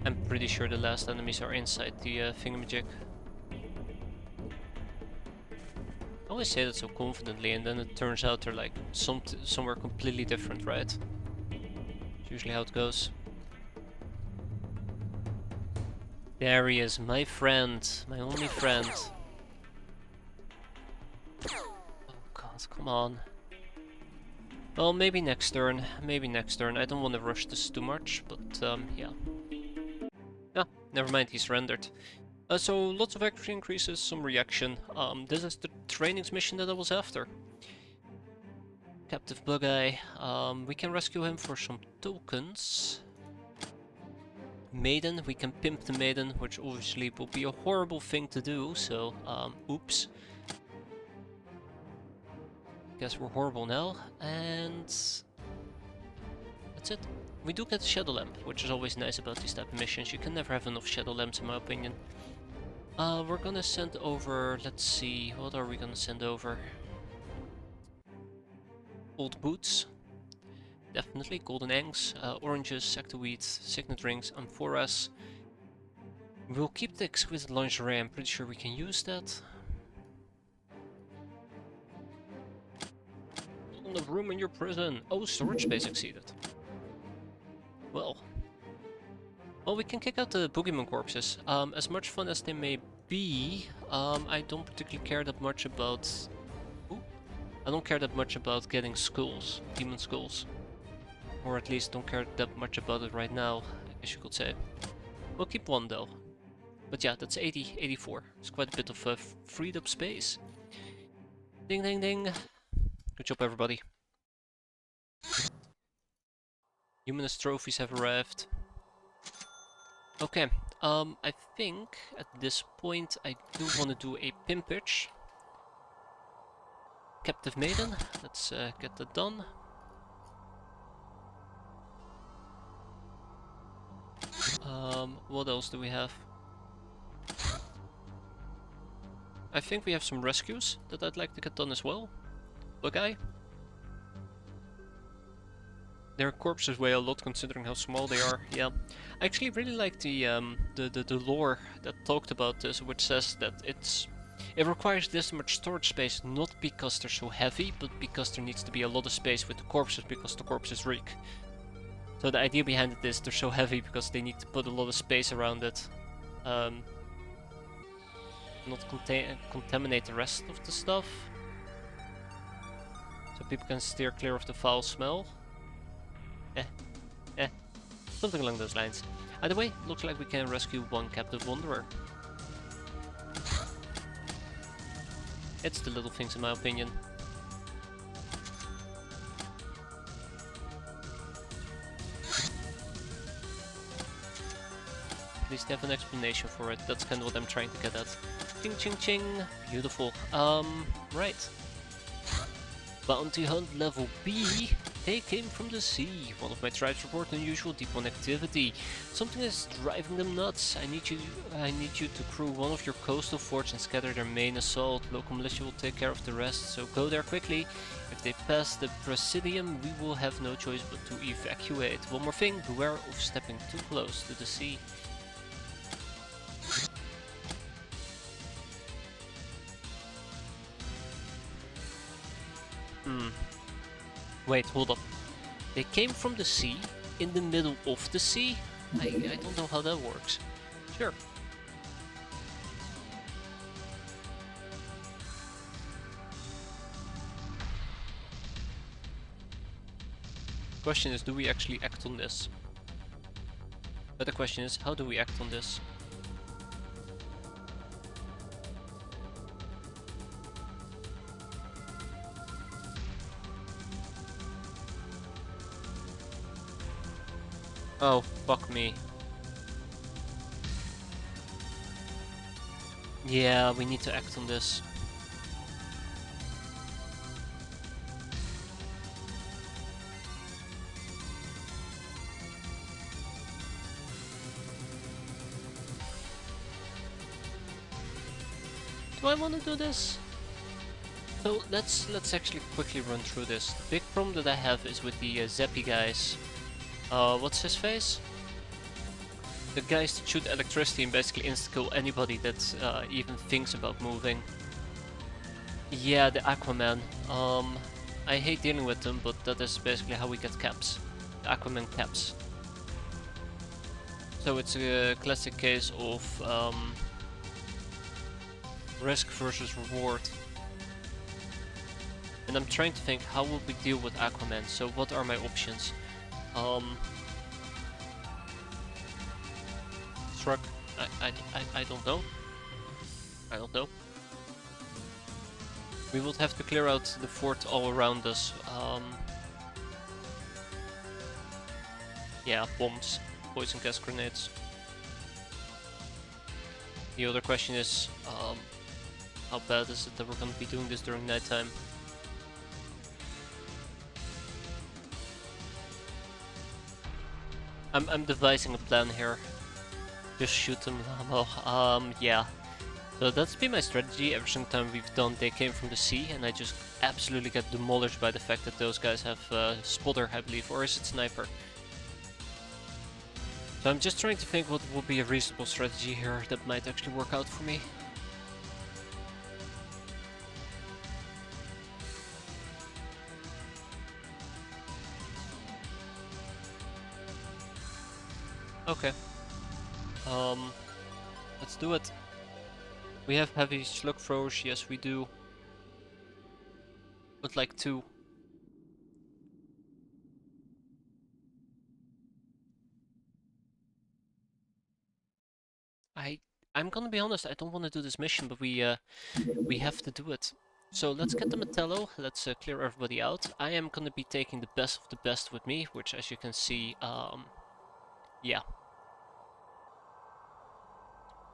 I'm pretty sure the last enemies are inside the thingamajig. I always say that so confidently, and then it turns out they're like somewhere completely different, right? It's usually how it goes. There he is, my friend, my only friend. Oh god, come on. Well, maybe next turn, maybe next turn. I don't want to rush this too much, but yeah. Ah, never mind, he's rendered. So lots of accuracy increases, some reaction. This is the trainings mission that I was after. Captive Bug-Eye. We can rescue him for some tokens. Maiden, we can pimp the Maiden, which obviously will be a horrible thing to do, so oops. Guess we're horrible now, and that's it. We do get a Shadow Lamp, which is always nice about these type of missions. You can never have enough Shadow Lamps in my opinion. We're gonna send over, let's see, what are we gonna send over? Old boots. Definitely, golden eggs, oranges, sectorweed, signet rings, amphoras. We'll keep the exquisite lingerie, I'm pretty sure we can use that. On the room in your prison. Oh, storage space exceeded. Well, we can kick out the boogeyman corpses. As much fun as they may be, I don't particularly care that much about... Ooh. I don't care that much about getting skulls, demon skulls. Or at least don't care that much about it right now, I guess you could say. We'll keep one though. But yeah, that's 80, 84. It's quite a bit of freed up space. Ding ding ding. Good job everybody. Humanist trophies have arrived. Okay, I think at this point I do want to do a pimpage. Captive Maiden, let's get that done. What else do we have? I think we have some rescues that I'd like to get done as well. Bug-Eye. Their corpses weigh a lot considering how small they are. Yeah, I actually really like the lore that talked about this, which says that it requires this much storage space not because they're so heavy, but because there needs to be a lot of space with the corpses because the corpses reek. So the idea behind it is they're so heavy because they need to put a lot of space around it, not contaminate the rest of the stuff, so people can steer clear of the foul smell. Something along those lines. Either way, looks like we can rescue one captive wanderer. It's the little things in my opinion. At least they have an explanation for it, that's kind of what I'm trying to get at. Ching ching ching, beautiful. Right. Bounty hunt level B. They came from the sea. One of my tribes report unusual deep one activity. Something is driving them nuts. I need you to crew one of your coastal forts and scatter their main assault. Local militia will take care of the rest, so go there quickly. If they pass the Presidium, we will have no choice but to evacuate. One more thing, beware of stepping too close to the sea. Wait, hold up. They came from the sea, in the middle of the sea? I don't know how that works. Sure. Question is, do we actually act on this? But the question is, how do we act on this? Oh, fuck me. Yeah, we need to act on this. Do I want to do this? So let's actually quickly run through this. The big problem that I have is with the Zeppy guys. What's his face? The guys that shoot electricity and basically insta-kill anybody that even thinks about moving. Yeah, the Aquaman. I hate dealing with them, but that is basically how we get caps. The Aquaman caps. So it's a classic case of risk versus reward. And I'm trying to think, how would we deal with Aquaman? So what are my options? Truck. I don't know. I don't know. We would have to clear out the fort all around us. Yeah, bombs, poison gas grenades. The other question is, how bad is it that we're gonna be doing this during nighttime? I'm devising a plan here. Just shoot them, Lamo. Yeah. So that's been my strategy every single time we've done They Came From The Sea, and I just absolutely get demolished by the fact that those guys have spotter, I believe, or is it sniper? So I'm just trying to think what would be a reasonable strategy here that might actually work out for me. Okay. Let's do it. We have heavy slug throwers, yes we do. But like 2. I'm gonna be honest, I don't want to do this mission, but we have to do it. So let's get the Metallo, let's clear everybody out. I am gonna be taking the best of the best with me, which as you can see, yeah.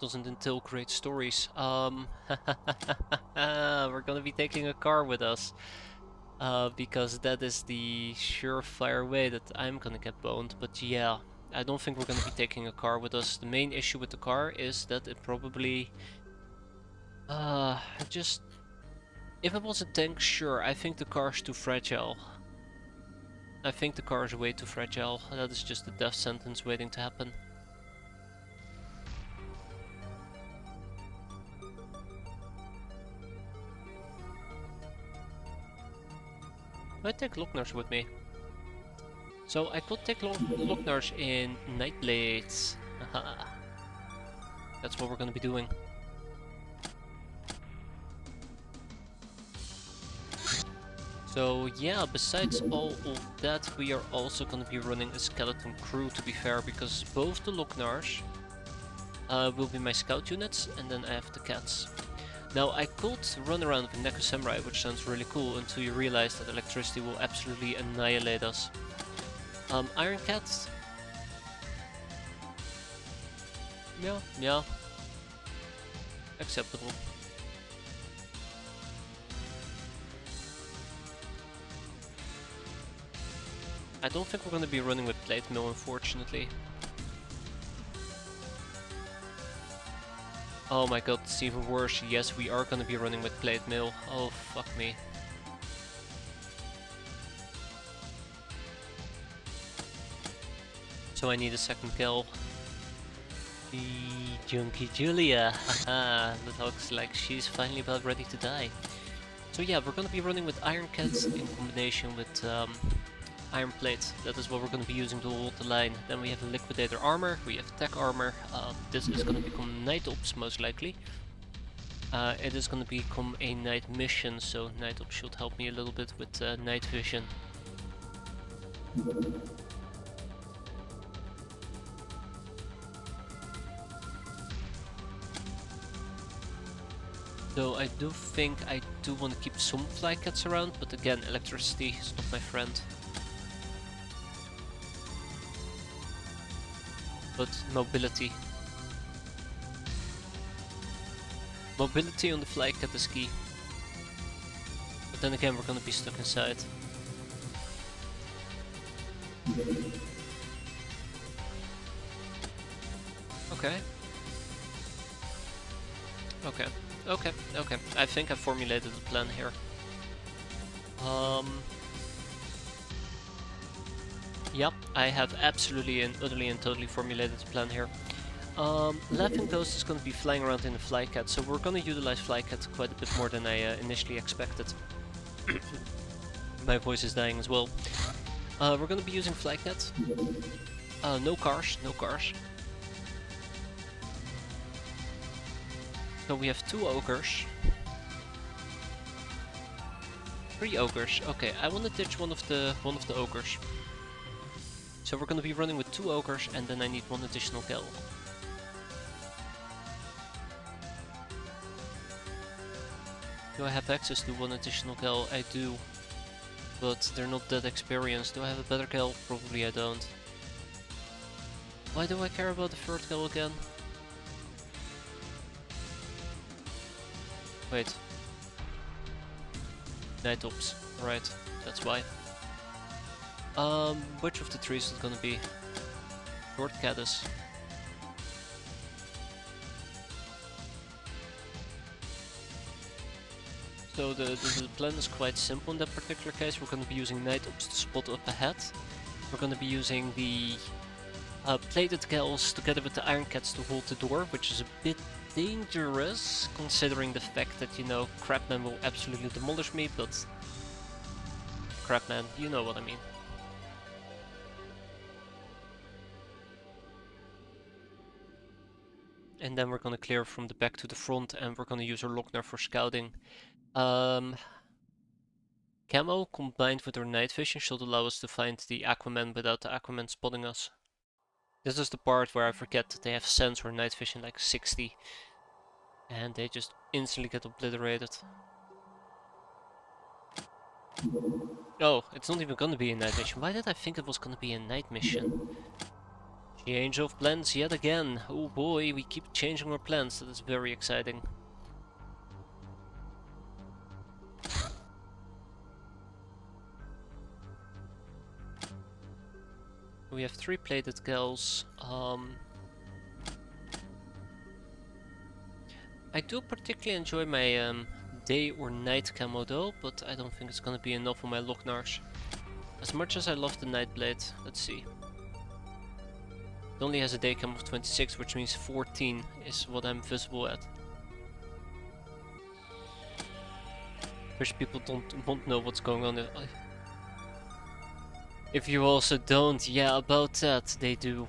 Doesn't entail great stories. We're gonna be taking a car with us. Because that is the surefire way that I'm gonna get boned, but yeah. I don't think we're gonna be taking a car with us. The main issue with the car is that it probably... just... If it was a tank, sure, I think the car's too fragile. I think the car is way too fragile. That is just a death sentence waiting to happen. I take Locknars with me. So I could take Locknars in Nightblades. Haha. That's what we're gonna be doing. So yeah, besides all of that, we are also gonna be running a skeleton crew, to be fair, because both the Locknars will be my scout units, and then I have the cats. Now I could run around with Neko Samurai, which sounds really cool, until you realize that electricity will absolutely annihilate us. Iron Cat. Yeah. Acceptable. I don't think we're gonna be running with plate mill, unfortunately. Oh my god, it's even worse. Yes, we are gonna be running with plate mill. Oh, fuck me. So I need a second kill. The Junkie Julia. Haha, that looks like she's finally about ready to die. So yeah, we're gonna be running with Iron Cats in combination with iron plate. That is what we're going to be using to hold the line. Then we have a liquidator armor, we have tech armor. This is going to become night ops most likely. It is going to become a night mission, so night ops should help me a little bit with night vision. So I do think I do want to keep some fly cats around, but again, electricity is not my friend. But mobility. Mobility on the fly cat is key. But then again, we're gonna be stuck inside. Okay. Okay. I think I formulated a plan here. Yep, I have absolutely and utterly and totally formulated a plan here. Laughing Ghost is going to be flying around in the Flycat, so we're going to utilize Flycat quite a bit more than I initially expected. My voice is dying as well. We're going to be using Flycat. No cars. So we have 2 ogres. 3 ogres. Okay, I want to ditch one of the ogres. So we're going to be running with 2 ogres, and then I need 1 additional gal. Do I have access to 1 additional gal? I do. But they're not that experienced. Do I have a better gal? Probably I don't. Why do I care about the 3rd gal again? Wait. Night ops. Right, that's why. Which of the 3 is it gonna be? Piratas. So the plan is quite simple in that particular case. We're gonna be using night ops to spot up ahead. We're gonna be using the plated gals together with the iron cats to hold the door, which is a bit dangerous, considering the fact that, you know, Crabman will absolutely demolish me, but... Crabman, you know what I mean. And then we're gonna clear from the back to the front, and we're gonna use our Lochner for scouting. Camo combined with our night vision should allow us to find the Aquaman without the Aquaman spotting us. This is the part where I forget that they have sense or night vision like 60. And they just instantly get obliterated. Oh, it's not even gonna be a night mission. Why did I think it was gonna be a night mission? Change of plans yet again. Oh boy, we keep changing our plans. That is very exciting. We have 3 plated gals. I do particularly enjoy my day or night camo though, but I don't think it's gonna be enough on my Lochnars. As much as I love the night blade, let's see. It only has a day camo of 26, which means 14 is what I'm visible at. Wish people won't know what's going on. If you also don't, yeah, about that, they do.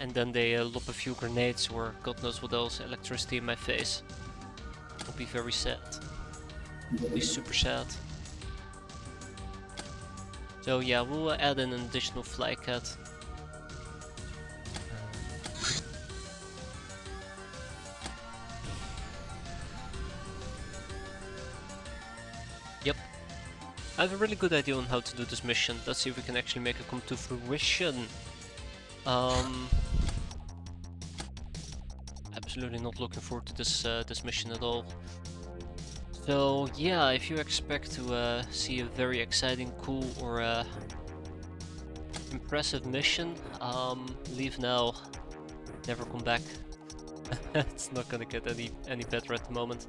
And then they lob a few grenades or god knows what else, electricity in my face. I'll be very sad. I'll be super sad. So yeah, we'll add in an additional flycat. Yep. I have a really good idea on how to do this mission. Let's see if we can actually make it come to fruition. Absolutely not looking forward to this mission at all. So yeah, if you expect to see a very exciting, cool, or impressive mission, leave now. Never come back. It's not gonna get any better at the moment.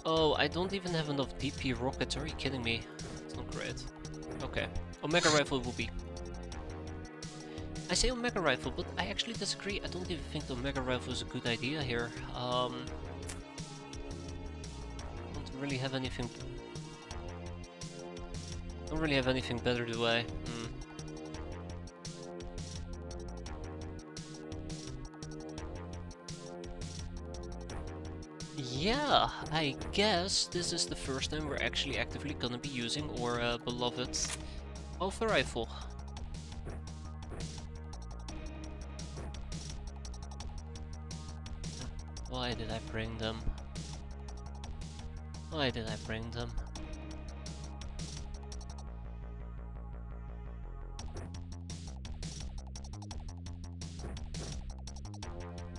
Oh, I don't even have enough DP rockets. Are you kidding me? It's not great. Okay, Omega Rifle will be. I say Omega Rifle, but I actually disagree. I don't even think the Omega Rifle is a good idea here. I don't really have anything. Don't really have anything better, do I? Yeah, I guess this is the first time we're actually actively gonna be using our beloved Alpha Rifle. Why did I bring them? Why did I bring them?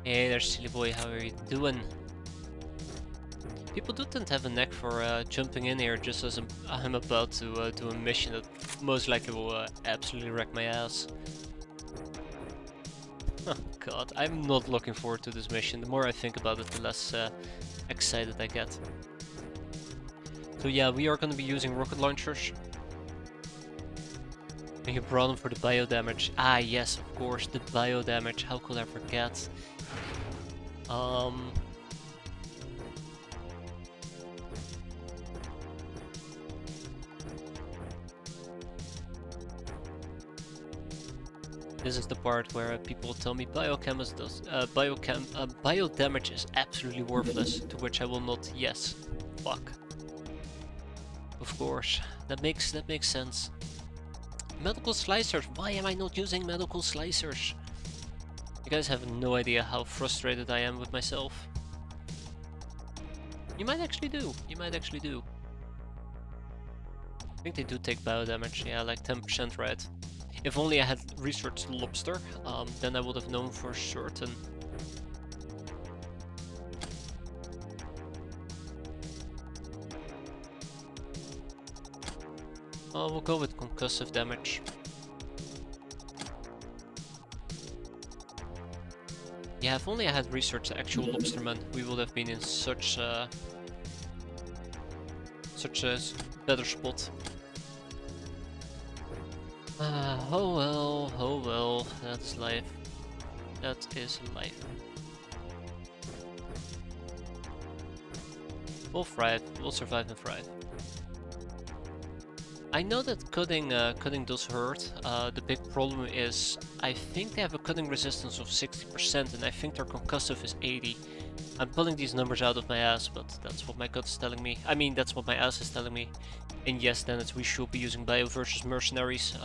Hey there, silly boy, how are you doing? People do tend to have a knack for jumping in here just as I'm about to do a mission that most likely will absolutely wreck my ass. Oh god, I'm not looking forward to this mission. The more I think about it, the less excited I get. So yeah, we are going to be using rocket launchers. And you brought them for the bio damage. Ah yes, of course, the bio damage. How could I forget? This is the part where people tell me bio damage is absolutely worthless, to which I will not yes. Fuck. Of course. That makes sense. Medical slicers, why am I not using medical slicers? You guys have no idea how frustrated I am with myself. You might actually do. You might actually do. I think they do take bio damage, yeah, like 10%, right? If only I had researched lobster, then I would have known for certain. We'll go with concussive damage. Yeah, if only I had researched the actual lobsterman, we would have been in such a better spot. Oh well, that is life. That is life. We'll thrive, we'll survive and thrive. I know that cutting does hurt. The big problem is I think they have a cutting resistance of 60% and I think their concussive is 80. I'm pulling these numbers out of my ass, but that's what my gut is telling me. I mean, that's what my ass is telling me. And yes, then we should be using bio versus mercenaries.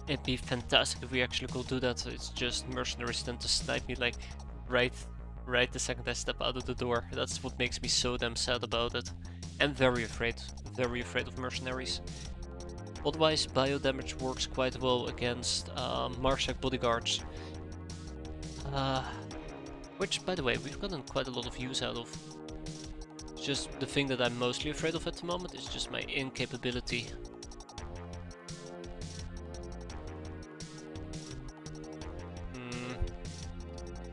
It'd be fantastic if we actually could do that. It's just mercenaries tend to snipe me like right the second I step out of the door. That's what makes me so damn sad about it. And very afraid of mercenaries. Otherwise, bio damage works quite well against Marshak bodyguards. Which, by the way, we've gotten quite a lot of use out of. It's just the thing that I'm mostly afraid of at the moment is just my incapability.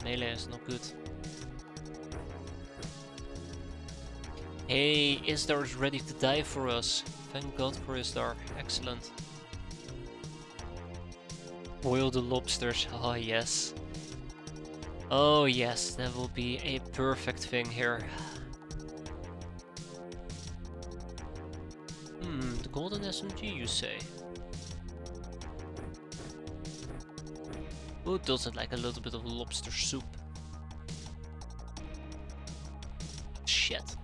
Melee is not good. Hey, Isdar is ready to die for us. Thank God for Isdar. Excellent. Boil the lobsters. Oh yes. Oh yes, that will be a perfect thing here. The golden SMG you say? Who doesn't like a little bit of lobster soup? Shit.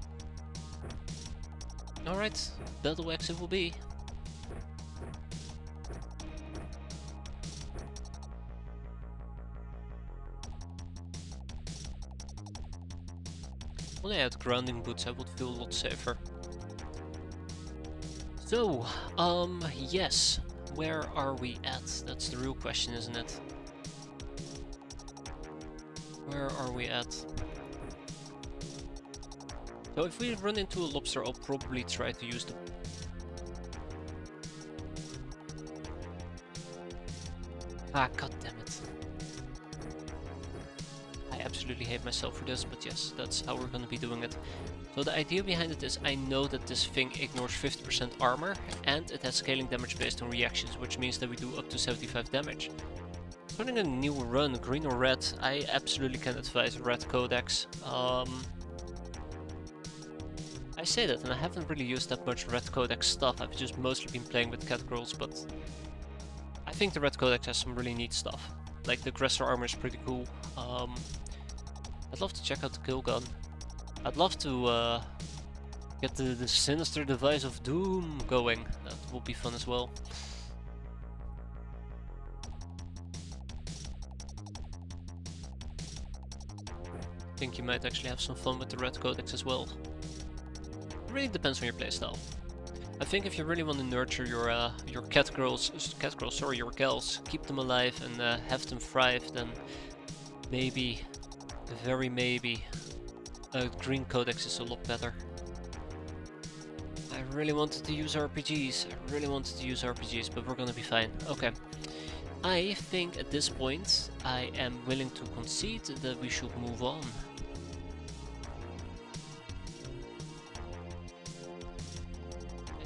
Alright, battle axe it will be. When I had grounding boots I would feel a lot safer. So, yes, where are we at? That's the real question, isn't it? Where are we at? So if we run into a lobster, I'll probably try to use the... Ah, god damn it. I absolutely hate myself for this, but yes, that's how we're gonna be doing it. So the idea behind it is I know that this thing ignores 50% armor, and it has scaling damage based on reactions, which means that we do up to 75 damage. Starting a new run, green or red, I absolutely can advise red codex. I say that, and I haven't really used that much Red Codex stuff. I've just mostly been playing with Catgirls, but I think the Red Codex has some really neat stuff. Like the aggressor armor is pretty cool. I'd love to check out the kill gun. I'd love to get the sinister device of doom going. That will be fun as well. I think you might actually have some fun with the Red Codex as well. It really depends on your playstyle. I think if you really want to nurture your your gals, keep them alive and have them thrive, then maybe, very maybe, a green codex is a lot better. I really wanted to use RPGs. But we're gonna be fine. Okay. I think at this point I am willing to concede that we should move on.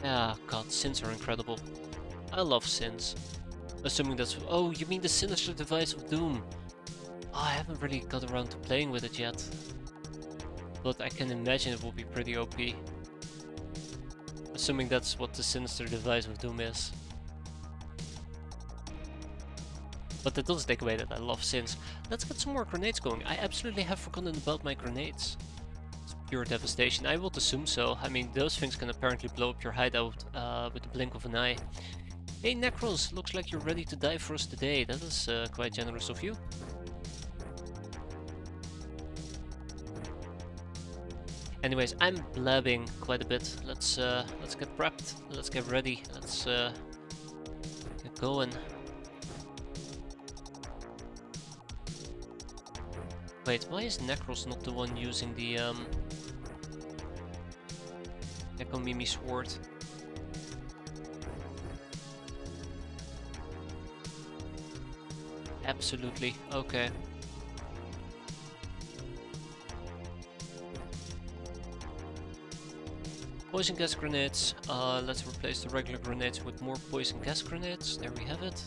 Ah, god, sins are incredible. I love sins. Assuming that's... Oh, you mean the sinister device of doom? Oh, I haven't really got around to playing with it yet. But I can imagine it will be pretty OP. Assuming that's what the sinister device of doom is. But that doesn't take away that I love sins. Let's get some more grenades going. I absolutely have forgotten about my grenades. It's pure devastation. I would assume so. I mean, those things can apparently blow up your hideout with the blink of an eye. Hey Necros, looks like you're ready to die for us today. That is quite generous of you. Anyways, I'm blabbing quite a bit. Let's get prepped. Let's get ready. Let's get going. Wait, why is Necros not the one using the Ekomimi sword? Absolutely, okay. Poison gas grenades. Let's replace the regular grenades with more poison gas grenades. There we have it.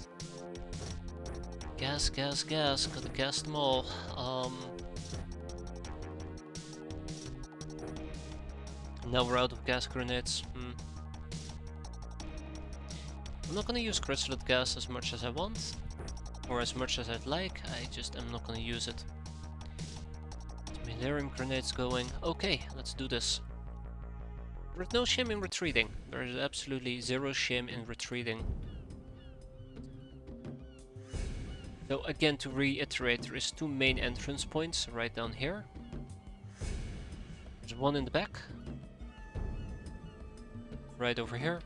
Gas, gas, gas. Gotta gas them all. Now we're out of gas grenades. I'm not gonna use crystalline gas as much as I want, or as much as I'd like. I just am not gonna use it. Milarium grenades going. Okay, let's do this. There's no shame in retreating. There is absolutely zero shame in retreating. So again, to reiterate, there is two main entrance points right down here. There's one in the back. Right over here.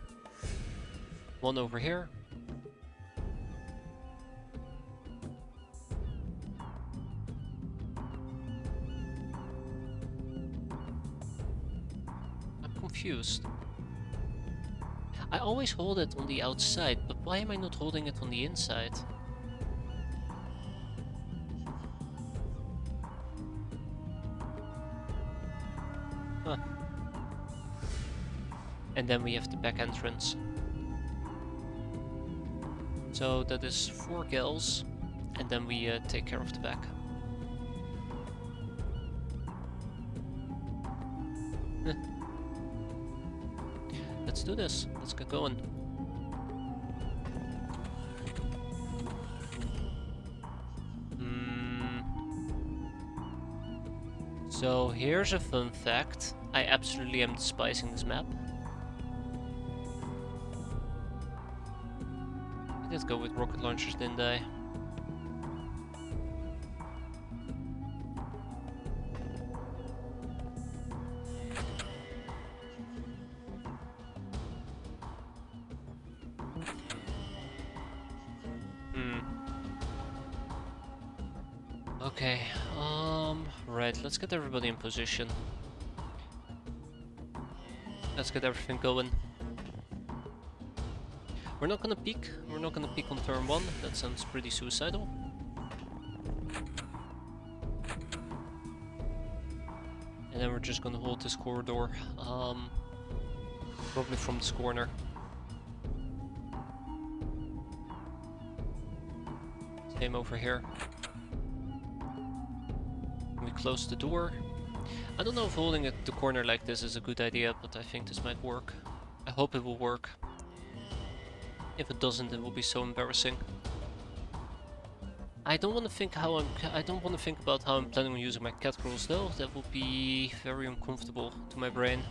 One over here. I'm confused. I always hold it on the outside, but why am I not holding it on the inside? Huh. And then we have the back entrance. So that is 4 gals, and then we take care of the back. Let's do this. Let's get going. So here's a fun fact. I absolutely am despising this map. I did go with rocket launchers, didn't I? Okay, right, let's get everybody in position. Let's get everything going. We're not gonna peek. We're not gonna peek on turn 1. That sounds pretty suicidal. And then we're just gonna hold this corridor, probably from this corner. Same over here. We close the door. I don't know if holding it the corner like this is a good idea, but I think this might work. I hope it will work. If it doesn't, it will be so embarrassing. I don't want to think about how I'm planning on using my cat crawls though. That would be very uncomfortable to my brain.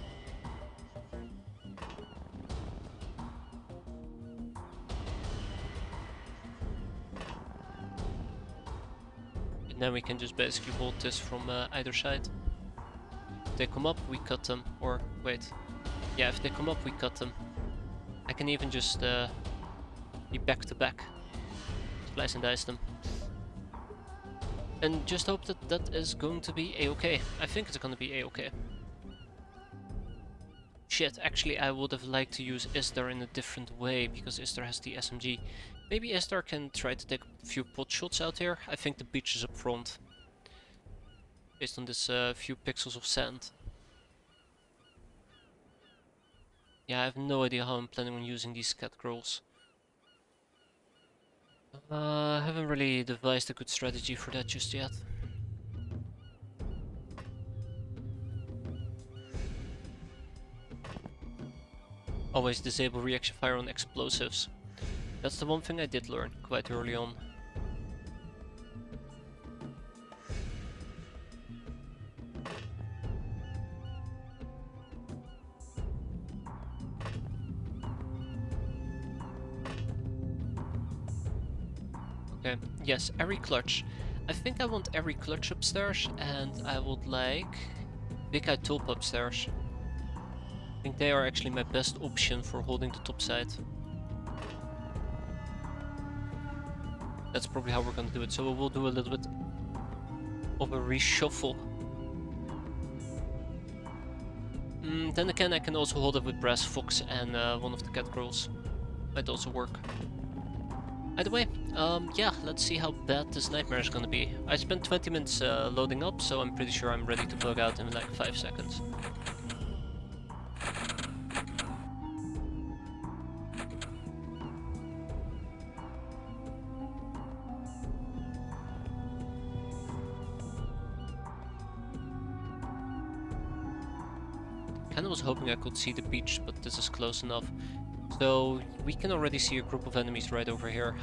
And then we can just basically hold this from either side. If they come up, we cut them. Or wait, yeah, if they come up, we cut them. I can even just be back to back, slice and dice them. And just hope that that is going to be a-okay. I think it's going to be a-okay. Shit, actually I would have liked to use Istar in a different way, because Istar has the SMG. Maybe Istar can try to take a few pot shots out here. I think the beach is up front, based on this few pixels of sand. Yeah, I have no idea how I'm planning on using these cat crawls. I haven't really devised a good strategy for that just yet. Always disable reaction fire on explosives. That's the one thing I did learn quite early on. Okay, yes, every clutch. I think I want every clutch upstairs, and I would like Big Eye Top upstairs. I think they are actually my best option for holding the top side. That's probably how we're gonna do it, so we'll do a little bit of a reshuffle. Then again, I can also hold it with Brass Fox and one of the cat girls. Might also work. Either way, yeah, let's see how bad this nightmare is gonna be. I spent 20 minutes loading up, so I'm pretty sure I'm ready to bug out in like 5 seconds. Kinda was hoping I could see the beach, but this is close enough. So we can already see a group of enemies right over here.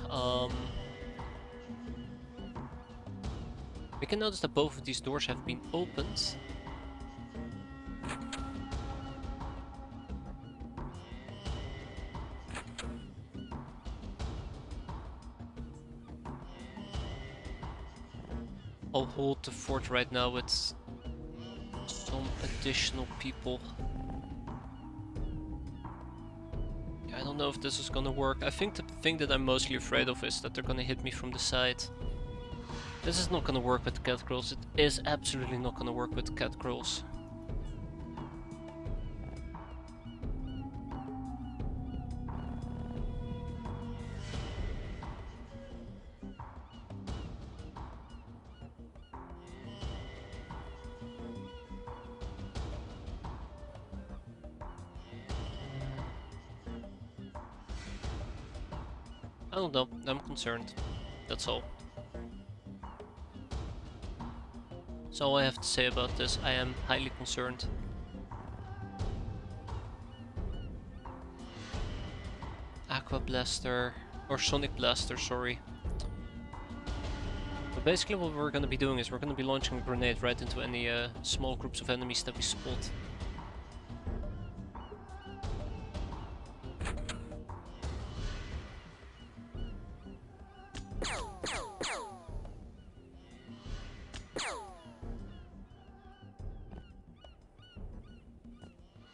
We can notice that both of these doors have been opened. I'll hold the fort right now with some additional people. I don't know if this is gonna work. I think the thing that I'm mostly afraid of is that they're gonna hit me from the side. This is not gonna work with the cat girls. It is absolutely not gonna work with the cat girls. I don't know, I'm concerned. That's all. That's all I have to say about this. I am highly concerned. Aqua Blaster, or Sonic Blaster, sorry. But basically what we're gonna be doing is we're gonna be launching a grenade right into any small groups of enemies that we spot.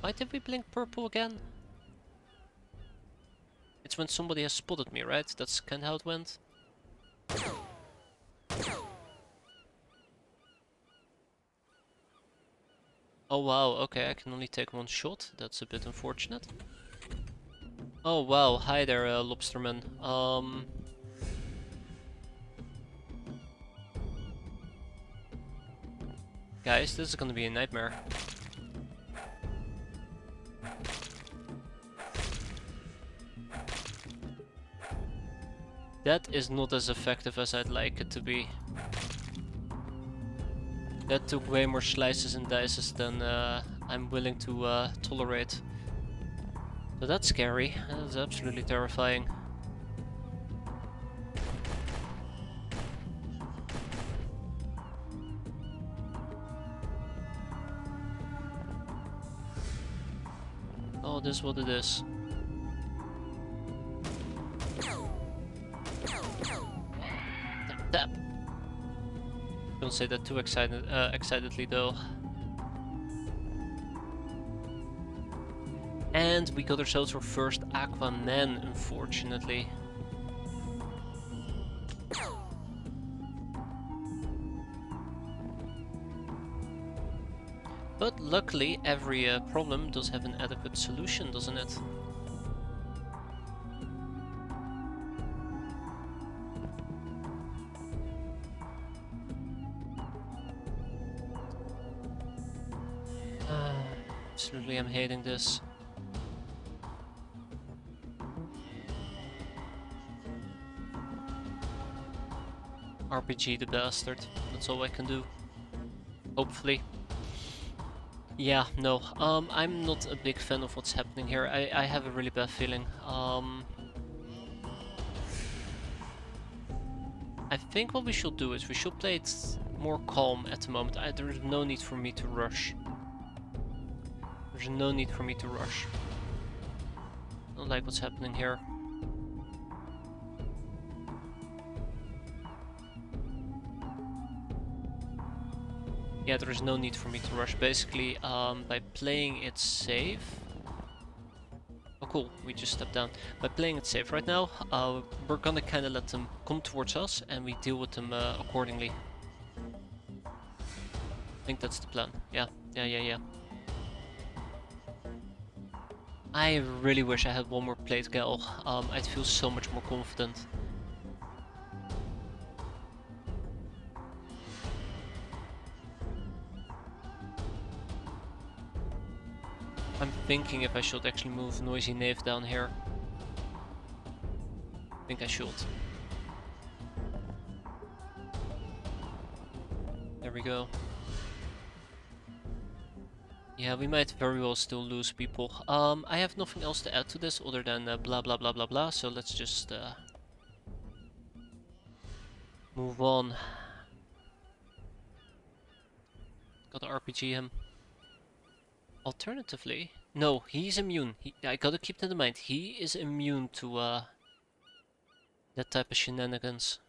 Why did we blink purple again? It's when somebody has spotted me, right? That's kinda how it went. Oh wow, okay, I can only take one shot. That's a bit unfortunate. Oh wow, hi there, Lobsterman. Guys, this is gonna be a nightmare. That is not as effective as I'd like it to be. That took way more slices and dices than I'm willing to tolerate. So that's scary. That's absolutely terrifying. Oh, this is what it is. Tap, tap. Don't say that too excitedly though. And we got ourselves our first Aquaman, unfortunately. But luckily, every problem does have an adequate solution, doesn't it? Absolutely, I'm hating this. RPG the bastard. That's all I can do. Hopefully. Yeah, no. I'm not a big fan of what's happening here. I have a really bad feeling. I think what we should do is we should play it more calm at the moment. There is no need for me to rush. There's no need for me to rush. I don't like what's happening here. Yeah, there is no need for me to rush. Basically, by playing it safe... Oh cool, we just stepped down. By playing it safe right now, we're gonna kinda let them come towards us and we deal with them accordingly. I think that's the plan. Yeah. I really wish I had one more plate gal. I'd feel so much more confident. I'm thinking if I should actually move Noisy Knave down here. I think I should. There we go. Yeah, we might very well still lose people. I have nothing else to add to this other than blah blah blah blah blah, so let's just move on. Gotta RPG him. Alternatively, no, he's immune. I gotta keep that in mind. He is immune to that type of shenanigans.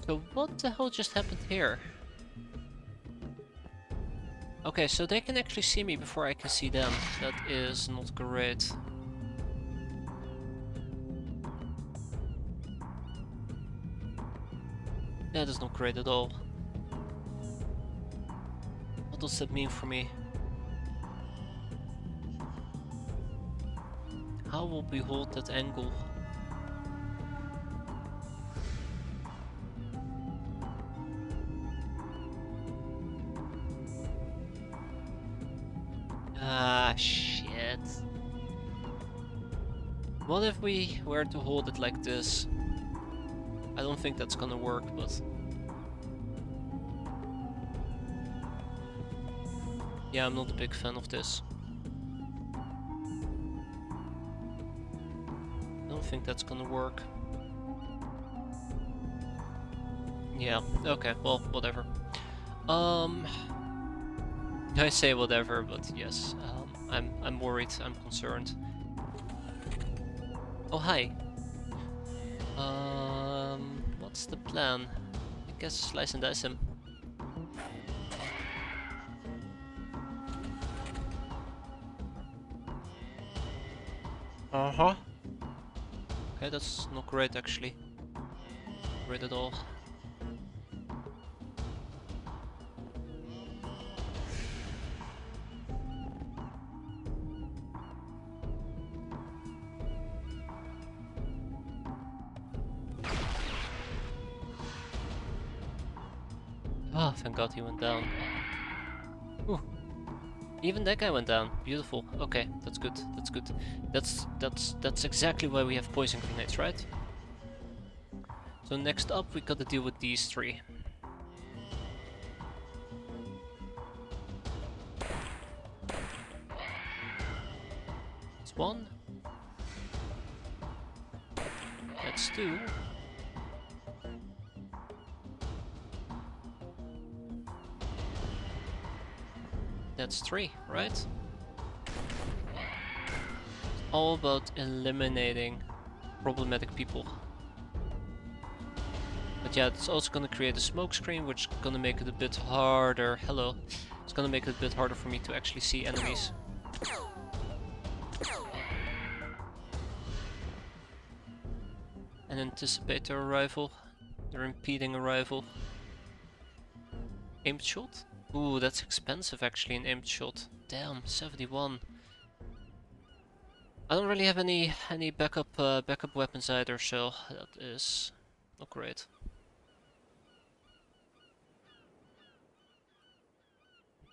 So what the hell just happened here? Okay, so they can actually see me before I can see them. That is not great. That is not great at all. What does that mean for me? How will we hold that angle? Ah, shit. What if we were to hold it like this? I don't think that's gonna work, but... Yeah, I'm not a big fan of this. I don't think that's gonna work. Yeah, okay, well, whatever. I say whatever, but yes, I'm worried, I'm concerned. Oh, hi. What's the plan? I guess slice and dice him. Uh-huh. Okay, that's not great actually. Great at all. Ah, thank God he went down. Ooh. Even that guy went down. Beautiful. Okay, that's good. That's good. That's exactly why we have poison grenades, right? So next up, we gotta deal with these three. That's one. That's two. That's three, right? It's all about eliminating problematic people. But yeah, it's also gonna create a smoke screen, which is gonna make it a bit harder. Hello. It's gonna make it a bit harder for me to actually see enemies. And anticipate their arrival. Their impeding arrival. Aimed shot? Ooh, that's expensive actually, an aimed shot. Damn, 71. I don't really have any backup weapons either, so that is not great.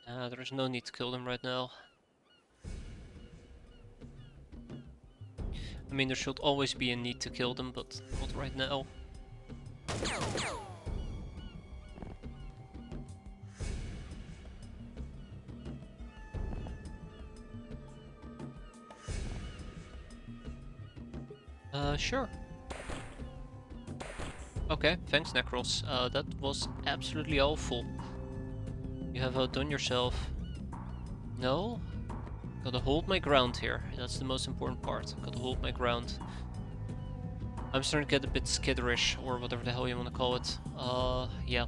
There's no need to kill them right now. I mean, there should always be a need to kill them, but not right now. Sure. Okay, thanks Necros. That was absolutely awful. You have outdone yourself. No? Gotta hold my ground here. That's the most important part. Gotta hold my ground. I'm starting to get a bit skidderish, or whatever the hell you want to call it. Yeah.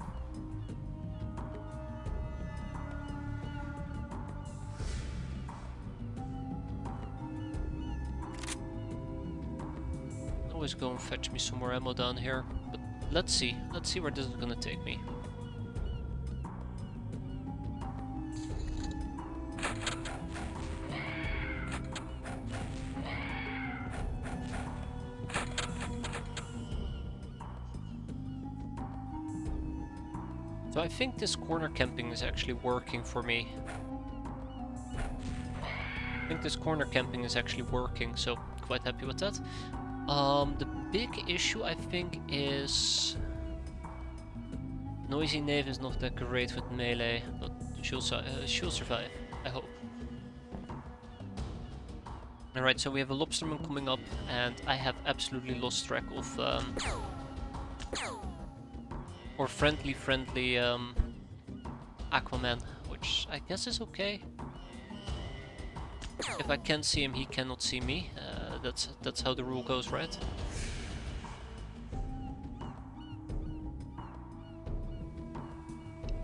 Always go and fetch me some more ammo down here. But let's see where this is gonna take me. So I think this corner camping is actually working for me. I think this corner camping is actually working, so quite happy with that. The big issue I think is Noisy Knave is not that great with melee, but she'll survive, I hope. Alright, so we have a lobsterman coming up, and I have absolutely lost track of or friendly Aquaman, which I guess is okay. If I can see him, he cannot see me. That's how the rule goes, right?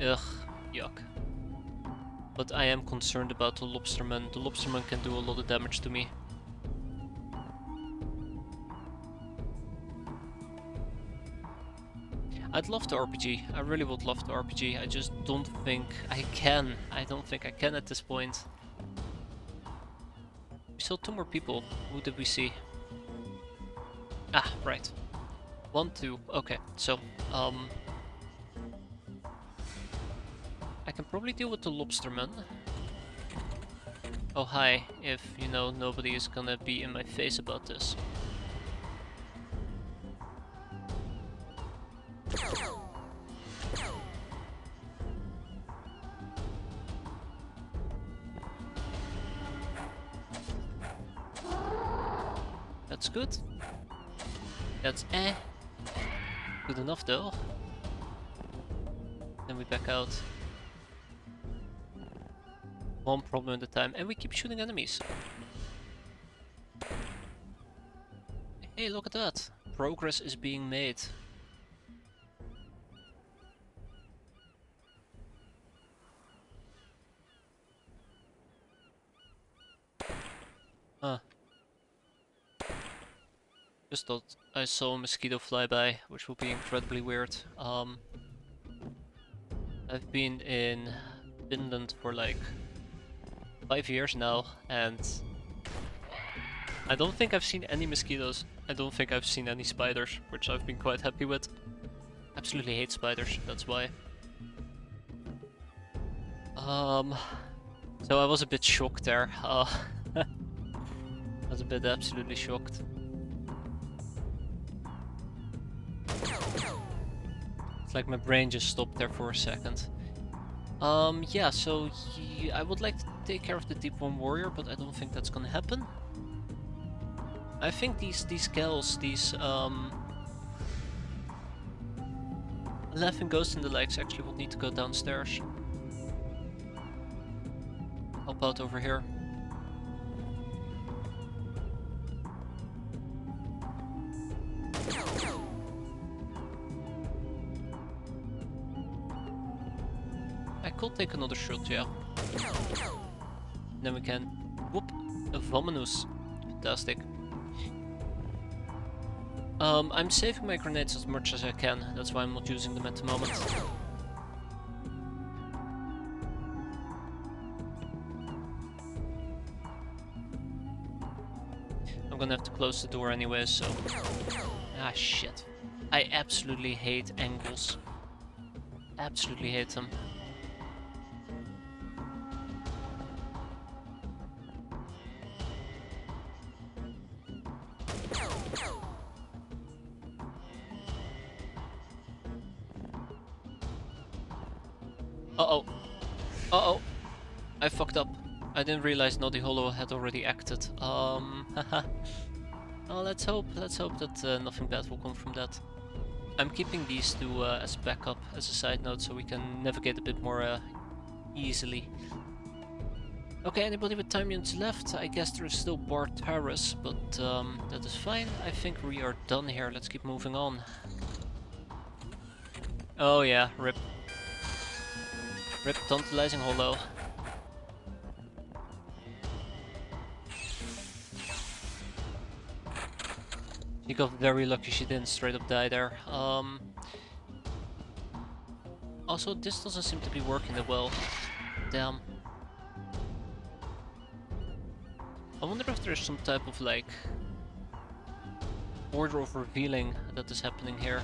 Ugh, yuck. But I am concerned about the lobsterman. The lobsterman can do a lot of damage to me. I'd love the RPG. I really would love the RPG. I just don't think I can. I don't think I can at this point. We saw two more people. Who did we see? Ah, right. 1, 2. Okay, so I can probably deal with the lobsterman. Oh hi, if you know nobody is gonna be in my face about this. That's good. That's good enough though. Then we back out. One problem at a time, and we keep shooting enemies. Hey, look at that! Progress is being made. Huh. Just thought I saw a mosquito fly by, which would be incredibly weird. I've been in Finland for like 5 years now, and I don't think I've seen any mosquitoes. I don't think I've seen any spiders, which I've been quite happy with. Absolutely hate spiders, that's why. Um, so I was a bit shocked there. I was a bit absolutely shocked. It's like my brain just stopped there for a second. Yeah, so I would like to take care of the Deep One Warrior, but I don't think that's gonna happen. I think these gals, Laughing Ghost and the likes actually would need to go downstairs. Help out over here. I could take another shot, yeah. Then we can... Whoop! A Vomanus. Fantastic. I'm saving my grenades as much as I can, that's why I'm not using them at the moment. I'm gonna have to close the door anyway, so... Ah, shit. I absolutely hate angles. Absolutely hate them. Uh-oh. Uh-oh. I fucked up. I didn't realize Naughty Hollow had already acted. Haha. Oh, let's hope that nothing bad will come from that. I'm keeping these two as backup, as a side note, so we can navigate a bit more easily. Okay, anybody with time units left? I guess there is still Piratas, but that is fine. I think we are done here. Let's keep moving on. Oh yeah, rip. Rip Tantalizing Hollow. She got very lucky she didn't straight up die there. Also, this doesn't seem to be working that well. Damn. I wonder if there's some type of like order of revealing that is happening here.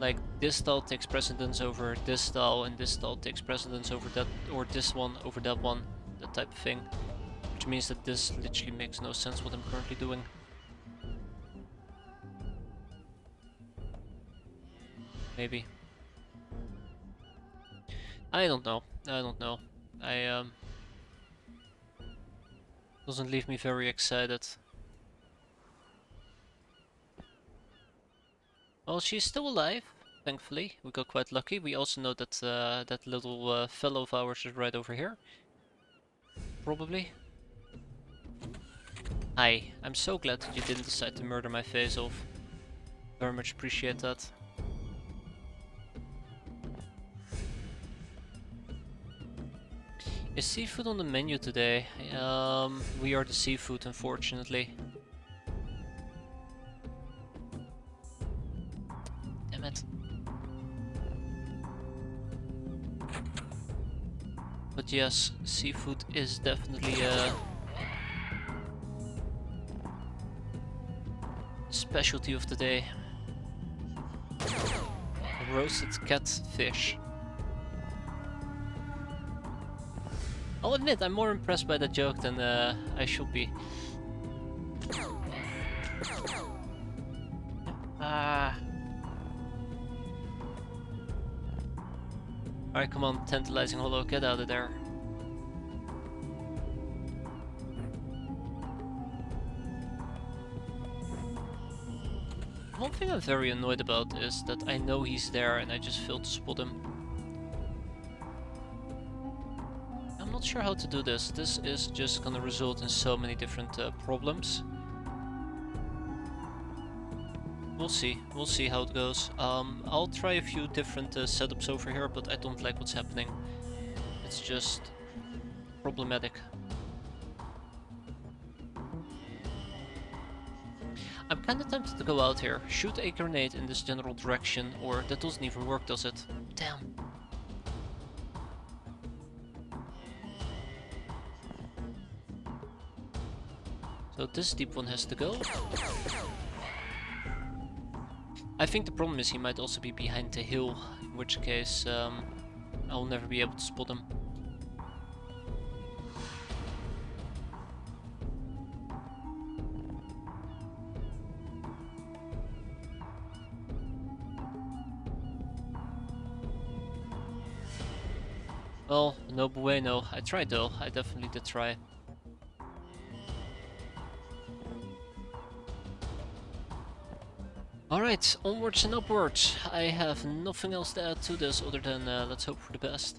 Like this style takes precedence over this style, and this style takes precedence over that, or this one over that one, that type of thing. Which means that this literally makes no sense what I'm currently doing. Maybe. I don't know. I don't know. Doesn't leave me very excited. Well, she's still alive, thankfully. We got quite lucky. We also know that that little fellow of ours is right over here. Probably. Hi, I'm so glad that you didn't decide to murder my face off. Very much appreciate that. Is seafood on the menu today? We are the seafood, unfortunately. Damn it. But yes, seafood is definitely a specialty of the day. Roasted catfish. I'll admit, I'm more impressed by that joke than I should be. Alright, come on, Tantalizing Hollow, get out of there. One thing I'm very annoyed about is that I know he's there and I just failed to spot him. I'm not sure how to do this. This is just gonna result in so many different problems. We'll see how it goes. I'll try a few different setups over here, but I don't like what's happening. It's just problematic. I'm kinda tempted to go out here, shoot a grenade in this general direction, or that doesn't even work, does it? Damn. So this deep one has to go. I think the problem is he might also be behind the hill, in which case I'll never be able to spot him. Well, no bueno. I tried though. I definitely did try. Alright, onwards and upwards. I have nothing else to add to this other than let's hope for the best.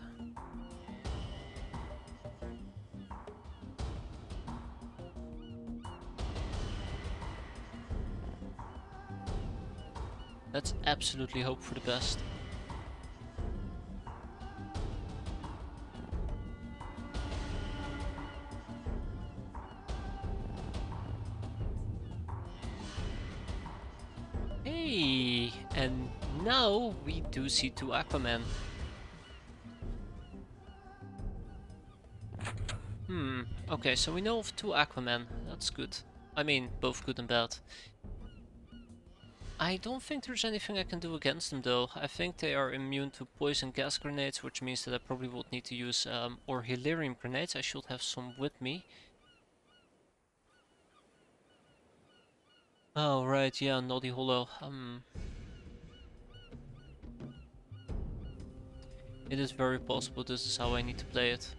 Let's absolutely hope for the best. Hey, and now we do see 2 Aquaman. Okay, so we know of 2 Aquaman. That's good. I mean, both good and bad. I don't think there's anything I can do against them though. I think they are immune to poison gas grenades, which means that I probably would need to use or Hilarium grenades. I should have some with me. Oh right, yeah, Noddy Hollow. It is very possible this is how I need to play it.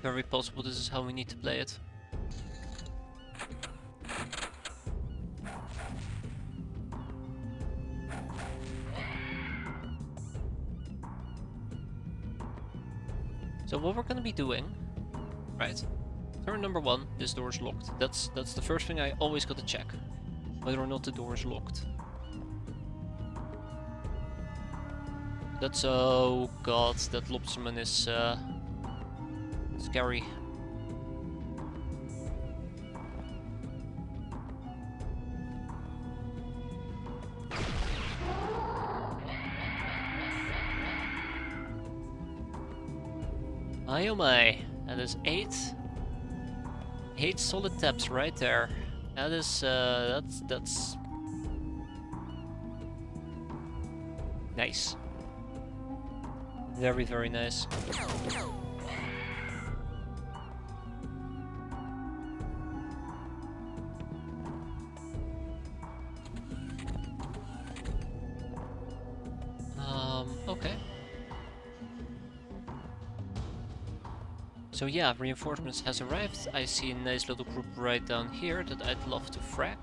Very possible this is how we need to play it. So what we're gonna be doing, right? Turn number 1, this door is locked. That's the first thing I always gotta check, whether or not the door is locked. That's, oh god, that lobsterman is scary. My oh my, that is 8 solid taps right there. That is, that's nice. Very, very nice. Okay. So yeah, reinforcements has arrived. I see a nice little group right down here that I'd love to frag.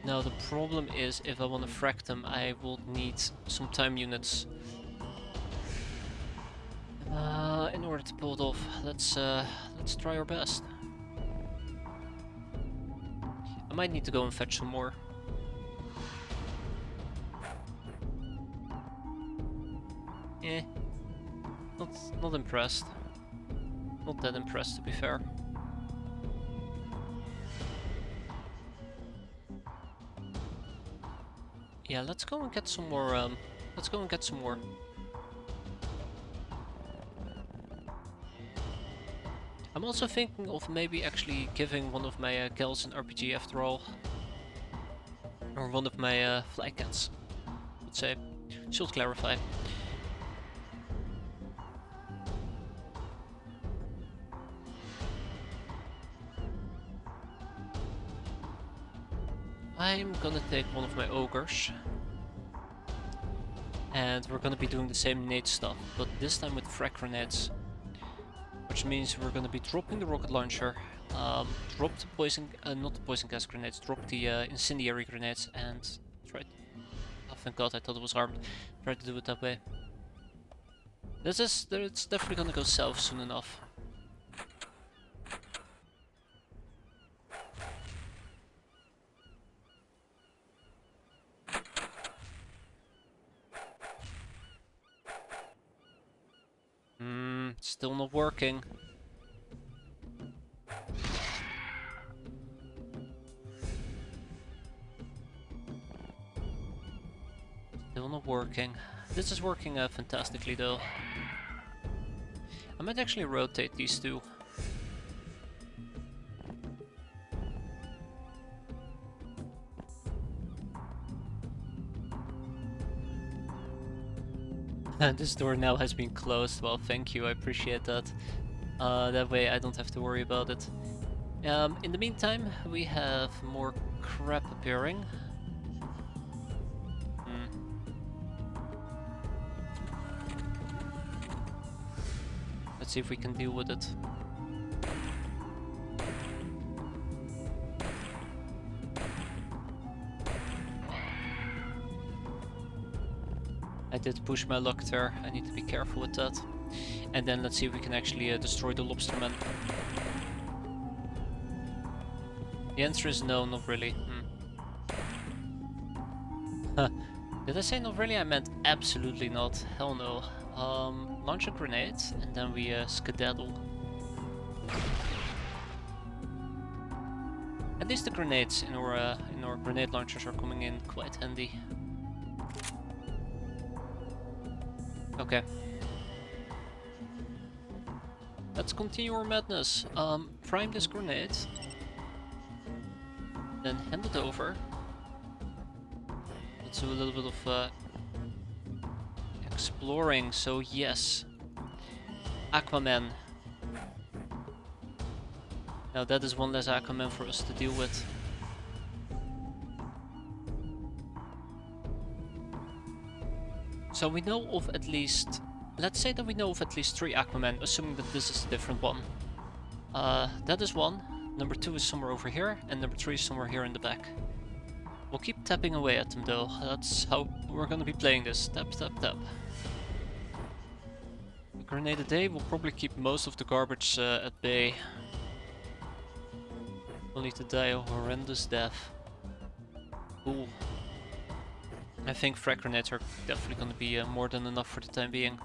Now the problem is, if I want to frag them, I will need some time units in order to pull it off. Let's try our best. I might need to go and fetch some more. Eh, not impressed. Not that impressed, to be fair. Yeah, let's go and get some more. Let's go and get some more. I'm also thinking of maybe actually giving one of my gals an RPG after all, or one of my fly cats. Let's say. Should clarify. I'm gonna take one of my ogres. And we're gonna be doing the same nade stuff, but this time with frag grenades. Which means we're gonna be dropping the rocket launcher, drop the poison, not the poison gas grenades, drop the incendiary grenades, and try. Oh, thank god, I thought it was armed. Try to do it that way. It's definitely gonna go south soon enough. Still not working. Still not working. working. This is working fantastically though. I might actually rotate these two. This door now has been closed. Well, thank you, I appreciate that. That way I don't have to worry about it. In the meantime, we have more crap appearing. Let's see if we can deal with it. I did push my luck there, I need to be careful with that. And then let's see if we can actually destroy the lobsterman. The answer is no, not really. Did I say not really? I meant absolutely not. Hell no. Launch a grenade, and then we skedaddle. At least the grenades in our grenade launchers are coming in quite handy. Okay. Let's continue our madness. Prime this grenade. Then hand it over. Let's do a little bit of exploring, so yes. Aquaman. Now that is one less Aquaman for us to deal with. So we know of at least... Let's say that we know of at least 3 Aquaman, assuming that this is a different one. That is one. Number 2 is somewhere over here, and number 3 is somewhere here in the back. We'll keep tapping away at them though. That's how we're gonna be playing this. Tap, tap, tap. A grenade a day will probably keep most of the garbage at bay. Only to die a horrendous death. Cool. I think frag grenades are definitely gonna be more than enough for the time being.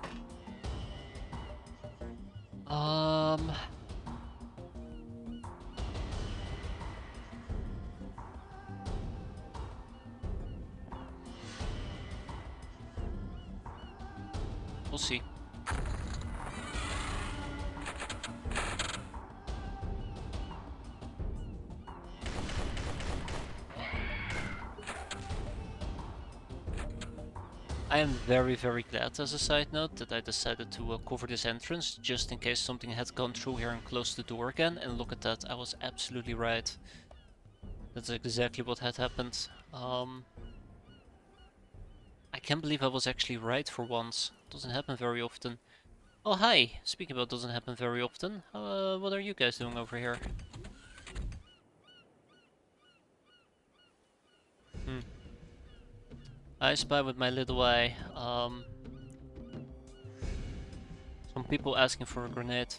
We'll see. I am very glad, as a side note, that I decided to cover this entrance, just in case something had gone through here and closed the door again, and look at that, I was absolutely right. That's exactly what had happened. I can't believe I was actually right for once. Doesn't happen very often. Oh hi! Speaking about doesn't happen very often, what are you guys doing over here? I spy with my little eye. Some people asking for a grenade.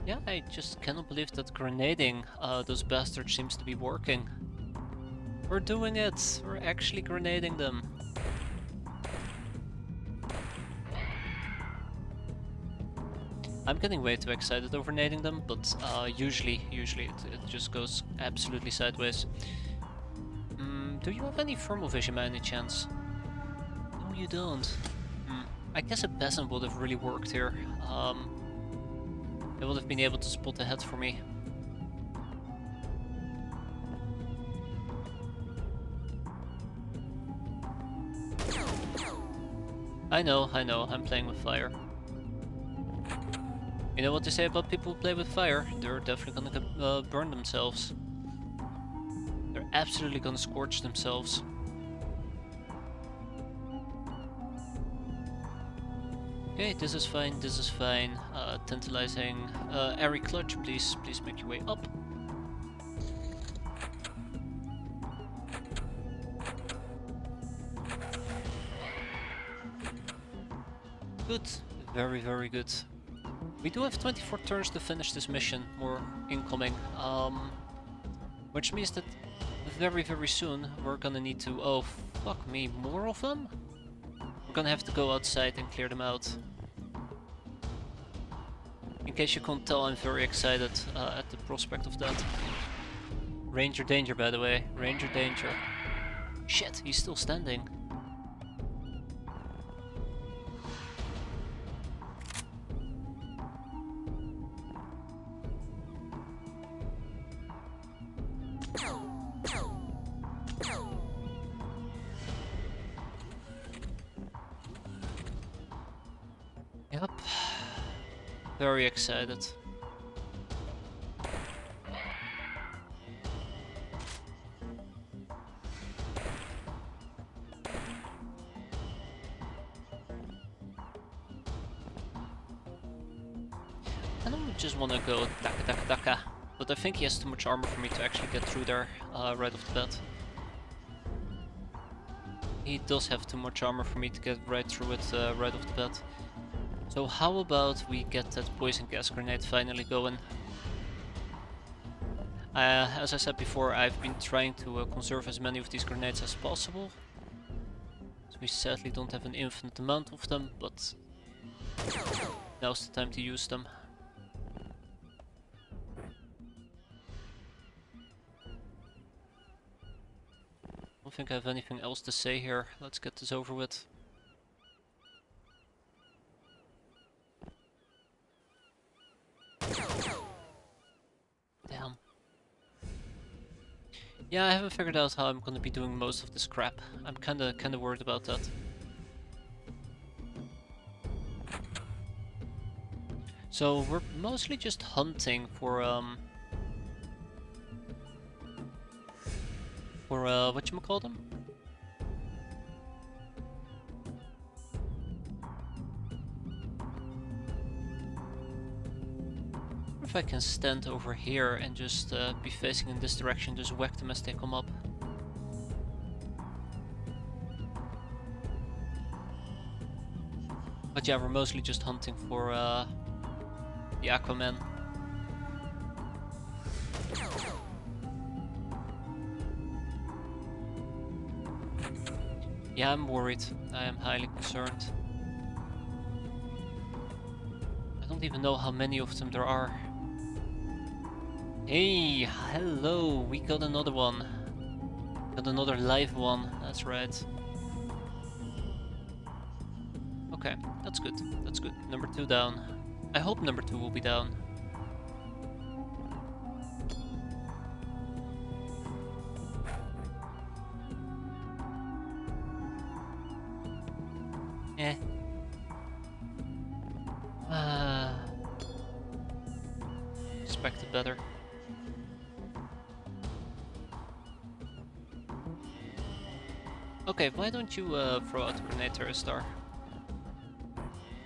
Yeah, I just cannot believe that grenading those bastards seems to be working. We're doing it! We're actually grenading them. I'm getting way too excited over nading them, but usually it just goes absolutely sideways. Do you have any thermal vision by any chance? No, you don't. I guess a peasant would have really worked here. They would have been able to spot ahead for me. I know, I'm playing with fire. You know what they say about people who play with fire? They're definitely gonna burn themselves. They're absolutely gonna scorch themselves. Okay, this is fine, this is fine. Tantalizing. Airy clutch, please make your way up. Good, very good. We do have 24 turns to finish this mission, more incoming, which means that very soon we're gonna need to, oh fuck me, more of them? We're gonna have to go outside and clear them out. In case you can't tell, I'm very excited at the prospect of that. Ranger danger, by the way. Ranger danger. Shit, he's still standing. Yep. Very excited. I don't just want to go taka taka taka, but I think he has too much armor for me to actually get through there right off the bat. He does have too much armor for me to get right through it right off the bat. So how about we get that poison gas grenade finally going? As I said before, I've been trying to conserve as many of these grenades as possible. So we sadly don't have an infinite amount of them, but now's the time to use them. I don't think I have anything else to say here. Let's get this over with. Damn. Yeah, I haven't figured out how I'm gonna be doing most of this crap. I'm kinda worried about that. So we're mostly just hunting for whatchamacallem? If I can stand over here and just be facing in this direction, just whack them as they come up. But yeah, we're mostly just hunting for the Aquaman. Yeah, I'm worried. I am highly concerned. I don't even know how many of them there are. Hey, hello, we got another one. Got another live one, that's right. Okay, that's good, that's good. Number 2 down. I hope number 2 will be down. Eh. Expected better. Okay, why don't you throw out a grenade there, Star?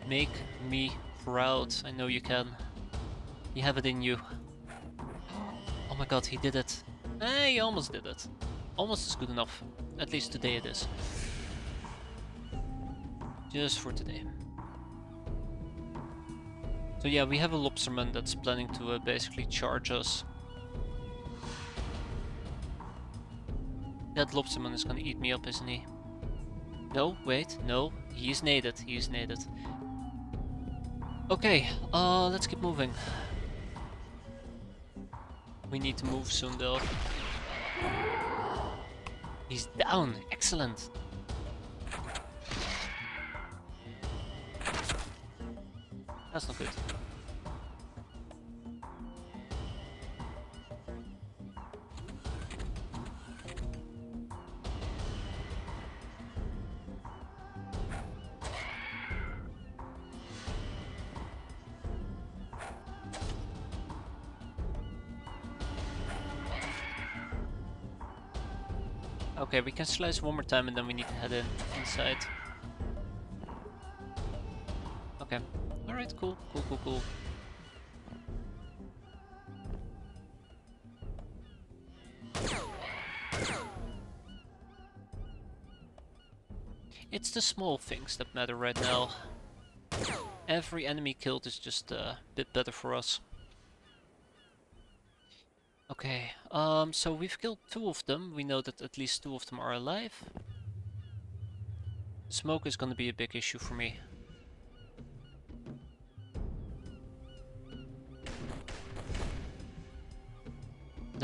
Make me proud. I know you can. You have it in you. Oh my god, he did it. He almost did it. Almost is good enough. At least today it is. Just for today. So yeah, we have a lobsterman that's planning to basically charge us. That lobsterman is gonna eat me up, isn't he? No, wait, no. He is naded, he is naded. Okay, let's keep moving. We need to move soon though. He's down, excellent. That's not good. Okay, we can slice one more time and then we need to head inside. Okay. Alright, cool. Cool. It's the small things that matter right now. Every enemy killed is just a bit better for us. Okay, so we've killed 2 of them. We know that at least 2 of them are alive. Smoke is gonna be a big issue for me.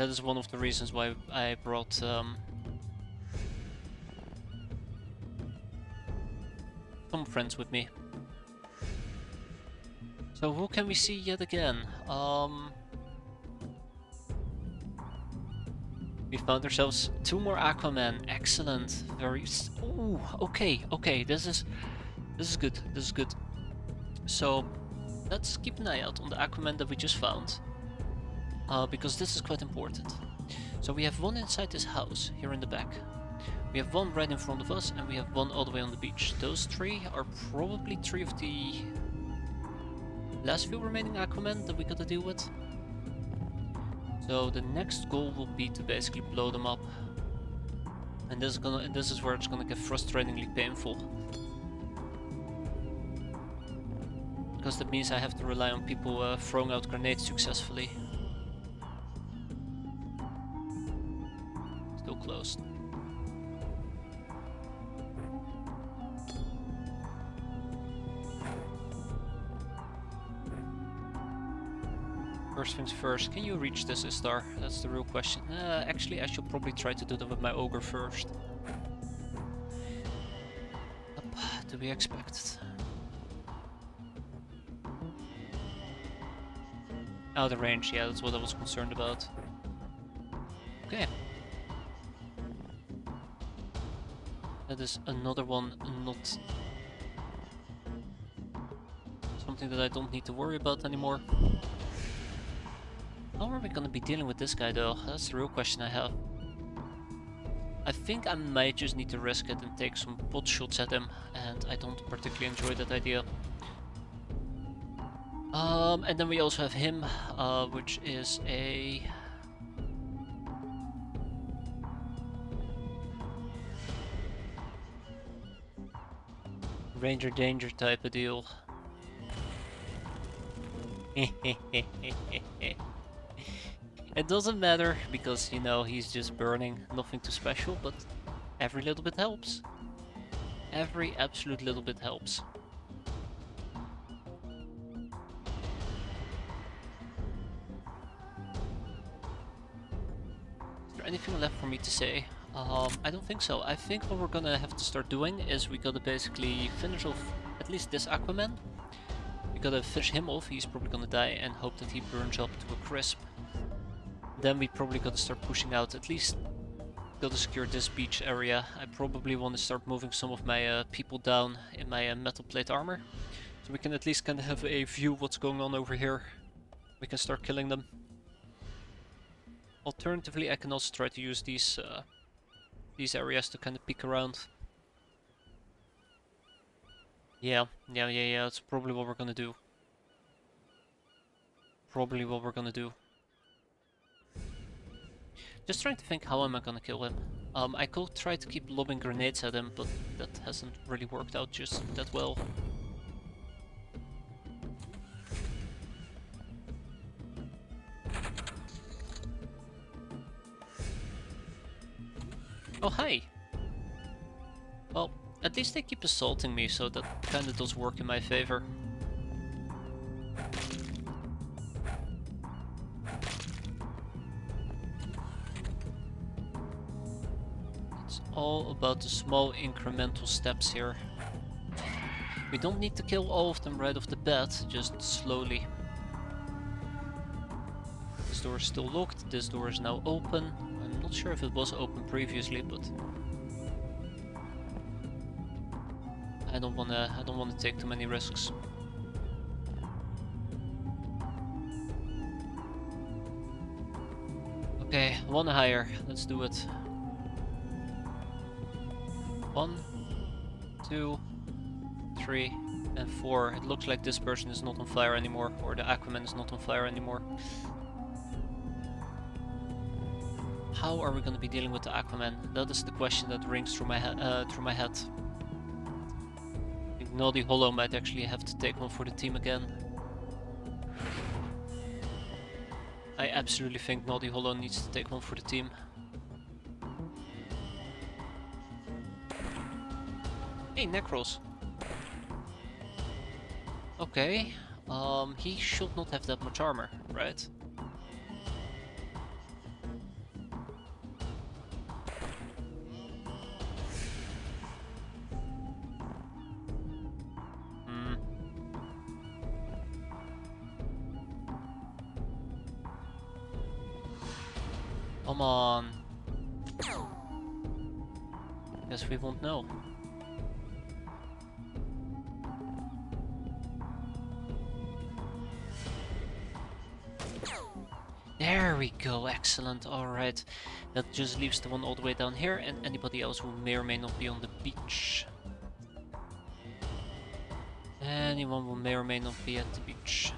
That is one of the reasons why I brought some friends with me. So who can we see yet again? We found ourselves 2 more Aquaman. Excellent. Very. Ooh, okay, okay. This is good. This is good. So let's keep an eye out on the Aquaman that we just found, because this is quite important. So we have one inside this house here in the back. We have one right in front of us, and we have one all the way on the beach. Those 3 are probably 3 of the last few remaining Aquaman that we gotta deal with. So the next goal will be to basically blow them up, and this is where it's gonna get frustratingly painful, because that means I have to rely on people throwing out grenades successfully. Still closed. First things first, can you reach this Istar? That's the real question. Actually, I should probably try to do that with my ogre first. Up, to be expected. Out of range, yeah, that's what I was concerned about. Okay. That is another one, not something that I don't need to worry about anymore. How are we gonna be dealing with this guy though? That's the real question I have. I think I might just need to risk it and take some pot shots at him, and I don't particularly enjoy that idea. And then we also have him, which is a... Ranger danger type of deal. It doesn't matter, because, you know, he's just burning, nothing too special, but every little bit helps. Every absolute little bit helps. Is there anything left for me to say? I don't think so. I think what we're gonna have to start doing is we gotta basically finish off at least this Aquaman. We gotta finish him off, he's probably gonna die, and hope that he burns up to a crisp. Then we probably gotta start pushing out, at least gotta secure this beach area. I probably want to start moving some of my people down in my metal plate armor, so we can at least kind of have a view what's going on over here. We can start killing them. Alternatively, I can also try to use these areas to kind of peek around. Yeah, that's probably what we're gonna do. Probably what we're gonna do. Just trying to think, how am I gonna kill him? I could try to keep lobbing grenades at him, but that hasn't really worked out just that well. Oh, hi! Well, at least they keep assaulting me, so that kinda does work in my favor. It's all about the small incremental steps here. We don't need to kill all of them right off the bat, just slowly. This door is still locked, this door is now open. I'm not sure if it was open previously, but I don't wanna take too many risks. Okay, one higher, let's do it. 1, 2, 3, and 4. It looks like this person is not on fire anymore, or the Aquaman is not on fire anymore. How are we going to be dealing with the Aquaman? That is the question that rings through my head. I think Naughty Hollow might actually have to take one for the team again. I absolutely think Naughty Hollow needs to take one for the team. Hey, Necros. Okay, he should not have that much armor, right? Come on. Guess we won't know. There we go, excellent, alright. That just leaves the one all the way down here and anybody else who may or may not be on the beach. Anyone who may or may not be at the beach.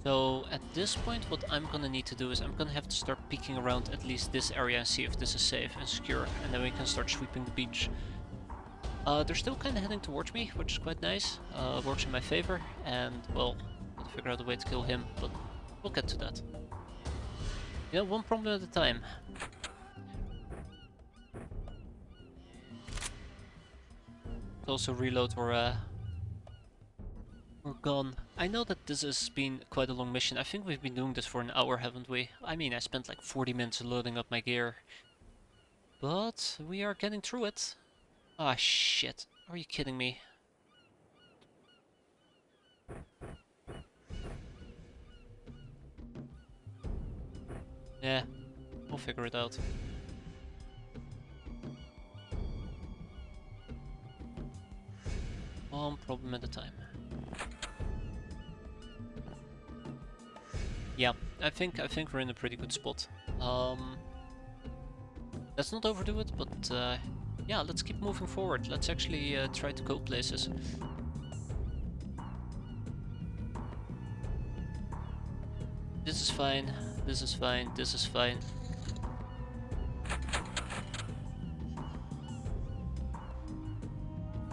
So at this point what I'm gonna need to do is I'm gonna have to start peeking around at least this area and see if this is safe and secure, and then we can start sweeping the beach. They're still kinda heading towards me, which is quite nice. Works in my favor, and well, gotta figure out a way to kill him, but we'll get to that. Yeah, one problem at a time. Also reload or we're gone. I know that this has been quite a long mission. I think we've been doing this for an hour, haven't we? I mean, I spent like 40 minutes loading up my gear. But we are getting through it. Ah, shit. Are you kidding me? Yeah, we'll figure it out. One problem at a time. Yeah, I think we're in a pretty good spot. Let's not overdo it, but yeah, let's keep moving forward. Let's actually try to go places. This is fine. This is fine. This is fine.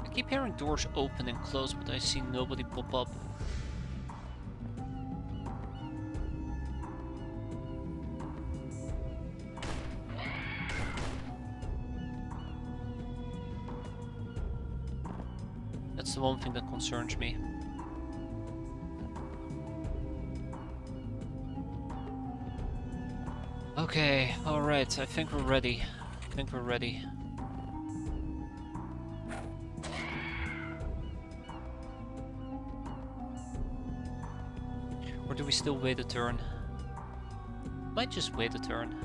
I keep hearing doors open and close, but I see nobody pop up. That's the one thing that concerns me. Okay, alright, I think we're ready. I think we're ready. Or do we still wait a turn? Might just wait a turn.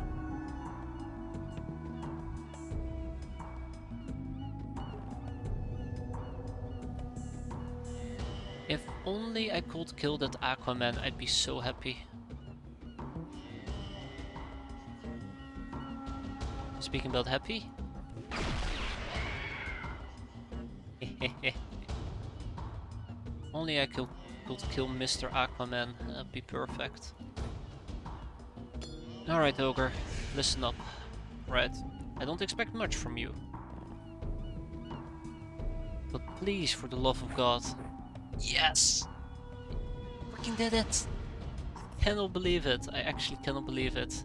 If only I could kill that Aquaman, I'd be so happy. Speaking about happy. Only I could kill Mr. Aquaman, that'd be perfect. Alright, Ogre, listen up. Right, I don't expect much from you. But please, for the love of God. Yes! Freaking did it! I cannot believe it, I actually cannot believe it.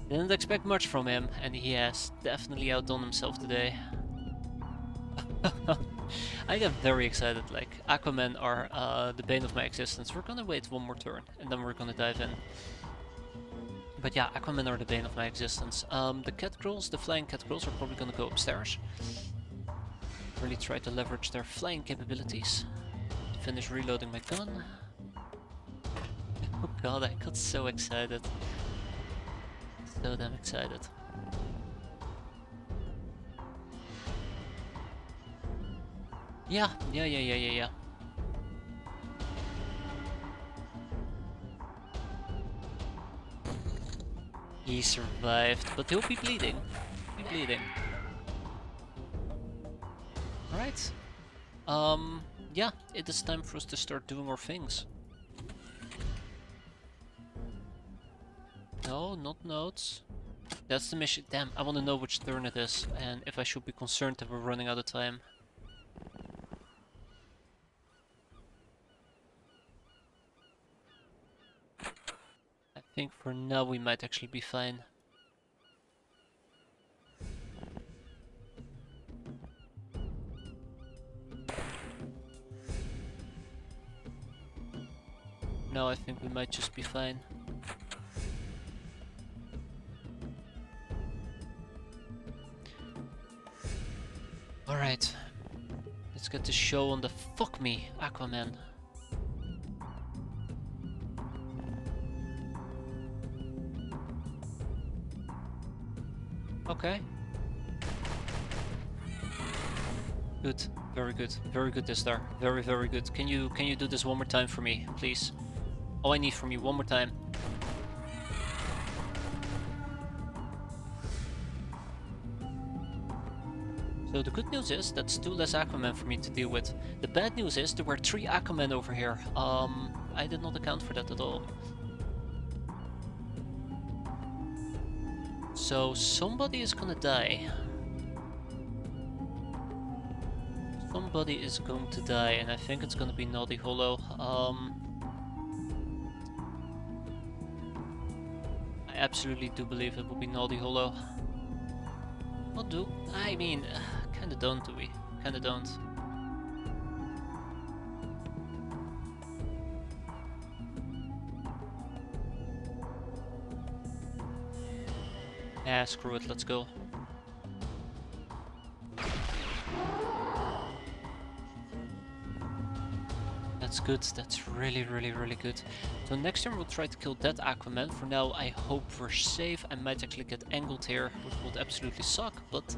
Didn't expect much from him, and he has definitely outdone himself today. I get very excited, like, Aquaman are the bane of my existence. We're gonna wait one more turn, and then we're gonna dive in. But yeah, Aquaman are the bane of my existence. The cat girls, the flying cat girls, are probably gonna go upstairs. Really try to leverage their flying capabilities. Finish reloading my gun. Oh god, I got so excited. So damn excited. Yeah. He survived, but he'll be bleeding. Alright. Yeah, it is time for us to start doing our things. No, not notes. That's the mission. Damn, I want to know which turn it is, and if I should be concerned that we're running out of time. I think for now we might actually be fine. No, I think we might just be fine. Alright. Let's get the show on the fuck me, Aquaman. Okay. Good. Very good. Very good, Distar. Very, very good. Can you do this one more time for me, please? All I need from you, one more time. So the good news is that's 2 less Aquaman for me to deal with. The bad news is there were 3 Aquaman over here. I did not account for that at all. So somebody is gonna die. Somebody is going to die, and I think it's gonna be Naughty Hollow. I absolutely do believe it will be Naughty Hollow. What do? I mean, kinda don't, do we? Kinda don't. Ah, screw it, let's go. That's good, that's really, really, really good. So next turn we'll try to kill that Aquaman. For now I hope we're safe. I might actually get angled here, which would absolutely suck, but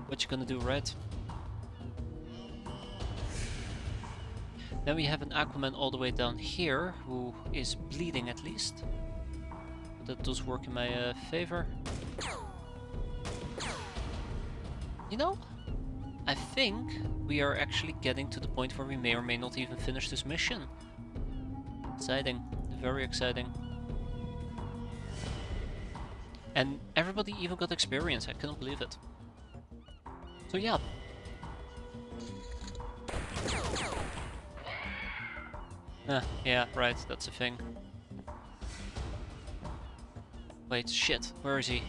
what you gonna do, right? Then we have an Aquaman all the way down here, who is bleeding at least. That does work in my favor. You know, I think we are actually getting to the point where we may or may not even finish this mission. Exciting, very exciting. And everybody even got experience, I cannot believe it. So yeah. Yeah, right, that's a thing. Wait, shit, where is he?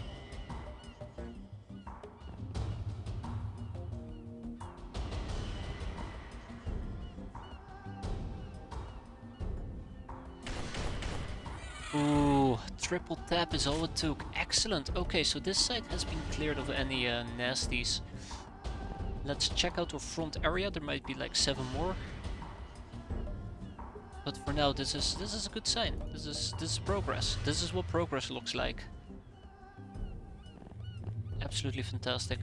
Ooh, triple tap is all it took. Excellent. Okay, so this side has been cleared of any nasties. Let's check out our front area. There might be like 7 more. But for now, this is a good sign. This is progress. This is what progress looks like. Absolutely fantastic.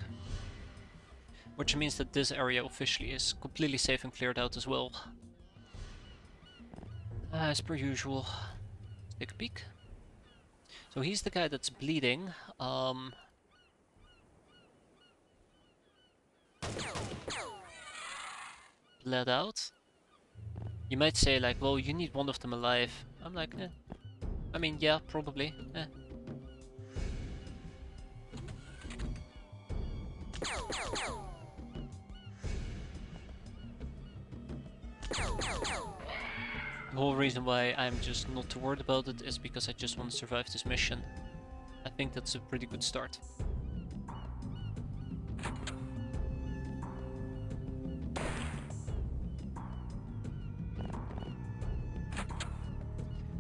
Which means that this area officially is completely safe and cleared out as well. As per usual. Take a peek. So he's the guy that's bleeding. Bled out. You might say like, well, you need one of them alive. I'm like, eh. I mean, yeah, probably. Eh. The whole reason why I'm just not too worried about it is because I just want to survive this mission. I think that's a pretty good start.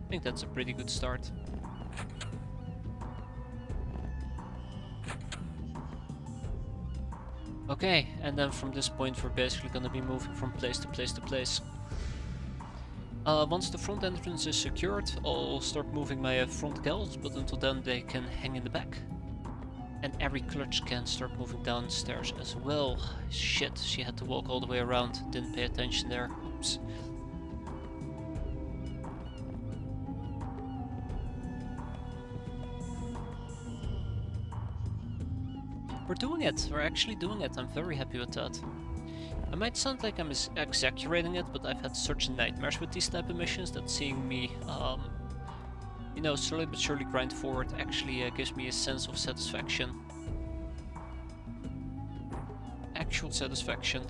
I think that's a pretty good start. Okay, and then from this point we're basically gonna be moving from place to place to place. Once the front entrance is secured, I'll start moving my front gals, but until then they can hang in the back. And every clutch can start moving downstairs as well. Shit, she had to walk all the way around, didn't pay attention there, oops. We're doing it, we're actually doing it, I'm very happy with that. I might sound like I'm exaggerating it, but I've had such nightmares with these type of missions that seeing me, you know, slowly but surely grind forward actually gives me a sense of satisfaction. Actual satisfaction.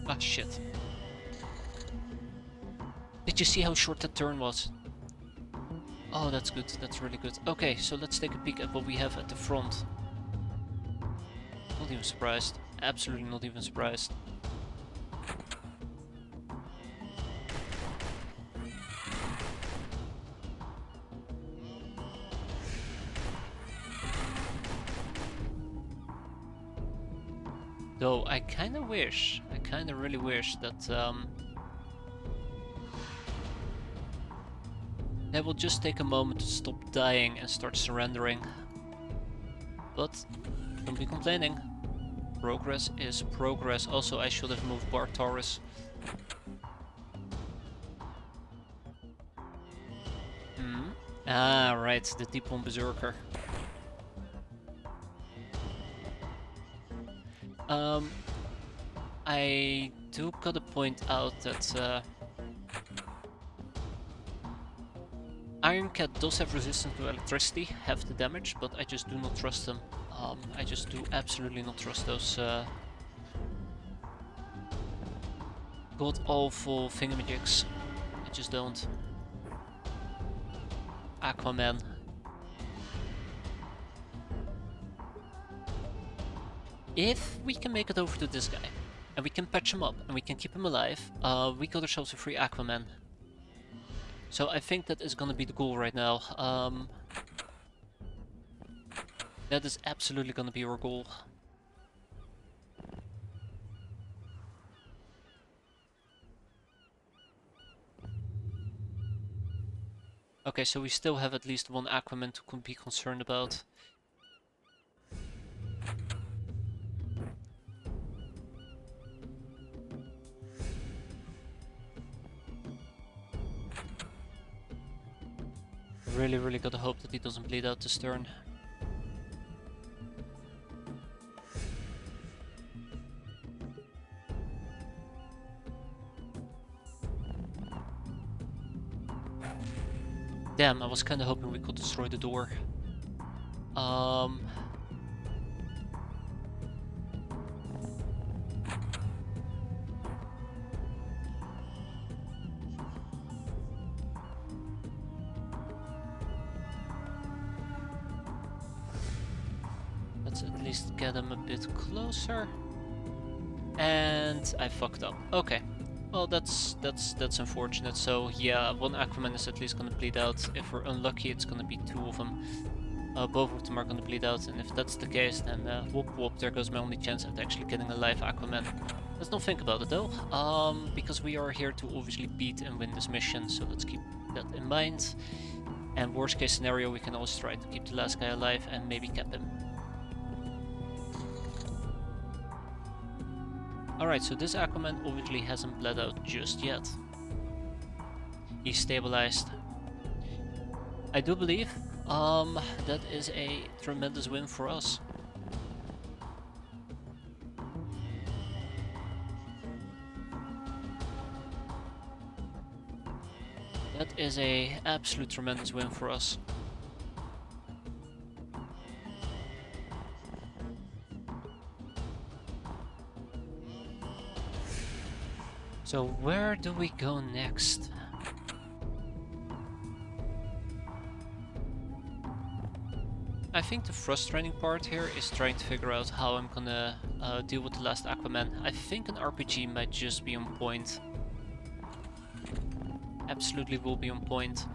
Ah, shit. Did you see how short that turn was? Oh, that's good, that's really good. Okay, so let's take a peek at what we have at the front. Not even surprised. Absolutely not even surprised. Though I kinda really wish that they will just take a moment to stop dying and start surrendering. But don't be complaining. Progress is progress. Also, I should have moved Bartaurus. Hmm. Ah, right, the Deep One Berserker. I do gotta point out that Iron Cat does have resistance to electricity, half the damage, but I just do not trust them. I just do absolutely not trust those god-awful thingamajigs. I just don't. Aquaman. If we can make it over to this guy, and we can patch him up, and we can keep him alive, we got ourselves a free Aquaman. So I think that is gonna be the goal right now. That is absolutely gonna be our goal. Okay, so we still have at least one Aquaman to be concerned about. Really gotta hope that he doesn't bleed out this turn. Damn, I was kinda hoping we could destroy the door. Let's at least get him a bit closer. And I fucked up. Okay. Well, that's unfortunate. So yeah, one Aquaman is at least gonna bleed out. If we're unlucky, it's gonna be two of them. Both of them are gonna bleed out, and if that's the case, then whoop whoop, there goes my only chance at actually getting a live Aquaman. Let's not think about it though, because we are here to obviously beat and win this mission, so let's keep that in mind. And worst case scenario, we can always try to keep the last guy alive and maybe cap him. Alright, so this Aquaman obviously hasn't bled out just yet. He's stabilized. I do believe that is a tremendous win for us. That is a absolute tremendous win for us. So where do we go next? I think the frustrating part here is trying to figure out how I'm gonna deal with the last Aquaman. I think an RPG might just be on point. Absolutely will be on point.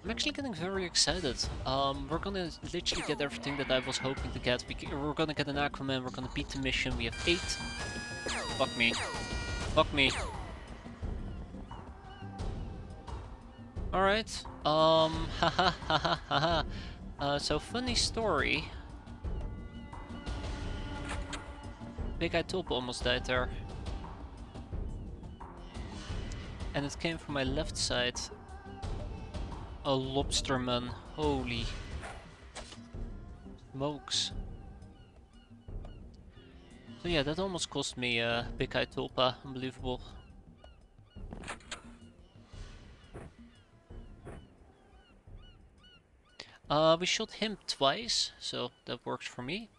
I'm actually getting very excited. We're gonna literally get everything that I was hoping to get. We're gonna get an Aquaman, we're gonna beat the mission, we have 8. Fuck me. Fuck me. Alright, haha, haha, haha. So funny story. Big Eye Tulpa almost died there. And it came from my left side. A lobsterman, holy smokes. So yeah, that almost cost me Big Eye Tulpa, unbelievable. We shot him twice, so that works for me.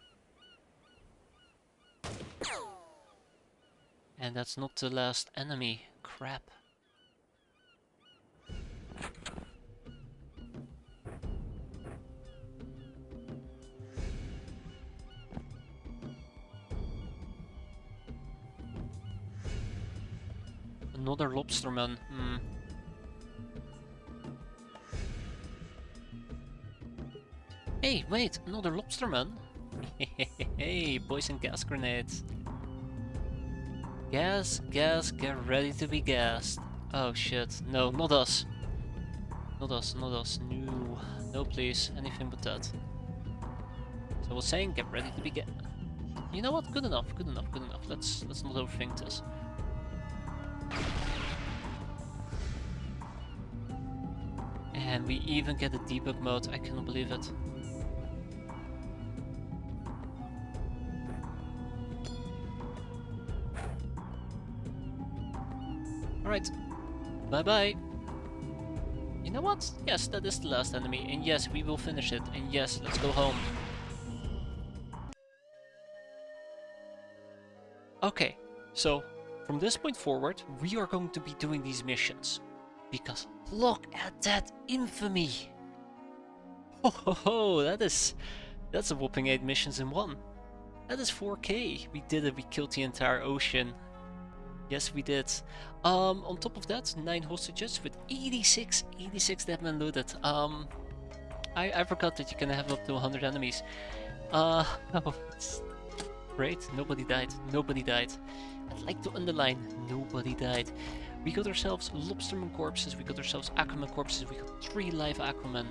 And that's not the last enemy, crap. Another lobsterman. Hey, wait, another lobsterman? Hey, poison gas grenades. Gas, gas, get ready to be gassed. Oh shit, no, not us. Not us, not us, no. No please, anything but that. So I was saying, get ready to be gassed. You know what, good enough, good enough, good enough. Let's not overthink this. And we even get a debug mode, I cannot believe it. Alright, bye bye. You know what? Yes, that is the last enemy, and yes, we will finish it, and yes, let's go home. Okay, so from this point forward, we are going to be doing these missions. Because look at that infamy! Ho ho ho, that's a whopping 8 missions in one. That is 4K. We did it, we killed the entire ocean. Yes, we did. On top of that, 9 hostages with 86 deadman loaded. I forgot that you can have up to 100 enemies. Oh, it's great. Nobody died. Nobody died. I'd like to underline, nobody died. We got ourselves lobsterman corpses, we got ourselves aquaman corpses, we got 3 live aquaman.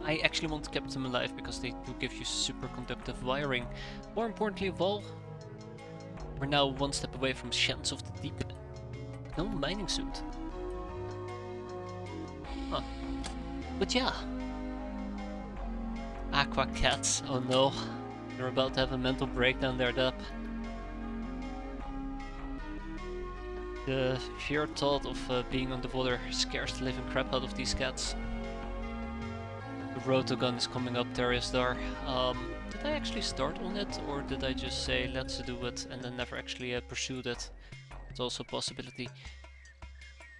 I actually want to keep them alive because they do give you superconductive wiring. More importantly of all, we're now one step away from Shants of the Deep. No mining suit. Huh. But yeah. Aqua cats, oh no. They're about to have a mental breakdown there, Dap. The sheer thought of being on the water scares the living crap out of these cats. The rotogun is coming up, Dariusdar. Did I actually start on it, or did I just say let's do it and then never actually pursued it? It's also a possibility.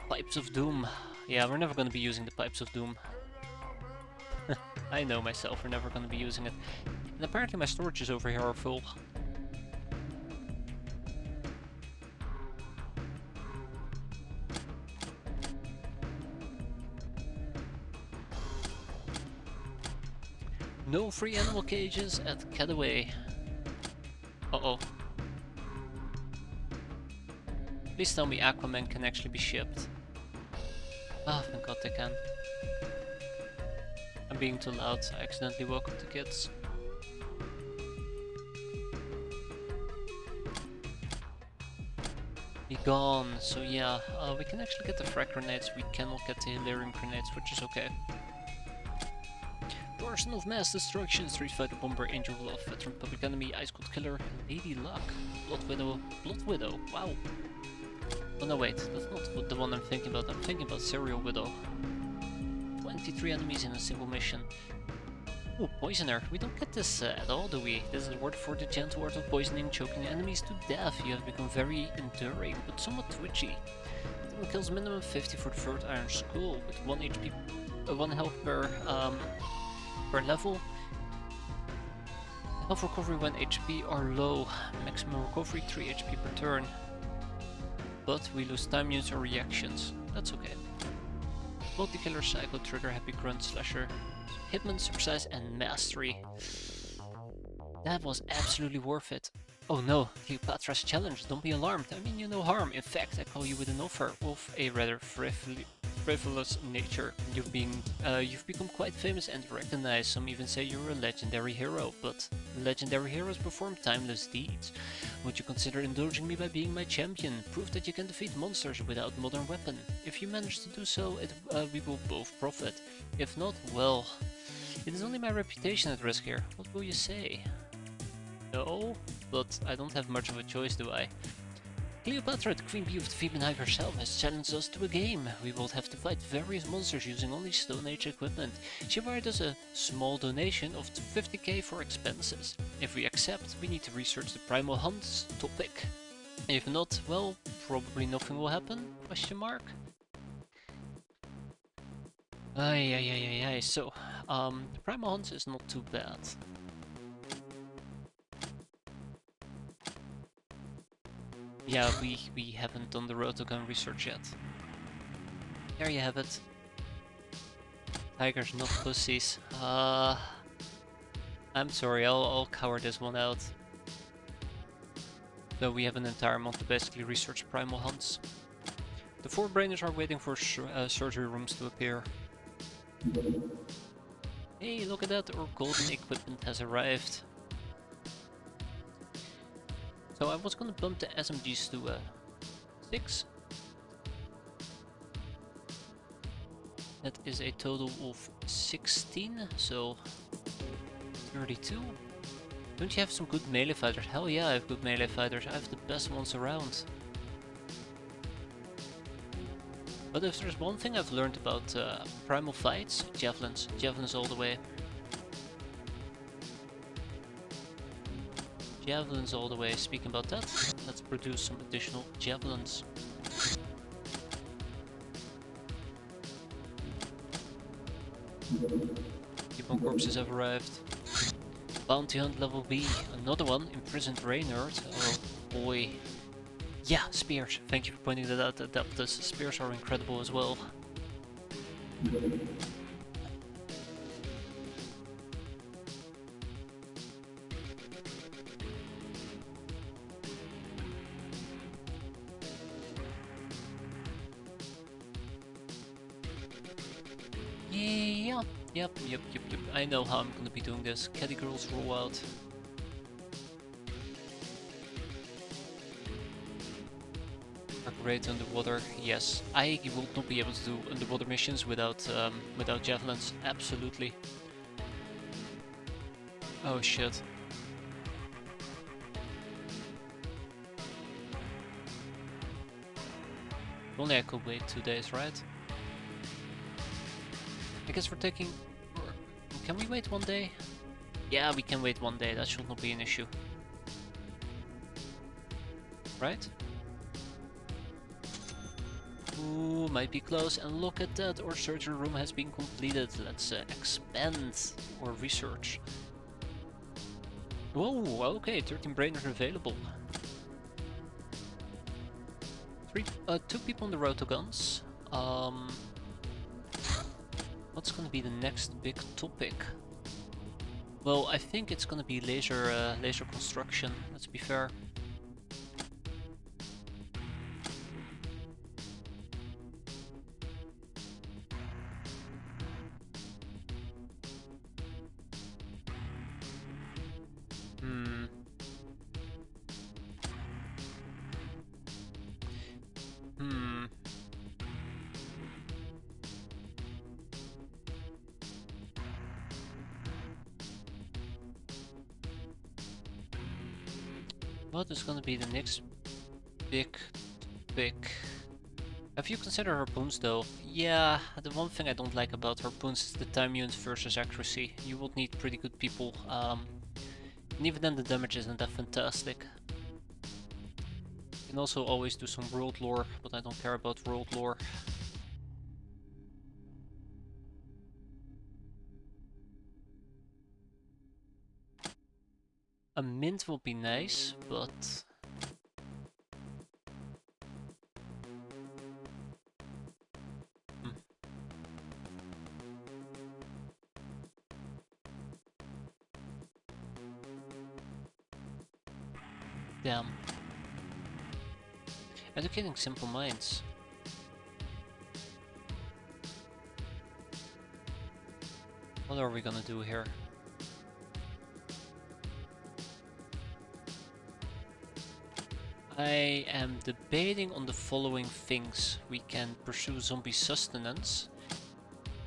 Pipes of Doom. Yeah, we're never going to be using the Pipes of Doom. I know myself, we're never going to be using it. And apparently my storages over here are full. No free animal cages at Cataway. Uh-oh. Please tell me Aquaman can actually be shipped. Ah, oh, thank god they can. I'm being too loud, I accidentally woke up the kids. Be gone, so yeah, we can actually get the frag grenades, we cannot get the Hilarium grenades, which is okay. Person of Mass Destruction, Street Fighter Bomber, Angel of Love, Veteran Public Enemy, Ice Cold Killer, Lady Luck, Blood Widow, wow. Oh no wait, that's not the one I'm thinking about, I'm thinking about Serial Widow. 23 enemies in a single mission. Oh, Poisoner, we don't get this at all, do we? This is a word for the gentle art of poisoning, choking enemies to death. You have become very enduring, but somewhat twitchy. Someone kills minimum 50 for the third Iron Skull, with 1 HP, 1 health per level. Health recovery when HP are low, maximum recovery 3 HP per turn. But we lose time use or reactions, that's okay. Multi-killer, Psycho, Trigger, Happy Grunt, Slasher, Hitman, Supersize and Mastery. That was absolutely worth it. Oh no, Cleopatra's challenge, don't be alarmed, I mean you no harm. In fact, I call you with an offer of a rather frivolous nature. You've become quite famous and recognized. Some even say you're a legendary hero, but legendary heroes perform timeless deeds. Would you consider indulging me by being my champion? Prove that you can defeat monsters without modern weapon. If you manage to do so, we will both profit. If not, well, it is only my reputation at risk here. What will you say? No, but I don't have much of a choice, do I? Cleopatra, the Queen Bee of the Thebans herself, has challenged us to a game. We will have to fight various monsters using only Stone Age equipment. She wired us a small donation of 50k for expenses. If we accept, we need to research the Primal Hunt's topic. If not, well, probably nothing will happen? Question mark. So, the Primal Hunt is not too bad. Yeah, we haven't done the rotogun research yet. There you have it. Tigers, not pussies. I'm sorry, I'll cover this one out. Though we have an entire month to basically research primal hunts. The four brainers are waiting for surgery rooms to appear. Hey, look at that, our golden equipment has arrived. So I was gonna bump the SMGs to 6. That is a total of 16, so 32. Don't you have some good melee fighters? Hell yeah, I have good melee fighters. I have the best ones around. But if there's one thing I've learned about primal fights, javelins. Javelins all the way. Javelins all the way. Speaking about that, let's produce some additional javelins. Keep-on corpses have arrived. Bounty hunt level B. Another one. Imprisoned Reynard. Oh boy. Yeah, spears. Thank you for pointing that out, Adeptus. Spears are incredible as well. Yeah, yep. I know how I'm gonna be doing this. Caddy girls roll out. Great underwater, yes. I will not be able to do underwater missions without without javelins. Absolutely. Oh shit. Only I could wait 2 days, right? I guess we're taking... Can we wait 1 day? Yeah, we can wait 1 day. That should not be an issue. Right? Ooh, might be close. And look at that, our surgery room has been completed. Let's expand our research. Whoa, okay, 13 brainers available. 2 people on the rotoguns. What's gonna be the next big topic? Well, I think it's gonna be laser construction. Let's be fair. What is gonna be the next big topic? Have you considered harpoons though? Yeah, the one thing I don't like about harpoons is the time unit versus accuracy. You would need pretty good people, and even then the damage isn't that fantastic. You can also always do some world lore, but I don't care about world lore. A mint will be nice, but... Damn. Educating simple minds. What are we gonna do here? I am debating on the following things. We can pursue zombie sustenance.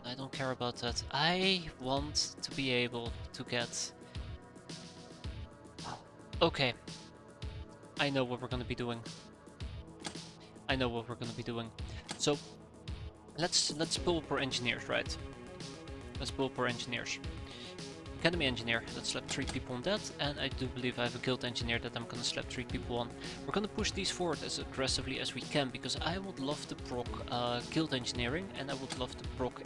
I don't care about that. I want to be able to get... Okay. I know what we're gonna be doing. So, let's pull up our engineers, right? Let's pull up our engineers. Academy engineer, let's slap 3 people on that, and I do believe I have a guild engineer that I'm gonna slap 3 people on. We're gonna push these forward as aggressively as we can, because I would love to proc guild engineering, and I would love to proc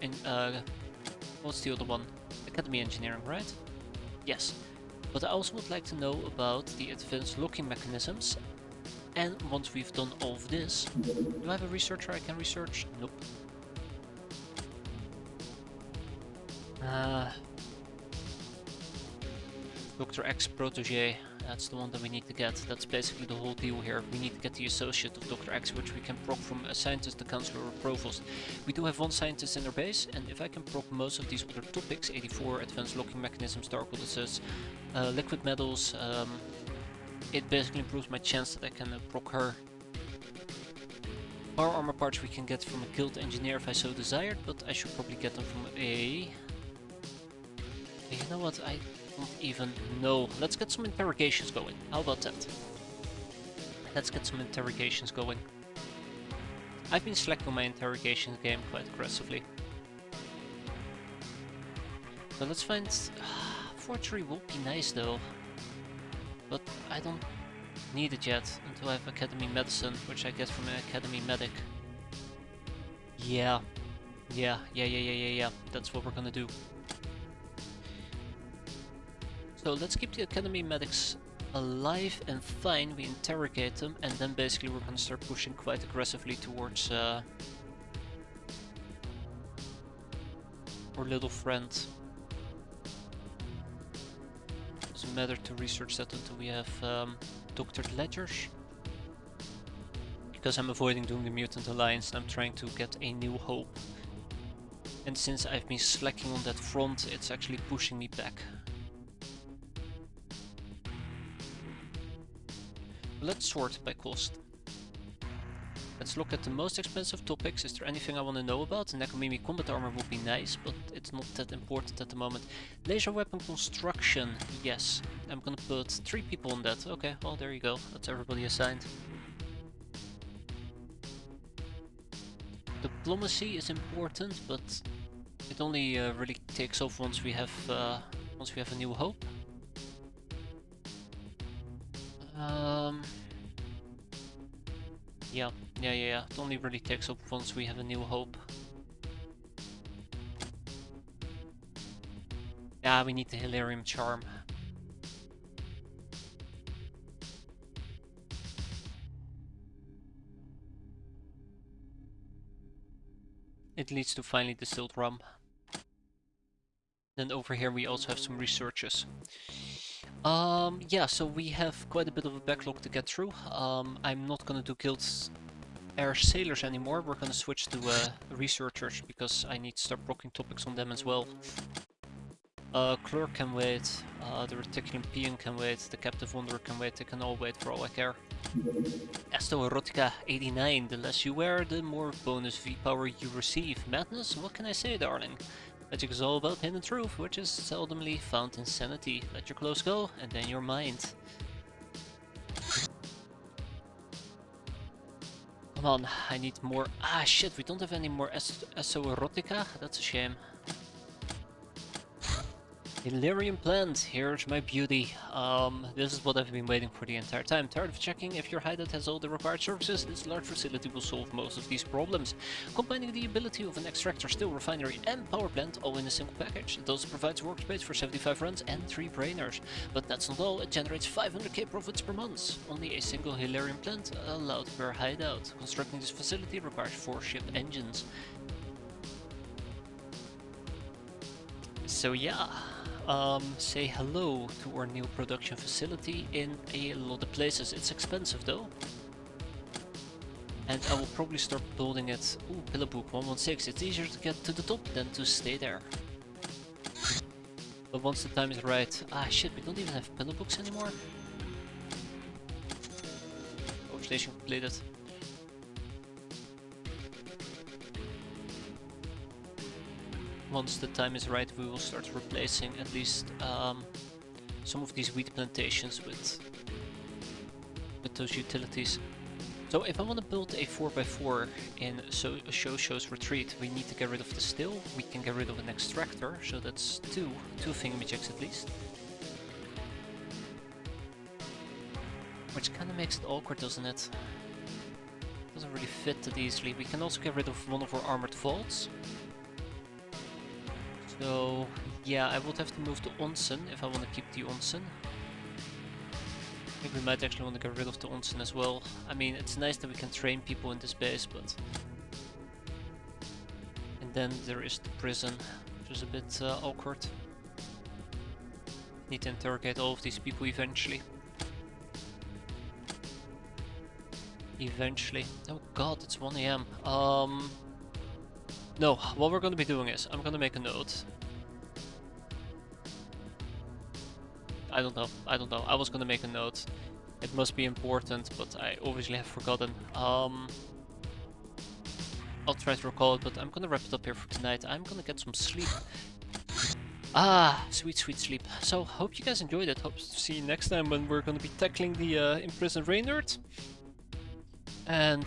what's the other one? Academy engineering, right? Yes. But I also would like to know about the advanced locking mechanisms And once we've done all of this, do I have a researcher I can research? Nope. Dr. X-piratez, that's the one that we need to get. That's basically the whole deal here. We need to get the associate of Dr. X, which we can proc from a scientist, the counselor, or provost. We do have one scientist in our base, and if I can proc most of these other topics, 84, advanced locking mechanisms, dark codices, liquid metals, it basically improves my chance that I can proc her. Power armor parts we can get from a guild engineer if I so desired, but I should probably get them from a... You know what, I don't even know. Let's get some interrogations going. How about that? Let's get some interrogations going. I've been slacking on my interrogations game quite aggressively. So let's find... forgery would be nice though. But I don't need it yet until I have Academy Medicine, which I get from an Academy Medic. Yeah. That's what we're gonna do. So let's keep the Academy Medics alive and fine, we interrogate them, and then basically we're gonna start pushing quite aggressively towards our little friend. Doesn't matter to research that until we have doctored ledgers. Because I'm avoiding doing the Mutant Alliance, I'm trying to get a new hope. And since I've been slacking on that front, it's actually pushing me back. Let's sort by cost. Let's look at the most expensive topics. Is there anything I want to know about? Nekomimi combat armor would be nice, but it's not that important at the moment. Laser weapon construction, yes. I'm gonna put 3 people on that. Okay, well there you go. That's everybody assigned. Diplomacy is important, but it only really takes off once we have a new hope. Yeah. It only really takes up once we have a new hope. Yeah, we need the Hilarium Charm. It leads to finely distilled rum. Then over here we also have some researches. Yeah, so we have quite a bit of a backlog to get through. I'm not gonna do guilds air sailors anymore. We're gonna switch to researchers because I need to start blocking topics on them as well. Clerk can wait, the Reticulum Peon can wait, the Captive Wanderer can wait, they can all wait for all I care. Esto Erotica 89, the less you wear, the more bonus V power you receive. Madness? What can I say, darling? Magic is all about hidden truth, which is seldomly found in sanity. Let your clothes go, and then your mind. Come on, I need more. Ah shit, we don't have any more Esto Erotica? That's a shame. Hilarium plant, here's my beauty. This is what I've been waiting for the entire time. Tired of checking if your hideout has all the required services? This large facility will solve most of these problems. Combining the ability of an extractor, still refinery and power plant all in a single package. It also provides workspace for 75 runs and 3 brainers. But that's not all, it generates 500k profits per month. Only a single Hilarium plant allowed per hideout. Constructing this facility requires 4 ship engines. So yeah. Say hello to our new production facility in a lot of places. It's expensive though. And I will probably start building it. Ooh, Pillar Book 116. It's easier to get to the top than to stay there. But once the time is right... Ah shit, we don't even have Pillar Books anymore. Workstation completed. Once the time is right, we will start replacing at least some of these wheat plantations with those utilities. So if I want to build a 4x4 in Shosho's retreat, we need to get rid of the still. We can get rid of an extractor, so that's two thingamajigs at least. Which kind of makes it awkward, doesn't it? Doesn't really fit that easily. We can also get rid of one of our armored vaults. So, yeah, I would have to move to Onsen if I want to keep the Onsen. I think we might actually want to get rid of the onsen as well. I mean, it's nice that we can train people in this base, but... And then there is the prison, which is a bit awkward. Need to interrogate all of these people eventually. Eventually. Oh god, it's 1 AM. No, what we're gonna be doing is, I'm gonna make a note. I don't know, I was gonna make a note. It must be important, but I obviously have forgotten. I'll try to recall it, but I'm gonna wrap it up here for tonight. I'm gonna get some sleep. Ah, sweet, sweet sleep. So, hope you guys enjoyed it. Hope to see you next time when we're gonna be tackling the imprisoned Reynard. And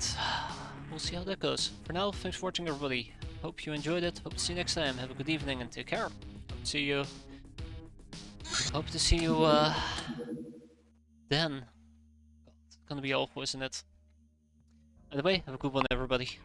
we'll see how that goes. For now, thanks for watching, everybody. Hope you enjoyed it. Hope to see you next time. Have a good evening and take care. Hope to see you then. God, it's gonna be awful, isn't it? Anyway, have a good one, everybody.